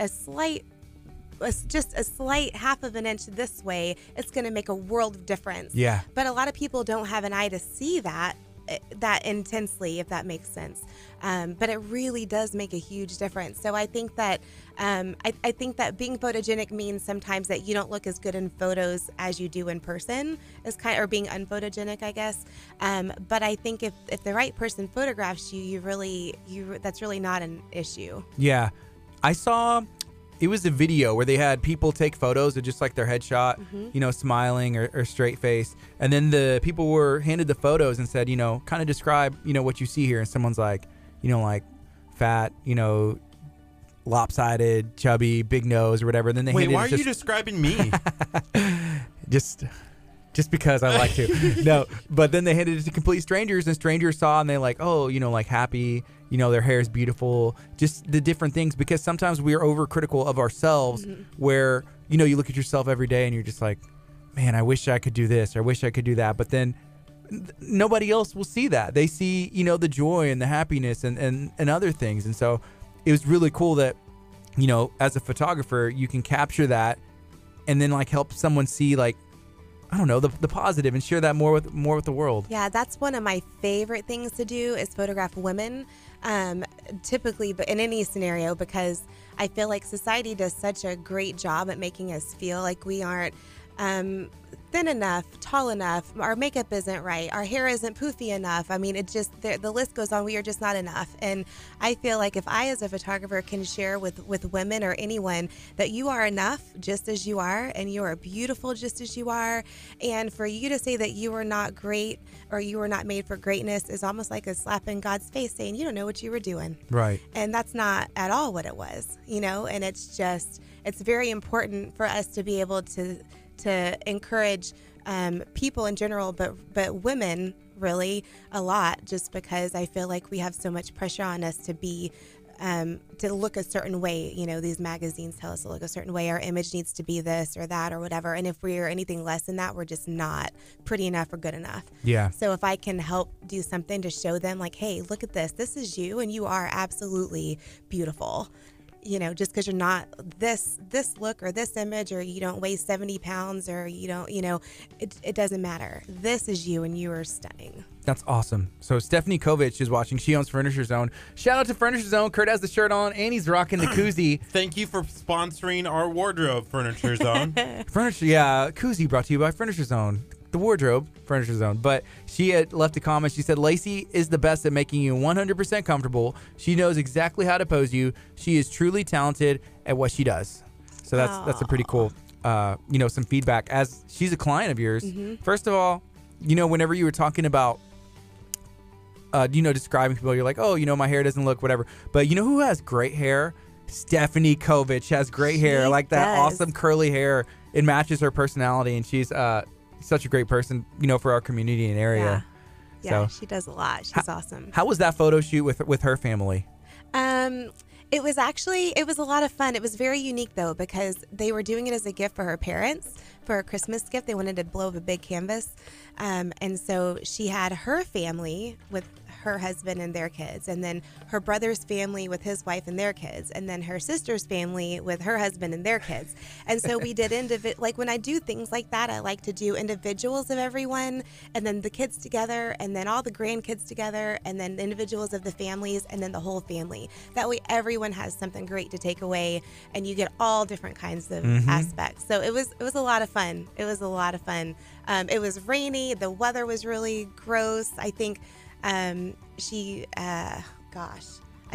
just a slight half of an inch this way, it's going to make a world of difference. Yeah. But a lot of people don't have an eye to see that intensely, if that makes sense. But it really does make a huge difference. So I think that I think that being photogenic means sometimes that you don't look as good in photos as you do in person, or being unphotogenic, I guess. But I think if the right person photographs you, that's really not an issue. Yeah. I saw, it was a video where they had people take photos of just like their headshot, you know, smiling or straight face. And then the people were handed the photos and said, you know, kind of describe, you know, what you see here. And someone's like, you know, like fat, you know, lopsided, chubby, big nose or whatever. And then they Wait, handed why it are you describing me? just because I like to. No, but then they handed it to complete strangers, and strangers saw and they like, oh, you know, like happy, you know, their hair is beautiful, just the different things, because sometimes we are overcritical of ourselves where, you know, you look at yourself every day and you're just like, man, I wish I could do this, or I wish I could do that. But then nobody else will see that. They see, the joy and the happiness and other things. And so it was really cool that, as a photographer, you can capture that and then like help someone see like, I don't know, the positive and share that more with the world. Yeah, that's one of my favorite things to do is photograph women, typically, but in any scenario, because I feel like society does such a great job at making us feel like we aren't thin enough, tall enough, our makeup isn't right, our hair isn't poofy enough. I mean, it just, the list goes on. We are just not enough. And I feel like if I, as a photographer, can share with women or anyone that you are enough just as you are, and you are beautiful just as you are, and for you to say that you are not great or you are not made for greatness is almost like a slap in God's face saying, you don't know what you were doing. Right. And that's not at all what it was, and it's very important for us to be able to encourage people in general, but women really a lot, just because I feel like we have so much pressure on us to be to look a certain way. These magazines tell us to look a certain way. Our image needs to be this or that or whatever. And if we are anything less than that, we're just not pretty enough or good enough. Yeah. So if I can help do something to show them like, hey, look at this. This is you, and you are absolutely beautiful. Just because you're not this look or this image, or you don't weigh 70 pounds, or you don't, it doesn't matter. This is you, and you are stunning. That's awesome. So Stephanie Kovich is watching. She owns Furniture Zone. Shout out to Furniture Zone. Kurt has the shirt on, and he's rocking the koozie. Thank you for sponsoring our wardrobe, Furniture Zone. Koozie brought to you by Furniture Zone. The wardrobe, Furniture Zone. But she had left a comment. She said, Lacey is the best at making you 100% comfortable. She knows exactly how to pose you. She is truly talented at what she does. So that's a pretty cool, some feedback as she's a client of yours. Mm-hmm. First of all, whenever you were talking about, describing people, you're like, oh, my hair doesn't look whatever. But who has great hair? Stephanie Kovich has great hair, like that awesome curly hair. It matches her personality, and she's such a great person, for our community and area. Yeah, so, she does a lot. She's awesome. How was that photo shoot with her family? It was a lot of fun. It was very unique though, because they were doing it as a gift for her parents, for a Christmas gift. They wanted to blow up a big canvas. And so she had her family with her husband and their kids, and then her brother's family with his wife and their kids, and then her sister's family with her husband and their kids. And so we did like when I do things like that, I like to do individuals of everyone, and then the kids together, and then all the grandkids together, and then the individuals of the families, and then the whole family. That way everyone has something great to take away, and you get all different kinds of aspects. So it was a lot of fun. It was a lot of fun. It was rainy. The weather was really gross. I think I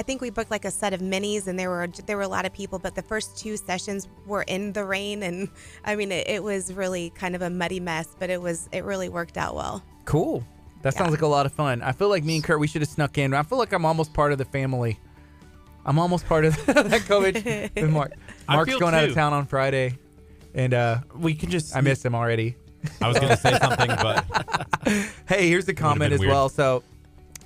think we booked like a set of minis, and there were a lot of people, but the first 2 sessions were in the rain, and I mean it was really kind of a muddy mess, but it really worked out well. Cool. That sounds like a lot of fun. I feel like me and Kurt, we should have snuck in. I feel like I'm almost part of the family. I'm almost part of that Kovich with Mark. Mark's going out of town on Friday, and we can just. I miss him already. I was going to say something, but hey, here's the comment as well. So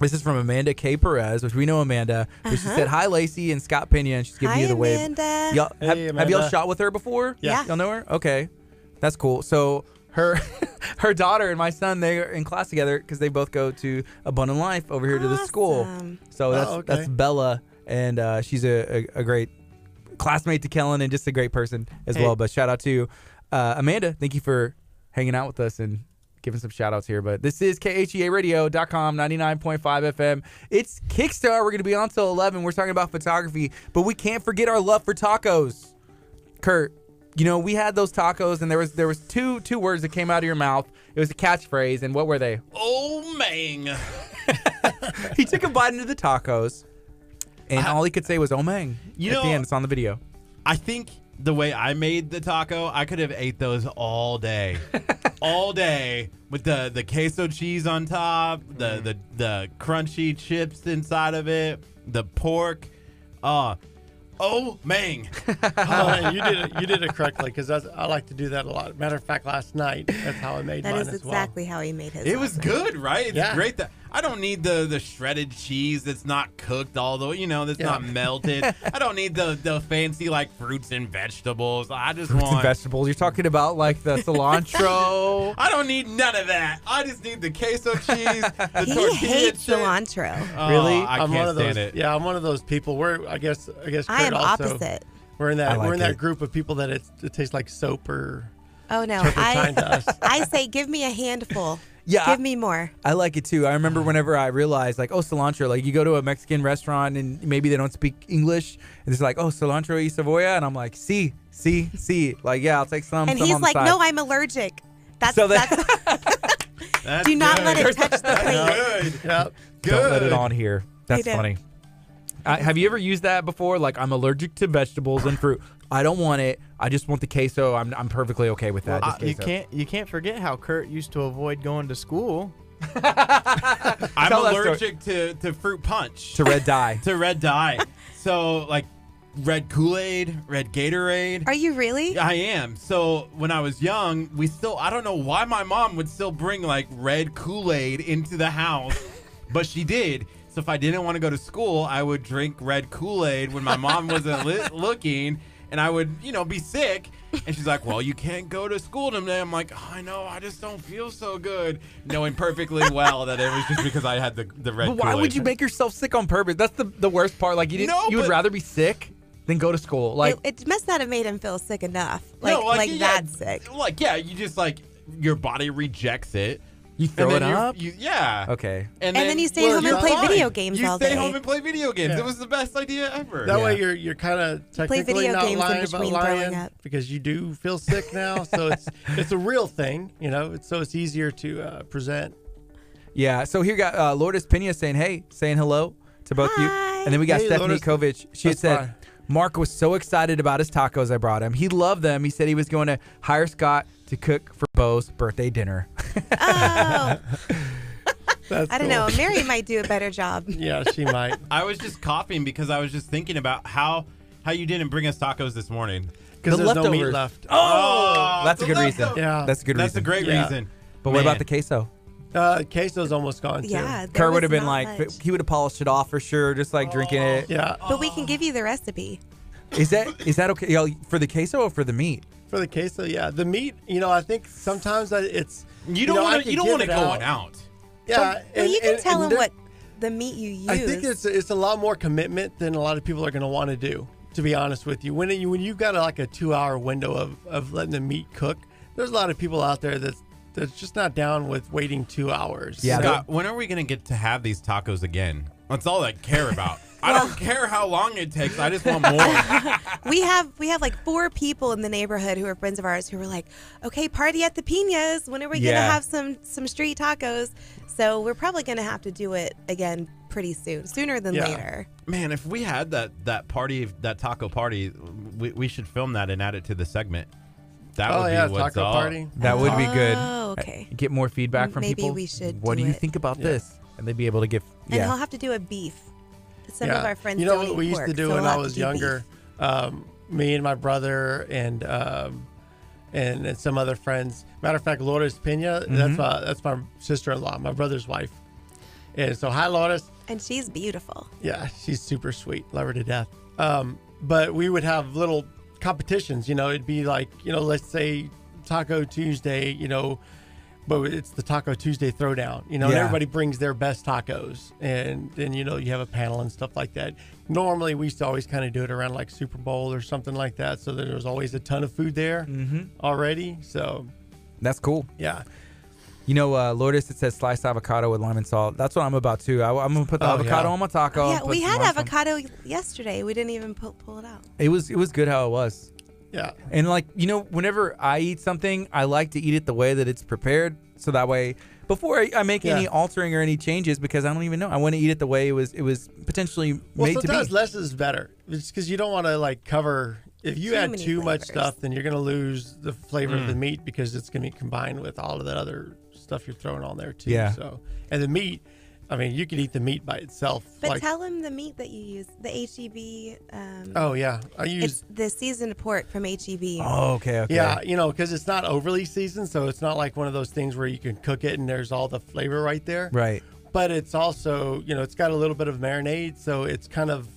this is from Amanda K. Perez, which we know Amanda. She said, hi, Lacey and Scott Pena, and she's giving you the wave. Amanda. Y'all, have y'all shot with her before? Yeah. Y'all know her? Okay. That's cool. So her daughter and my son, they're in class together because they both go to Abundant Life over here to the school. So that's Bella, and she's a great classmate to Kellen and just a great person as well. But shout out to Amanda. Thank you for hanging out with us and giving some shout outs here. But this is KHEARadio.com, 99.5 FM. It's Kickstart. We're going to be on till 11. We're talking about photography, but we can't forget our love for tacos. Kurt, we had those tacos, and there was two words that came out of your mouth. It was a catchphrase, and what were they? Oh, man. He took a bite into the tacos, and all he could say was, oh, man. At the end, it's on the video. I think the way I made the taco, I could have ate those all day. All day, with the queso cheese on top, the crunchy chips inside of it, the pork. Oh, man. You did it correctly, because I like to do that a lot. Matter of fact, last night, that's how I made mine as well. That is exactly how he made his. It was good, right? It's great. I don't need the shredded cheese that's not cooked all the way, that's not melted. I don't need the fancy like fruits and vegetables. I just Fruits and want vegetables. You're talking about like the cilantro. I don't need none of that. I just need the queso cheese, the He tortilla hates chip. cilantro. Oh, Really? I I'm can't one of those. stand it. Yeah, I'm one of those people. I guess Kurt I am also, opposite. We're in I that like we're in that it. group of people that it tastes like soap or Oh no, turpentine to us. I say give me a handful. Yeah, Give me more. I like it too. I remember whenever I realized, like, cilantro. Like, you go to a Mexican restaurant and maybe they don't speak English, and it's like, cilantro y cebolla, and I'm like, sí. Like, yeah, I'll take some. And some he's on the like, side. no, I'm allergic. That's So that- That's do not let good. it touch the plate. Good. Yep. Don't let it Good. on here. That's do. funny. Have you ever used that before? Like, I'm allergic to vegetables and fruit. I don't want it. I just want the queso. I'm perfectly okay with that. Just You queso. can't forget how Kurt used to avoid going to school. I'm Tell that story. allergic to fruit punch. To red dye. To red dye. So like red Kool-Aid, red Gatorade. Are you really? I am. So when I was young, I don't know why my mom would still bring like red Kool-Aid into the house, but she did. So if I didn't want to go to school, I would drink red Kool-Aid when my mom wasn't looking, and I would, be sick. And she's like, well, you can't go to school today. I'm like, I know, I just don't feel so good. Knowing perfectly well that it was just because I had the red But why Kool-Aid. would you make yourself sick on purpose? That's the worst part. Like, you would but- rather be sick than go to school. Like, It must not have made him feel sick enough. No, Like yeah, that sick. Like, yeah, you just like, your body rejects it. you throw and it then up? yeah. Okay. And then you stay home and you're play fine. video games You all stay day. home and play video games. Yeah. It was the best idea ever. That Yeah. way you're kind of technically video not games in lying about between throwing lying up. because you do feel sick now. So it's a real thing, so it's easier to present. Yeah. So here got Lourdes Pena saying hello to both of you. Hi. And then we got Hey, Stephanie Lourdes. Kovich. She had That's said, fine. Mark was so excited about his tacos I brought him. He loved them. He said he was going to hire Scott to cook for Bo's birthday dinner. Oh, That's I don't cool. know. Mary might do a better job. Yeah, she might. I was just coughing because I was just thinking about how you didn't bring us tacos this morning. Because The there's no meat leftovers. left. Oh, That's a the good reason. leftovers. Yeah. That's a good That's a reason. great Yeah. reason. But what about Man. the queso? Queso's almost gone too. Yeah, there Kurt would was have been not like, much. he would have polished it off for sure, just like drinking it. Yeah. But we can give you the recipe. Is that okay? For the queso or for the meat? For the queso, yeah. The meat, I think sometimes it's You don't I want could it give going out. Yeah. Well, you can and- tell and them there- what the meat you use. I think it's a lot more commitment than a lot of people are going to want to do. To be honest with you, when you've got like a 2-hour window of letting the meat cook, there's a lot of people out there that's just not down with waiting 2 hours. Yeah, Scott, when are we going to get to have these tacos again? That's all I care about. I don't care how long it takes. I just want more. we have like 4 people in the neighborhood who are friends of ours who were like, okay, party at the Piñas. When are we Yeah. gonna have some street tacos? So we're probably gonna have to do it again pretty soon, sooner than Yeah. later. Man, if we had that party, that taco party, we should film that and add it to the segment. That Oh would yeah, be what's taco up. party. That would be good. Oh, okay. Get more feedback from Maybe people. we should What do do you it. think about Yeah. this? And they'd be able to give. And Yeah. he'll have to do a beef. Some Yeah. of our friends You know don't what eat we used pork, to do so when we'll I have to was do younger? Me and my brother and some other friends. Matter of fact, Lourdes Pena, that's my sister-in-law, my brother's wife. And so, hi, Lourdes. beef. And she's beautiful. Yeah, she's super sweet. Love her to death. But we would have little competitions. It'd be like, let's say Taco Tuesday, but it's the Taco Tuesday throwdown, and Yeah. everybody brings their best tacos. And then, you have a panel and stuff like that. Normally, we used to always kind of do it around like Super Bowl or something like that. So there was always a ton of food there already. So, That's cool. yeah. Lourdes, it says sliced avocado with lime and salt. That's what I'm about too. I'm gonna put the Oh, avocado yeah. on my taco. yeah, put we some had lime on- avocado yesterday. We didn't even pull it out. It was good how it was. Yeah. And whenever I eat something, I like to eat it the way that it's prepared. So that way, before I make any Yeah. altering or any changes, because I don't even know, I want to eat it the way it was potentially Well, made to sometimes be. less is better. It's because you don't want to like cover. If you Too add many too much flavors. stuff, then you're going to lose the flavor of the meat because it's going to be combined with all of that other stuff you're throwing on there too. Yeah. So, and the meat, I mean, you could eat the meat by itself. But tell them the meat that you use, the HEB. Oh yeah, I use. It's the seasoned pork from HEB. Oh, okay. Yeah, because it's not overly seasoned, so it's not like one of those things where you can cook it and there's all the flavor right there. Right. but it's also, it's got a little bit of marinade, so it's kind of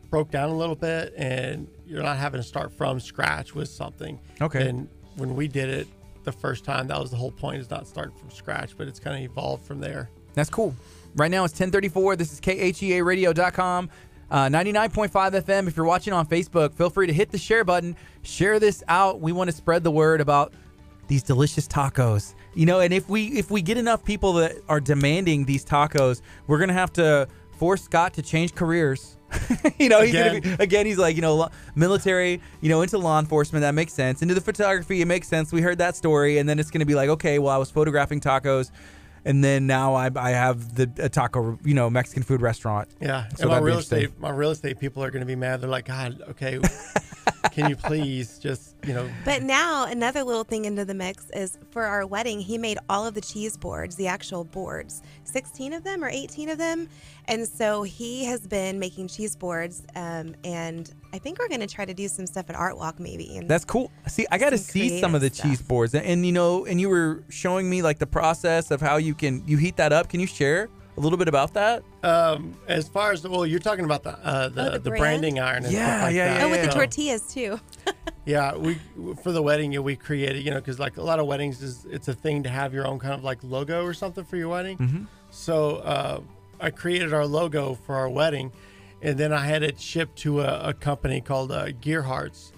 broke down a little bit, and you're not having to start from scratch with something. Okay. And when we did it the first time, that was the whole point, is not start from scratch, but it's kind of evolved from there. That's cool. Right now it's 10:34. This is KHEARadio.com, 99.5 FM. If you're watching on Facebook, feel free to hit the share button. Share this out. We want to spread the word about these delicious tacos. And if we get enough people that are demanding these tacos, we're going to have to force Scott to change careers. He's he's like, military, into law enforcement. That makes sense. Into the photography, it makes sense. We heard that story. And then it's going to be like, okay, well, I was photographing tacos, and then now I have a taco, Mexican food restaurant. Yeah. So and my real estate people are going to be mad. They're like, God, okay, can you please just, But now another little thing into the mix is for our wedding, he made all of the cheese boards, the actual boards, 16 of them or 18 of them. And so he has been making cheese boards. And I think we're going to try to do some stuff at Art Walk maybe. And that's cool. See, I got to see some of the cheese boards. And you were showing me like the process of how you heat that up. Can you share a little bit about that? As far as, you're talking about the branding iron and stuff like that. Oh, with the tortillas too. Yeah, we for the wedding, we created, because like a lot of weddings, it's a thing to have your own kind of like logo or something for your wedding. Mm-hmm. So I created our logo for our wedding, and then I had it shipped to a company called Gear Hearts.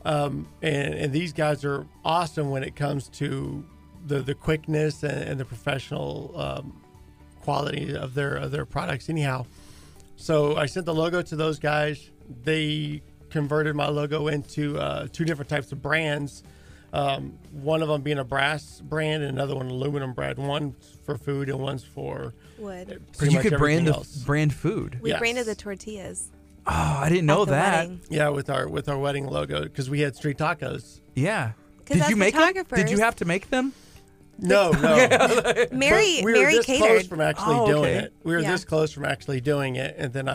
And these guys are awesome when it comes to the quickness and the professional quality of their products anyhow. So I sent the logo to those guys. They converted my logo into 2 different types of brands. One of them being a brass brand and another one aluminum brand. One's for food and one's for wood. So you could brand food. We branded the tortillas. Oh, I didn't know that. Wedding. Yeah, with our wedding logo, because we had street tacos. Yeah. Did you make them? Did you have to make them? No. Mary we were this catered. close from actually doing okay. it. We were this close from actually doing it, and then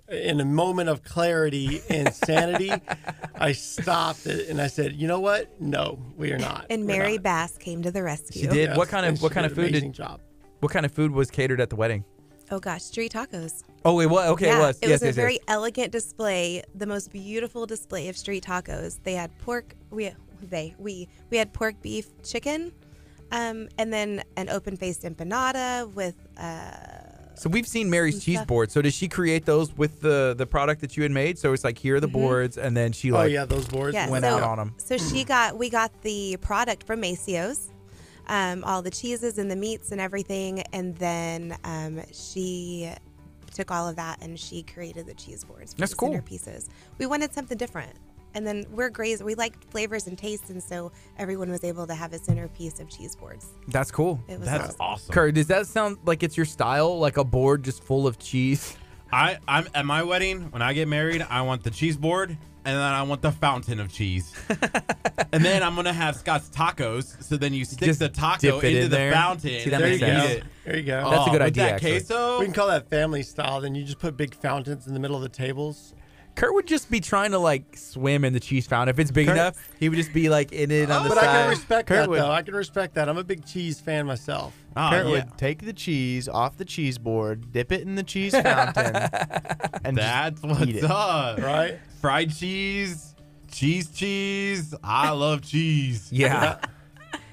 in a moment of clarity and sanity, I stopped it and I said, "You know what? No, we are not." And Mary Bass came to the rescue. She did. Yes, What kind of food job. What kind of food was catered at the wedding? Oh gosh, street tacos. Oh, it was. Okay, yeah, it was. It was a very elegant display, the most beautiful display of street tacos. They had pork. We had pork, beef, chicken, and then an open-faced empanada with. So we've seen Mary's cheese board. So did she create those with the product that you had made? So it's like, here are the boards, and then she those boards went out on them. So we got the product from Macio's, all the cheeses and the meats and everything, and then she took all of that and she created the cheese boards for the centerpieces. We wanted something different. And then we liked flavors and tastes, and so everyone was able to have a centerpiece of cheese boards. That's cool. That's awesome. Kurt, does that sound like it's your style, like a board just full of cheese? I'm at my wedding, when I get married, I want the cheese board, and then I want the fountain of cheese. And then I'm going to have Scott's tacos, so then you stick the taco into the fountain. See, that and makes then sense. eat it. There you go. That's a good with idea, that actually. queso. We can call that family style. Then you just put big fountains in the middle of the tables. Kurt would just be trying to like swim in the cheese fountain. If it's big enough, he would just be like in it on the But side. I can respect that, though. I can respect that. I'm a big cheese fan myself. Kurt would take the cheese off the cheese board, dip it in the cheese fountain, and that's just eat what's it. up. Right? Fried cheese. I love cheese. Yeah.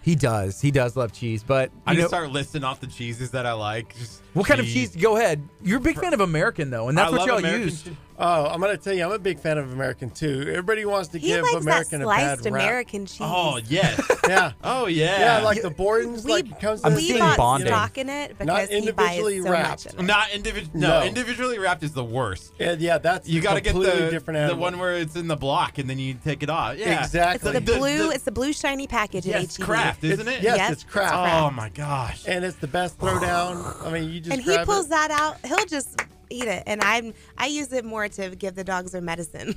He does love cheese, but I just start listing off the cheeses that I like. What kind of cheese? Go ahead. You're a big fan of American, though, and that's what y'all use. Oh, I'm going to tell you, I'm a big fan of American, too. Everybody wants to give likes American that a bad sliced rap. American cheese. Oh, yes. Yeah. Oh, yeah. Yeah, like the Borden's, We comes I'm in seeing bought the bonding. stock in it because he individually buys so wrapped. much of it. Not No. individually wrapped is the worst. Yeah, that's You got to get completely different the animal. one where it's in the block and then you take it off. Yeah. Exactly. It's the blue shiny package at Yes, HEB. Craft, isn't it? Yes, Yes, it's crap. Oh, my gosh. And it's the best throwdown. I mean, you just And he grab pulls it. that out. He'll just eat it, and I use it more to give the dogs their medicine.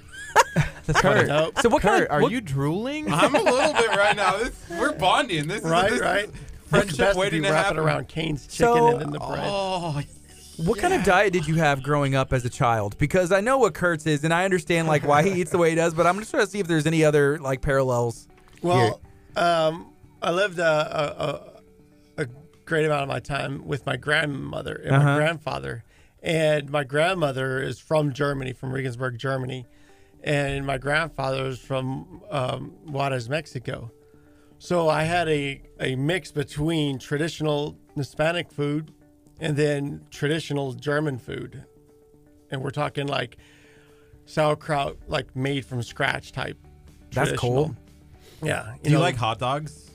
That's Kurt. Nope. So what kind Kurt, of? are what- you drooling? I'm a little bit right now. We're bonding. This Right. is It's friendship best if waiting you to wrap happen. it around Cane's chicken So- and then the bread. Oh, What kind of diet did you have growing up as a child? Because I know what Kurt's is, and I understand like why he eats the way he does, but I'm just trying to see if there's any other like parallels. Well, I lived a great amount of my time with my grandmother and my grandfather. And my grandmother is from Germany, from Regensburg, Germany. And my grandfather is from Juarez, Mexico. So I had a mix between traditional Hispanic food and then traditional German food. And we're talking like sauerkraut, like made from scratch type. That's traditional. cool. Yeah. Do you like hot dogs?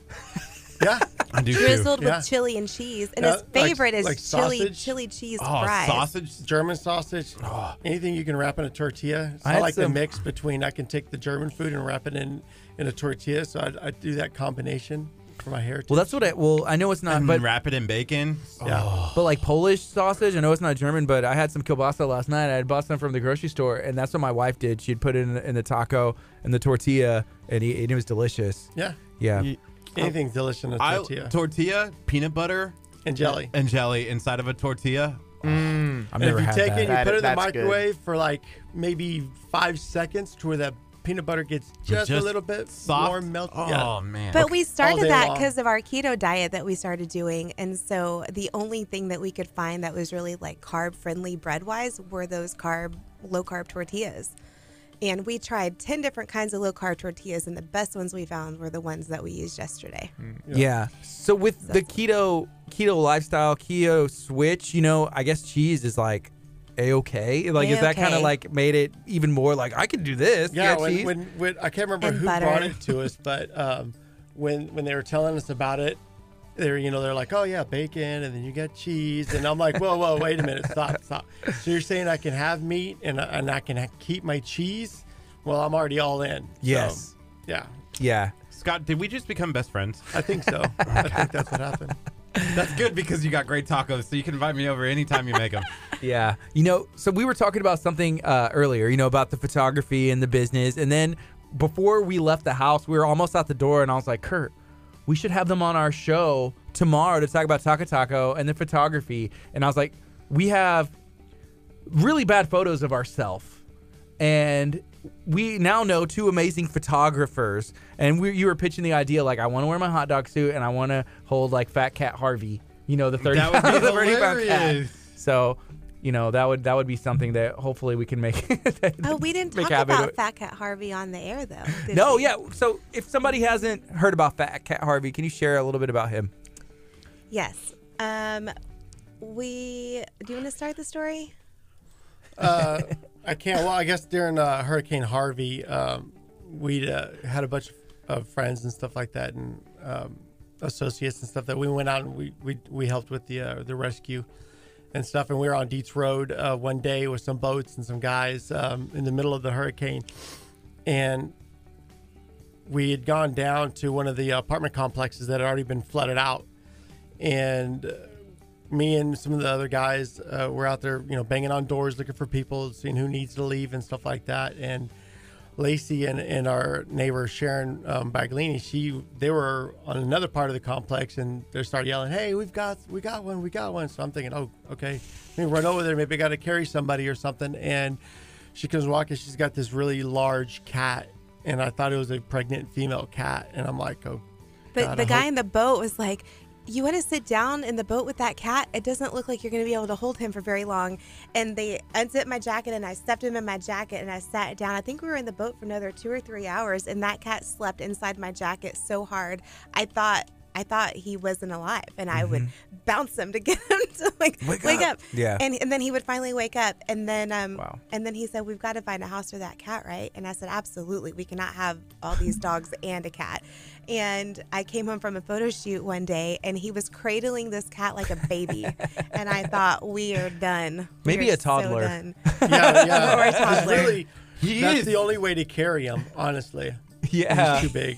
Yeah. I do Drizzled too. Yeah. with chili and cheese. And Yeah, his favorite like is sausage. chili cheese Oh, fries. sausage. German sausage, anything you can wrap in a tortilla. So I I had like the some- mix between, I can take the German food and wrap it in a tortilla. So I do that combination for my heritage. Well, that's what I know it's not, And but wrap it in bacon. Yeah. But like Polish sausage, I know it's not German, but I had some kielbasa last night. I had bought some from the grocery store, and that's what my wife did. She'd put it in the taco and the tortilla, and it was delicious. Yeah. Yeah. Anything's delicious in a tortilla. Tortilla, peanut butter, And jelly. and jelly inside of a tortilla. I've And never if you had take that. it and you That- put it in the that's good. microwave for like maybe 5 seconds to where that peanut butter gets just a Just little bit soft. more melted. Oh Yeah. man. But we All started day that long. because of our keto diet that we started doing. And so the only thing that we could find that was really like carb friendly bread wise were those low carb tortillas. And we tried 10 different kinds of low carb tortillas, and the best ones we found were the ones that we used yesterday. Yeah. So with the keto lifestyle, keto switch, I guess cheese is like A-okay. Like, is that kind of A-okay. like made it even more like I can do this? Yeah, cheese. when I can't remember And who butter. brought it to us, but when they were telling us about it, they're like, oh yeah, bacon, and then you got cheese, and I'm like, whoa, wait a minute, stop. So you're saying I can have meat and I can keep my cheese? Well, I'm already all in. So, Yes. yeah, Yeah. Scott, did we just become best friends? I think so. I think that's what happened. That's good because you got great tacos, so you can invite me over anytime you make them. Yeah. So we were talking about something earlier, about the photography and the business. And then before we left the house, we were almost out the door, and I was like, Kurt, we should have them on our show tomorrow to talk about Taco Taco and the photography. And I was like, we have really bad photos of ourselves. And we now know 2 amazing photographers. And you were pitching the idea, like, I want to wear my hot dog suit and I want to hold like Fat Cat Harvey, the 30 That would be pound, the 30-pound cat. hilarious. So, that would be something that hopefully we can make. Oh, we didn't make talk happen. about Fat Cat Harvey on the air, though. did No, we? yeah. So if somebody hasn't heard about Fat Cat Harvey, can you share a little bit about him? Yes. Do you want to start the story? I can't. Well, I guess during Hurricane Harvey, we had a bunch of friends and stuff like that, and associates and stuff that we went out and we helped with the rescue and stuff. And we were on Dietz Road one day with some boats and some guys in the middle of the hurricane, and we had gone down to one of the apartment complexes that had already been flooded out, and me and some of the other guys were out there, banging on doors, looking for people, seeing who needs to leave and stuff like that. And Lacey and our neighbor Sharon Baglini, they were on another part of the complex, and they started yelling, "Hey, we got one!" So I'm thinking, "Oh, okay, let me run over there. Maybe I got to carry somebody or something." And she comes walking. She's got this really large cat, and I thought it was a pregnant female cat. And I'm like, "Oh." But God, the I guy hope- in the boat was like, you want to sit down in the boat with that cat? It doesn't look like you're going to be able to hold him for very long. And they unzipped my jacket, and I stuffed him in my jacket, and I sat down. I think we were in the boat for another 2 or 3 hours, and that cat slept inside my jacket so hard. I thought he wasn't alive, and I would bounce him to get him to wake up. Yeah. And then he would finally wake up, and then Wow. and then he said, "We've got to find a house for that cat, right?" And I said, "Absolutely. We cannot have all these dogs and a cat." And I came home from a photo shoot one day, and he was cradling this cat like a baby, and I thought, we are done. We Maybe are a toddler. So done. Yeah. Or a It's toddler. really, He that's is. the only way to carry him, honestly. Yeah. He's too big.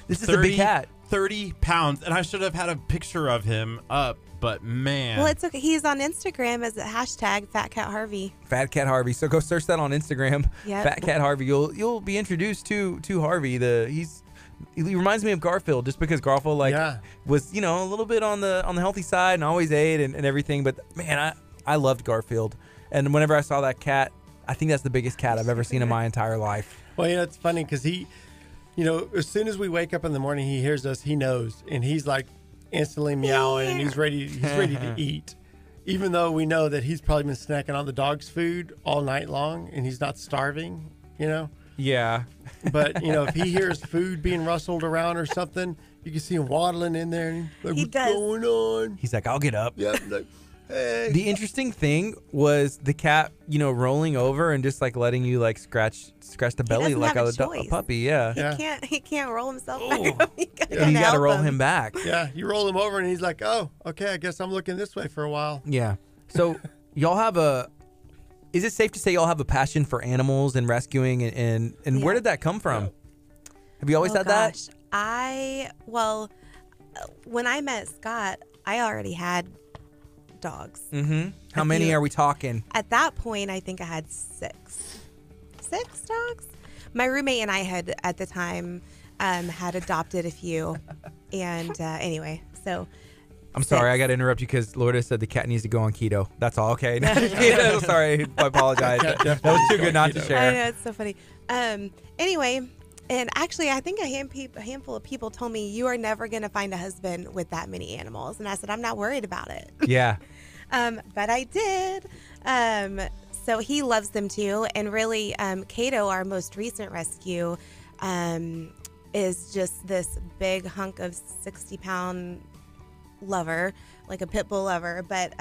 This is a big cat. 30 pounds, and I should have had a picture of him up, but man. Well, it's okay. He's on Instagram as a hashtag Fat Cat Harvey. Fat Cat Harvey. So go search that on Instagram. Yep. Fat Cat Harvey. You'll be introduced to Harvey. He reminds me of Garfield, just because Garfield was a little bit on the healthy side and always ate and everything. But man, I loved Garfield, and whenever I saw that cat, I think that's the biggest cat I've ever seen in my entire life. Well, it's funny because he, as soon as we wake up in the morning, he hears us, he knows, and he's like, instantly meowing and he's ready to eat. Even though we know that he's probably been snacking on the dog's food all night long and he's not starving, you know? Yeah. But, you know, if he hears food being rustled around or something, you can see him waddling in there. And like, He what's does. going on? He's like, I'll get up. Yeah, like, hey. The interesting thing was the cat, you know, rolling over and just like letting you like scratch the belly doesn't like have a a choice. puppy. Yeah. Yeah. He can't roll himself Ooh. back up. You gotta, You got to help roll him back. Yeah, you roll him over and he's like, oh, okay, I guess I'm looking this way for a while. Yeah. So y'all have is it safe to say y'all have a passion for animals and rescuing and where Yeah. did that come from? Have you always Oh, had gosh. When I met Scott, I already had dogs. that? Mm-hmm. How I many do. are we talking? At that point, I think I had 6 dogs. My roommate and I had, at the time, had adopted a few. And anyway, so. I'm sorry, 6. I got to interrupt you because Lourdes said the cat needs to go on keto. That's all. Okay. Sorry, I apologize. That was too good not to I share. know, it's so funny. Anyway, and actually, I think a handful of people told me, you are never going to find a husband with that many animals. And I said, I'm not worried about it. Yeah. But I did. So he loves them too. And really, Kato, our most recent rescue, is just this big hunk of 60-pound lover, like a pit bull lover. But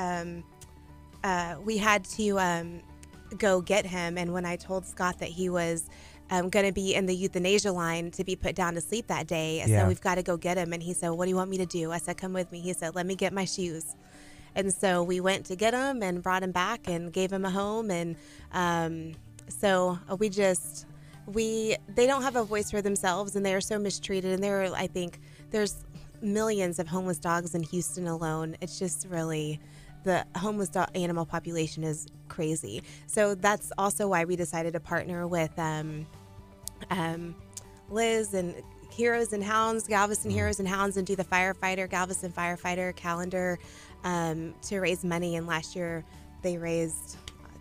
we had to go get him. And when I told Scott that he was going to be in the euthanasia line to be put down to sleep that day, I said, we've got to go get him. And he said, what do you want me to do? I said, come with me. He said, let me get my shoes. And so we went to get him and brought him back and gave him a home. And so they don't have a voice for themselves, and they are so mistreated. And I think there's millions of homeless dogs in Houston alone. It's just really, the homeless dog animal population is crazy. So that's also why we decided to partner with Liz and Heroes and Hounds, Galveston Heroes and Hounds, and do the Galveston Firefighter calendar to raise money. And last year they raised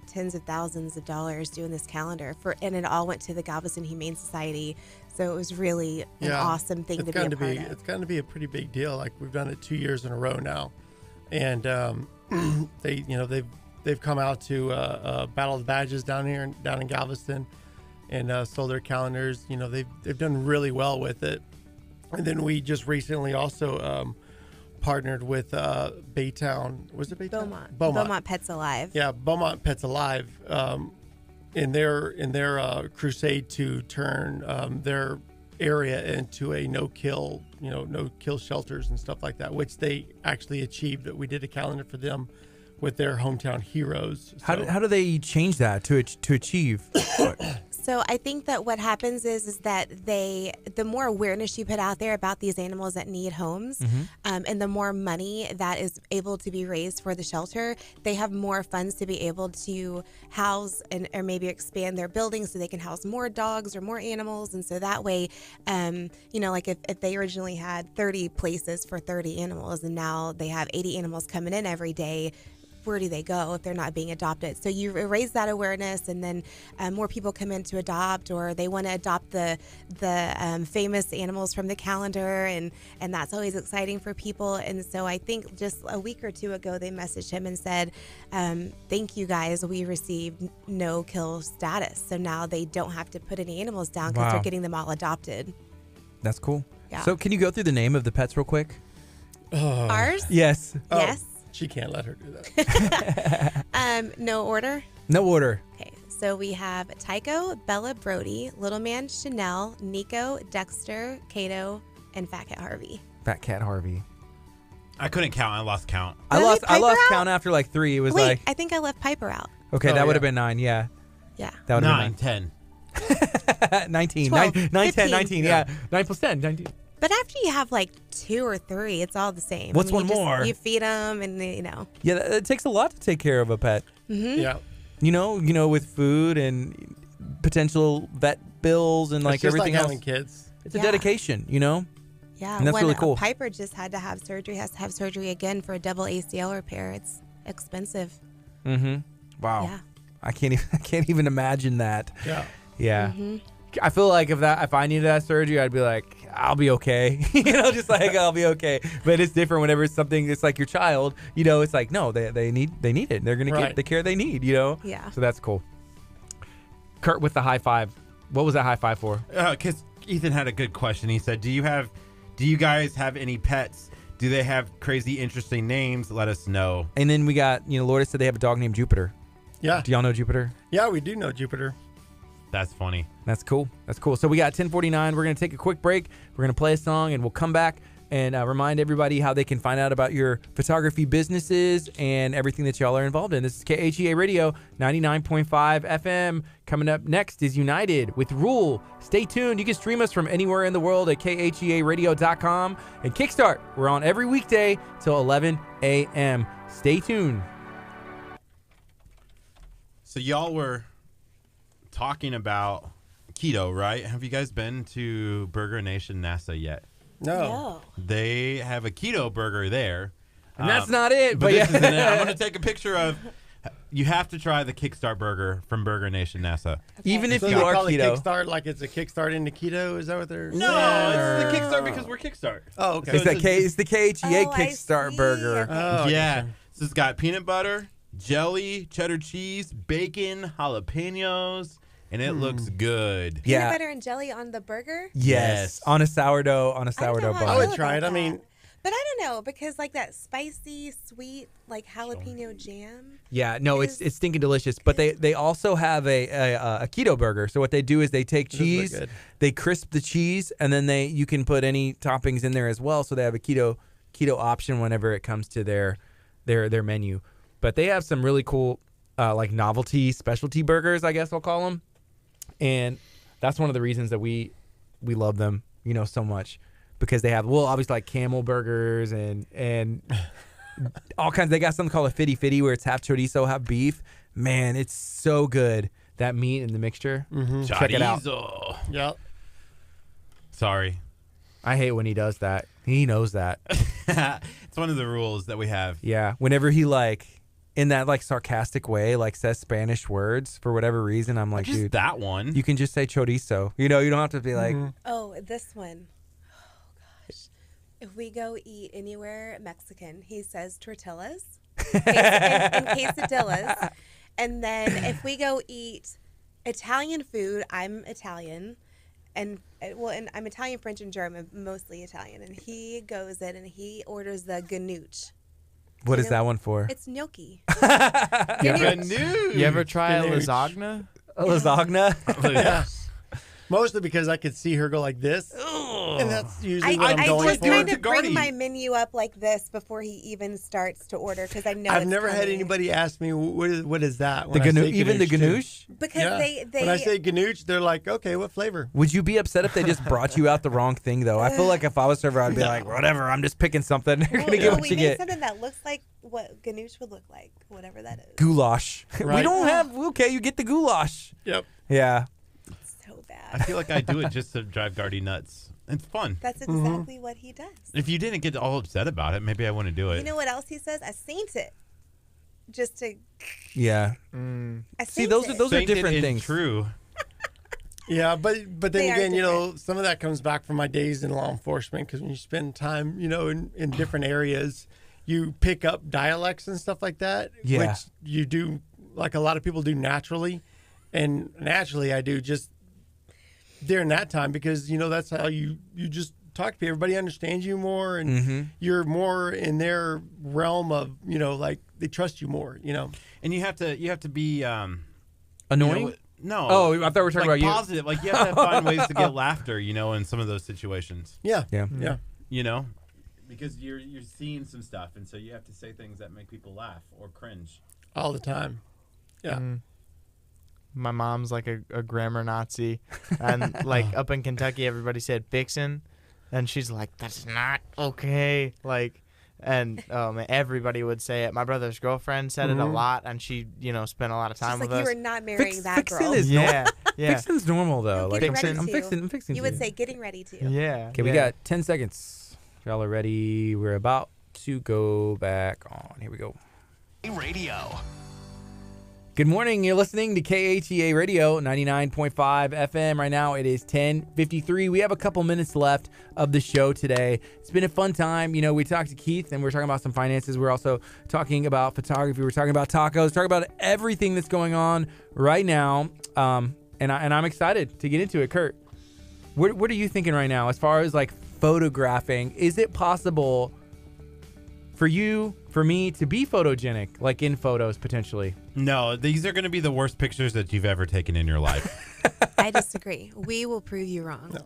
tens of thousands of dollars doing this calendar and it all went to the Galveston Humane Society. So it was really an awesome thing to be a part of. It's going to be a pretty big deal. Like, we've done it 2 years in a row now, and they've come out to Battle of the Badges down in Galveston, and sold their calendars. You know, they've done really well with it. And then we just recently also partnered with Baytown. Was it Baytown? Beaumont Pets Alive. Yeah, Beaumont Pets Alive. In their crusade to turn their area into a no-kill shelters and stuff like that, which they actually achieved. That we did a calendar for them with their hometown heroes. How do they change that to achieve? So I think that what happens is that the more awareness you put out there about these animals that need homes, and the more money that is able to be raised for the shelter, they have more funds to be able to house or maybe expand their buildings so they can house more dogs or more animals. And so that way, like if they originally had 30 places for 30 animals and now they have 80 animals coming in every day, where do they go if they're not being adopted? So you raise that awareness, and then more people come in to adopt, or they want to adopt the famous animals from the calendar, and that's always exciting for people. And so I think just a week or two ago, they messaged him and said, thank you guys, we received no kill status. So now they don't have to put any animals down because they're getting them all adopted. That's cool. Yeah. So can you go through the name of the pets real quick? Ours? Yes. Yes. She can't let her do that. No order? No order. Okay, so we have Tycho, Bella Brody, Little Man Chanel, Nico, Dexter, Kato, and Fat Cat Harvey. Fat Cat Harvey. I couldn't count. I lost count. I Really? lost Piper out? count after like 3. It was Wait, like, I think I left Piper out. okay, Oh, that would yeah. have been 9. Yeah. Yeah. That would have 9, 10. been 9. 19. 12, 9, 10, 15. 19. Yeah. 9 plus 10, 19. But after you have like 2 or 3, it's all the same. What's you one more? You feed them and, Yeah, it takes a lot to take care of a pet. Yeah. You know, with food and potential vet bills and like It's just everything like else. having kids. It's a Yeah. dedication, Yeah, And that's when really cool. Piper just had to have surgery, has to have surgery again for a double ACL repair. It's expensive. Mm-hmm. Wow. Yeah. I can't even imagine that. Yeah. Yeah. Mm-hmm. I feel like if I needed that surgery, I'd be like, I'll be okay. Just like I'll be okay. But it's different whenever it's something. It's like your child. It's like no, they need it. They're gonna get the care they need. Yeah. So that's cool. Curt with the high five. What was that high five for? Because Ethan had a good question. He said, "Do you guys have any pets? Do they have crazy, interesting names? Let us know." And then we got Lourdes said they have a dog named Jupiter. Yeah. Do y'all know Jupiter? Yeah, we do know Jupiter. That's funny. That's cool. So we got 10:49. We're going to take a quick break. We're going to play a song, and we'll come back and remind everybody how they can find out about your photography businesses and everything that y'all are involved in. This is KHEA Radio, 99.5 FM. Coming up next is United with Rule. Stay tuned. You can stream us from anywhere in the world at KHEARadio.com. And Kickstart, we're on every weekday till 11 a.m. Stay tuned. So y'all were talking about keto, right? Have you guys been to Burger Nation NASA yet? No. They have a keto burger there. And that's not it. But this isn't it. I'm going to take a picture of. You have to try the Kickstart burger from Burger Nation NASA. Even if So you they are call keto. it Kickstart like it's a kickstart into keto? Is that what they're saying? No, it's the Kickstart because we're Kickstart. Oh, okay. It's the KHEA Oh, I Kickstart see. burger. Oh, Yeah. gotcha. So it's got peanut butter, jelly, cheddar cheese, bacon, jalapenos, and it looks good. Peanut Yeah. butter and jelly on the burger? Yes. On a sourdough I don't know bun. how I would feel try about it. I mean- that. But I don't know, because like that spicy, sweet, like jalapeno jam. Yeah, no, Is- it's stinking delicious. But they also have a keto burger. So what they do is they take Does look cheese, good. they crisp the cheese, and then you can put any toppings in there as well. So they have a keto option whenever it comes to their menu. But they have some really cool like novelty specialty burgers, I guess I'll call them. And that's one of the reasons that we love them, so much. Because they have, obviously like camel burgers and all kinds. They got something called a fitty fitty where it's half chorizo, half beef. Man, it's so good. That meat and the mixture. Mm-hmm. Check it out. Chorizo. Yep. Sorry. I hate when he does that. He knows that. It's one of the rules that we have. Yeah. Whenever he in that sarcastic way, says Spanish words for whatever reason, I'm like, Just dude, that one. you can just say chorizo. You don't have to be like, Oh, this one. Oh, gosh. If we go eat anywhere Mexican, he says tortillas and quesadillas. And then if we go eat Italian food, I'm Italian. And I'm Italian, French, and German, mostly Italian. And he goes in and he orders the gnocchi. what is that one for? It's gnocchi. Good news. You ever try a Spinach. lasagna? A lasagna? Yeah. Mostly because I could see her go like this. And that's usually what I'm I going just for. kind to of bring Gardy. my menu up like this before he even starts to order because I know I've it's never had coming. anybody ask me, what is that? The when I say even the too. ganoush? Because Yeah. they When I say ganoush, they're like, okay, what flavor? Would you be upset if they just brought you out the wrong thing, though? I feel like if I was server, I'd be like, whatever, I'm just picking something. You're going to get well, what we you made get. something that looks like what ganoush would look like, whatever that is. Goulash. We Right. don't have, okay, you get the goulash. Yep. Yeah. So I bad. feel like I do it just to drive Gardy nuts. It's fun. That's exactly what he does. If you didn't get all upset about it, maybe I wouldn't do it. You know what else he says? I saint it. Just to, Yeah. I See, saint those it. are Sainted different and things. True. Yeah, but then They are again, different. some of that comes back from my days in law enforcement because when you spend time, in different areas, you pick up dialects and stuff like that, Yeah. which you do, like a lot of people do naturally. And naturally, I do just during that time because, that's how you just talk to people. Everybody understands you more and you're more in their realm of, like they trust you more, And you have to be Annoying? no. Oh, I thought we were talking about you. positive. Like you have to find ways to get laughter, in some of those situations. Yeah. Yeah. Yeah. Because you're seeing some stuff, and so you have to say things that make people laugh or cringe. All the time. Yeah. My mom's like a grammar Nazi, and up in Kentucky, everybody said "fixin'," and she's like, "That's not okay." And man, everybody would say it. My brother's girlfriend said it a lot, and she, spent a lot of time Just with like us. you were not marrying that fixin' girl. is yeah, yeah, Fixing's normal, though. Getting ready I'm to. fixing You would to. say getting ready to. yeah. Okay, we got 10 seconds. Y'all are ready. We're about to go back on. Here we go. Radio. Good morning. You're listening to KHEA Radio 99.5 FM. Right now it is 10:53. We have a couple minutes left of the show today. It's been a fun time. You know, we talked to Keith and we're talking about some finances. We're also talking about photography. We're talking about tacos, talking about everything that's going on right now. And I'm excited to get into it. Curt, what are you thinking right now as far as like photographing? Is it possible for you, for me to be photogenic, like in photos potentially? No, these are going to be the worst pictures that you've ever taken in your life. I disagree. We will prove you wrong. No.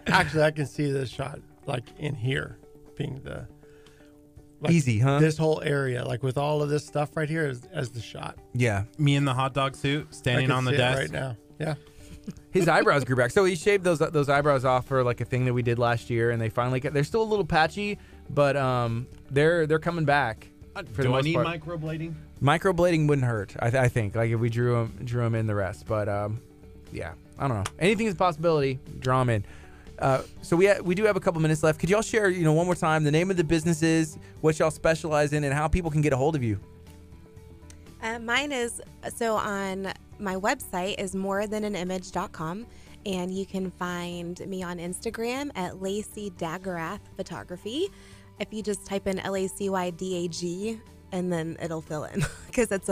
Actually, I can see this shot like in here being the easy, huh? This whole area, like with all of this stuff right here, as the shot. Yeah. Me in the hot dog suit, standing on the see it desk right now. Yeah. His eyebrows grew back. So he shaved those eyebrows off for like a thing that we did last year, and they finally they're still a little patchy, but they're coming back. Do I need microblading? Microblading wouldn't hurt. I think like if we drew them in the rest, but yeah, I don't know. Anything is a possibility. Draw them in. So we do have a couple minutes left. Could y'all share, one more time, the name of the businesses, what y'all specialize in, and how people can get a hold of you? Mine is, so on my website is morethananimage.com, and you can find me on Instagram at Lacey Daggerath Photography. If you just type in LACYDAG, and then it'll fill in because it's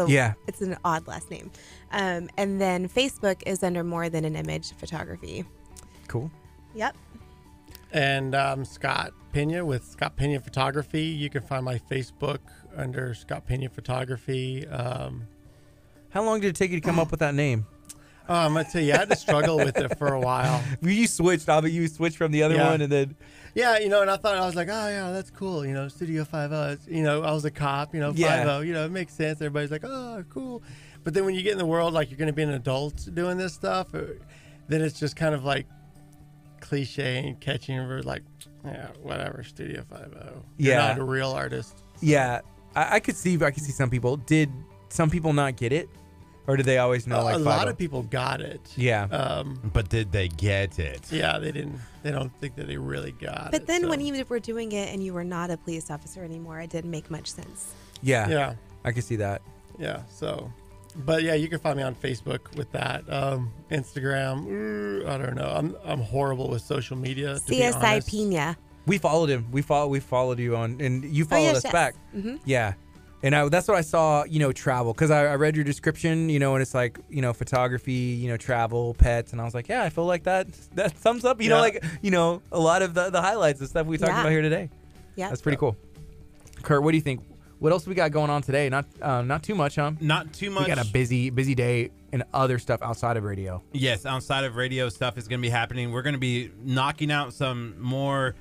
an odd last name. And then Facebook is under More Than an Image Photography. Cool. Yep. And Scott Pena with Scott Pena Photography. You can find my Facebook under Scott Pena Photography. How long did it take you to come up with that name? I'm gonna tell you, I had to struggle with it for a while. You switched from the other one, and then and I thought, I was like, oh yeah, that's cool. Studio 50. I was a cop. 50. It makes sense. Everybody's like, oh, cool. But then when you get in the world, like you're gonna be an adult doing this stuff, then it's just kind of like cliche and catchy, and we're like, yeah, whatever, Studio 50. You're not a real artist. So. Yeah, I could see some people. Did some people not get it, or did they always know? A lot of people got it. Yeah. But did they get it? Yeah, they didn't. They don't think that they really got it. But then when you were doing it and you were not a police officer anymore, it didn't make much sense. Yeah. Yeah. I could see that. Yeah. So. But yeah, you can find me on Facebook with that. Instagram, I don't know. I'm horrible with social media. To be honest. CSI Pena. We followed him. We followed you on, and you followed us back. Mm-hmm. Yeah, and that's what I saw. Travel, because I read your description. And it's like photography, travel, pets, and I was like, yeah, I feel like that sums up. A lot of the highlights and stuff we talked about here today. Yeah, that's pretty cool. Curt, what do you think? What else we got going on today? Not too much, huh? Not too much. We got a busy day and other stuff outside of radio. Yes, outside of radio stuff is going to be happening. We're going to be knocking out some more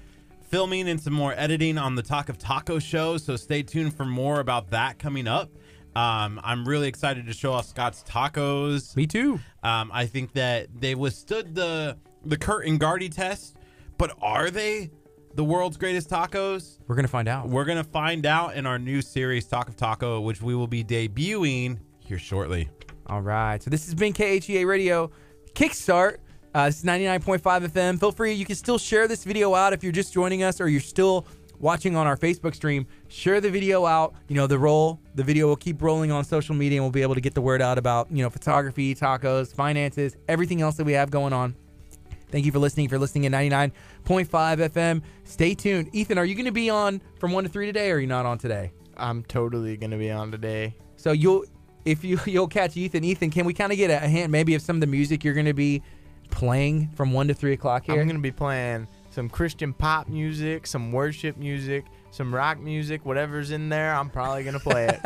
filming and some more editing on the Talk of Taco show, so stay tuned for more about that coming up. I'm really excited to show off Scott's tacos. Me too. I think that they withstood the Curt and Gardy test, but are they the world's greatest tacos? We're going to find out. We're going to find out in our new series, Talk of Taco, which we will be debuting here shortly. All right. So this has been KHEA Radio Kickstart. This is 99.5 FM. Feel free. You can still share this video out if you're just joining us or you're still watching on our Facebook stream. Share the video out. The video will keep rolling on social media, and we'll be able to get the word out about, photography, tacos, finances, everything else that we have going on. Thank you for listening. If you're listening at 99.5 FM, stay tuned. Ethan, are you going to be on from 1 to 3 today, or are you not on today? I'm totally going to be on today. So you'll catch Ethan. Ethan, can we kind of get a hint maybe of some of the music you're going to be playing from 1 to 3 o'clock here? I'm going to be playing some Christian pop music, some worship music, some rock music, whatever's in there, I'm probably going to play it.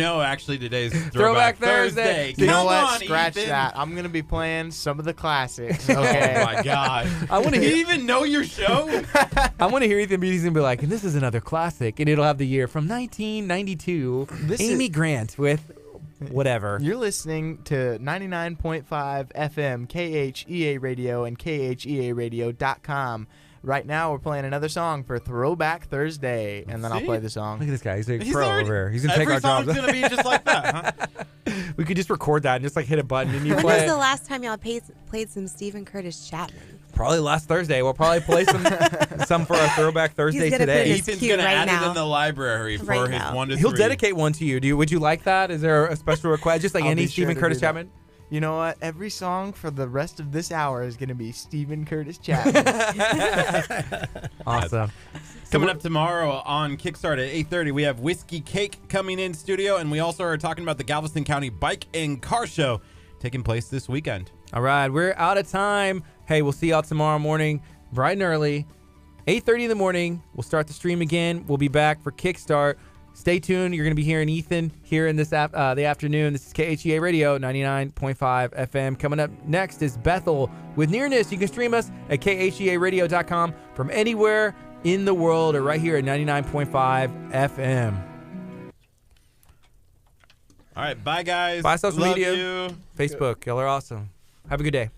Actually today's Throwback Thursday. You know what? Scratch that. I'm going to be playing some of the classics. Okay. Oh my God. You even know your show? I want to hear Ethan Beatty's going to be like, and this is another classic, and it'll have the year from 1992. Amy Grant with whatever. You're listening to 99.5 FM KHEA Radio and KHEAradio.com. Right now, we're playing another song for Throwback Thursday, and then I'll play the song. Look at this guy. He's a pro over here. He's going to take our jobs. Every song's going to be just like that, huh? We could just record that and just hit a button and you When play was it. the last time y'all played some Stephen Curtis Chapman? Probably last Thursday. We'll probably play some for our Throwback Thursday gonna today. put his Ethan's cue going to right add it now. in the library for Right his now. 1 to 3. He'll dedicate one to you. Would you like that? Is there a special request? Just like I'll any be sure Stephen to Curtis do that. Chapman? You know what? Every song for the rest of this hour is going to be Stephen Curtis Chapman. Awesome. Coming up tomorrow on Kickstart at 8:30, we have Whiskey Cake coming in studio, and we also are talking about the Galveston County Bike and Car Show taking place this weekend. All right, we're out of time. Hey, we'll see y'all tomorrow morning, bright and early, 8:30 in the morning. We'll start the stream again. We'll be back for Kickstart. Stay tuned. You're going to be hearing Ethan here in the afternoon. This is KHEA Radio 99.5 FM. Coming up next is Bethel with Nearness. You can stream us at KHEAradio.com from anywhere in the world or right here at 99.5 FM. All right, bye, guys. Bye, social Love media. you. Facebook. Y'all are awesome. Have a good day.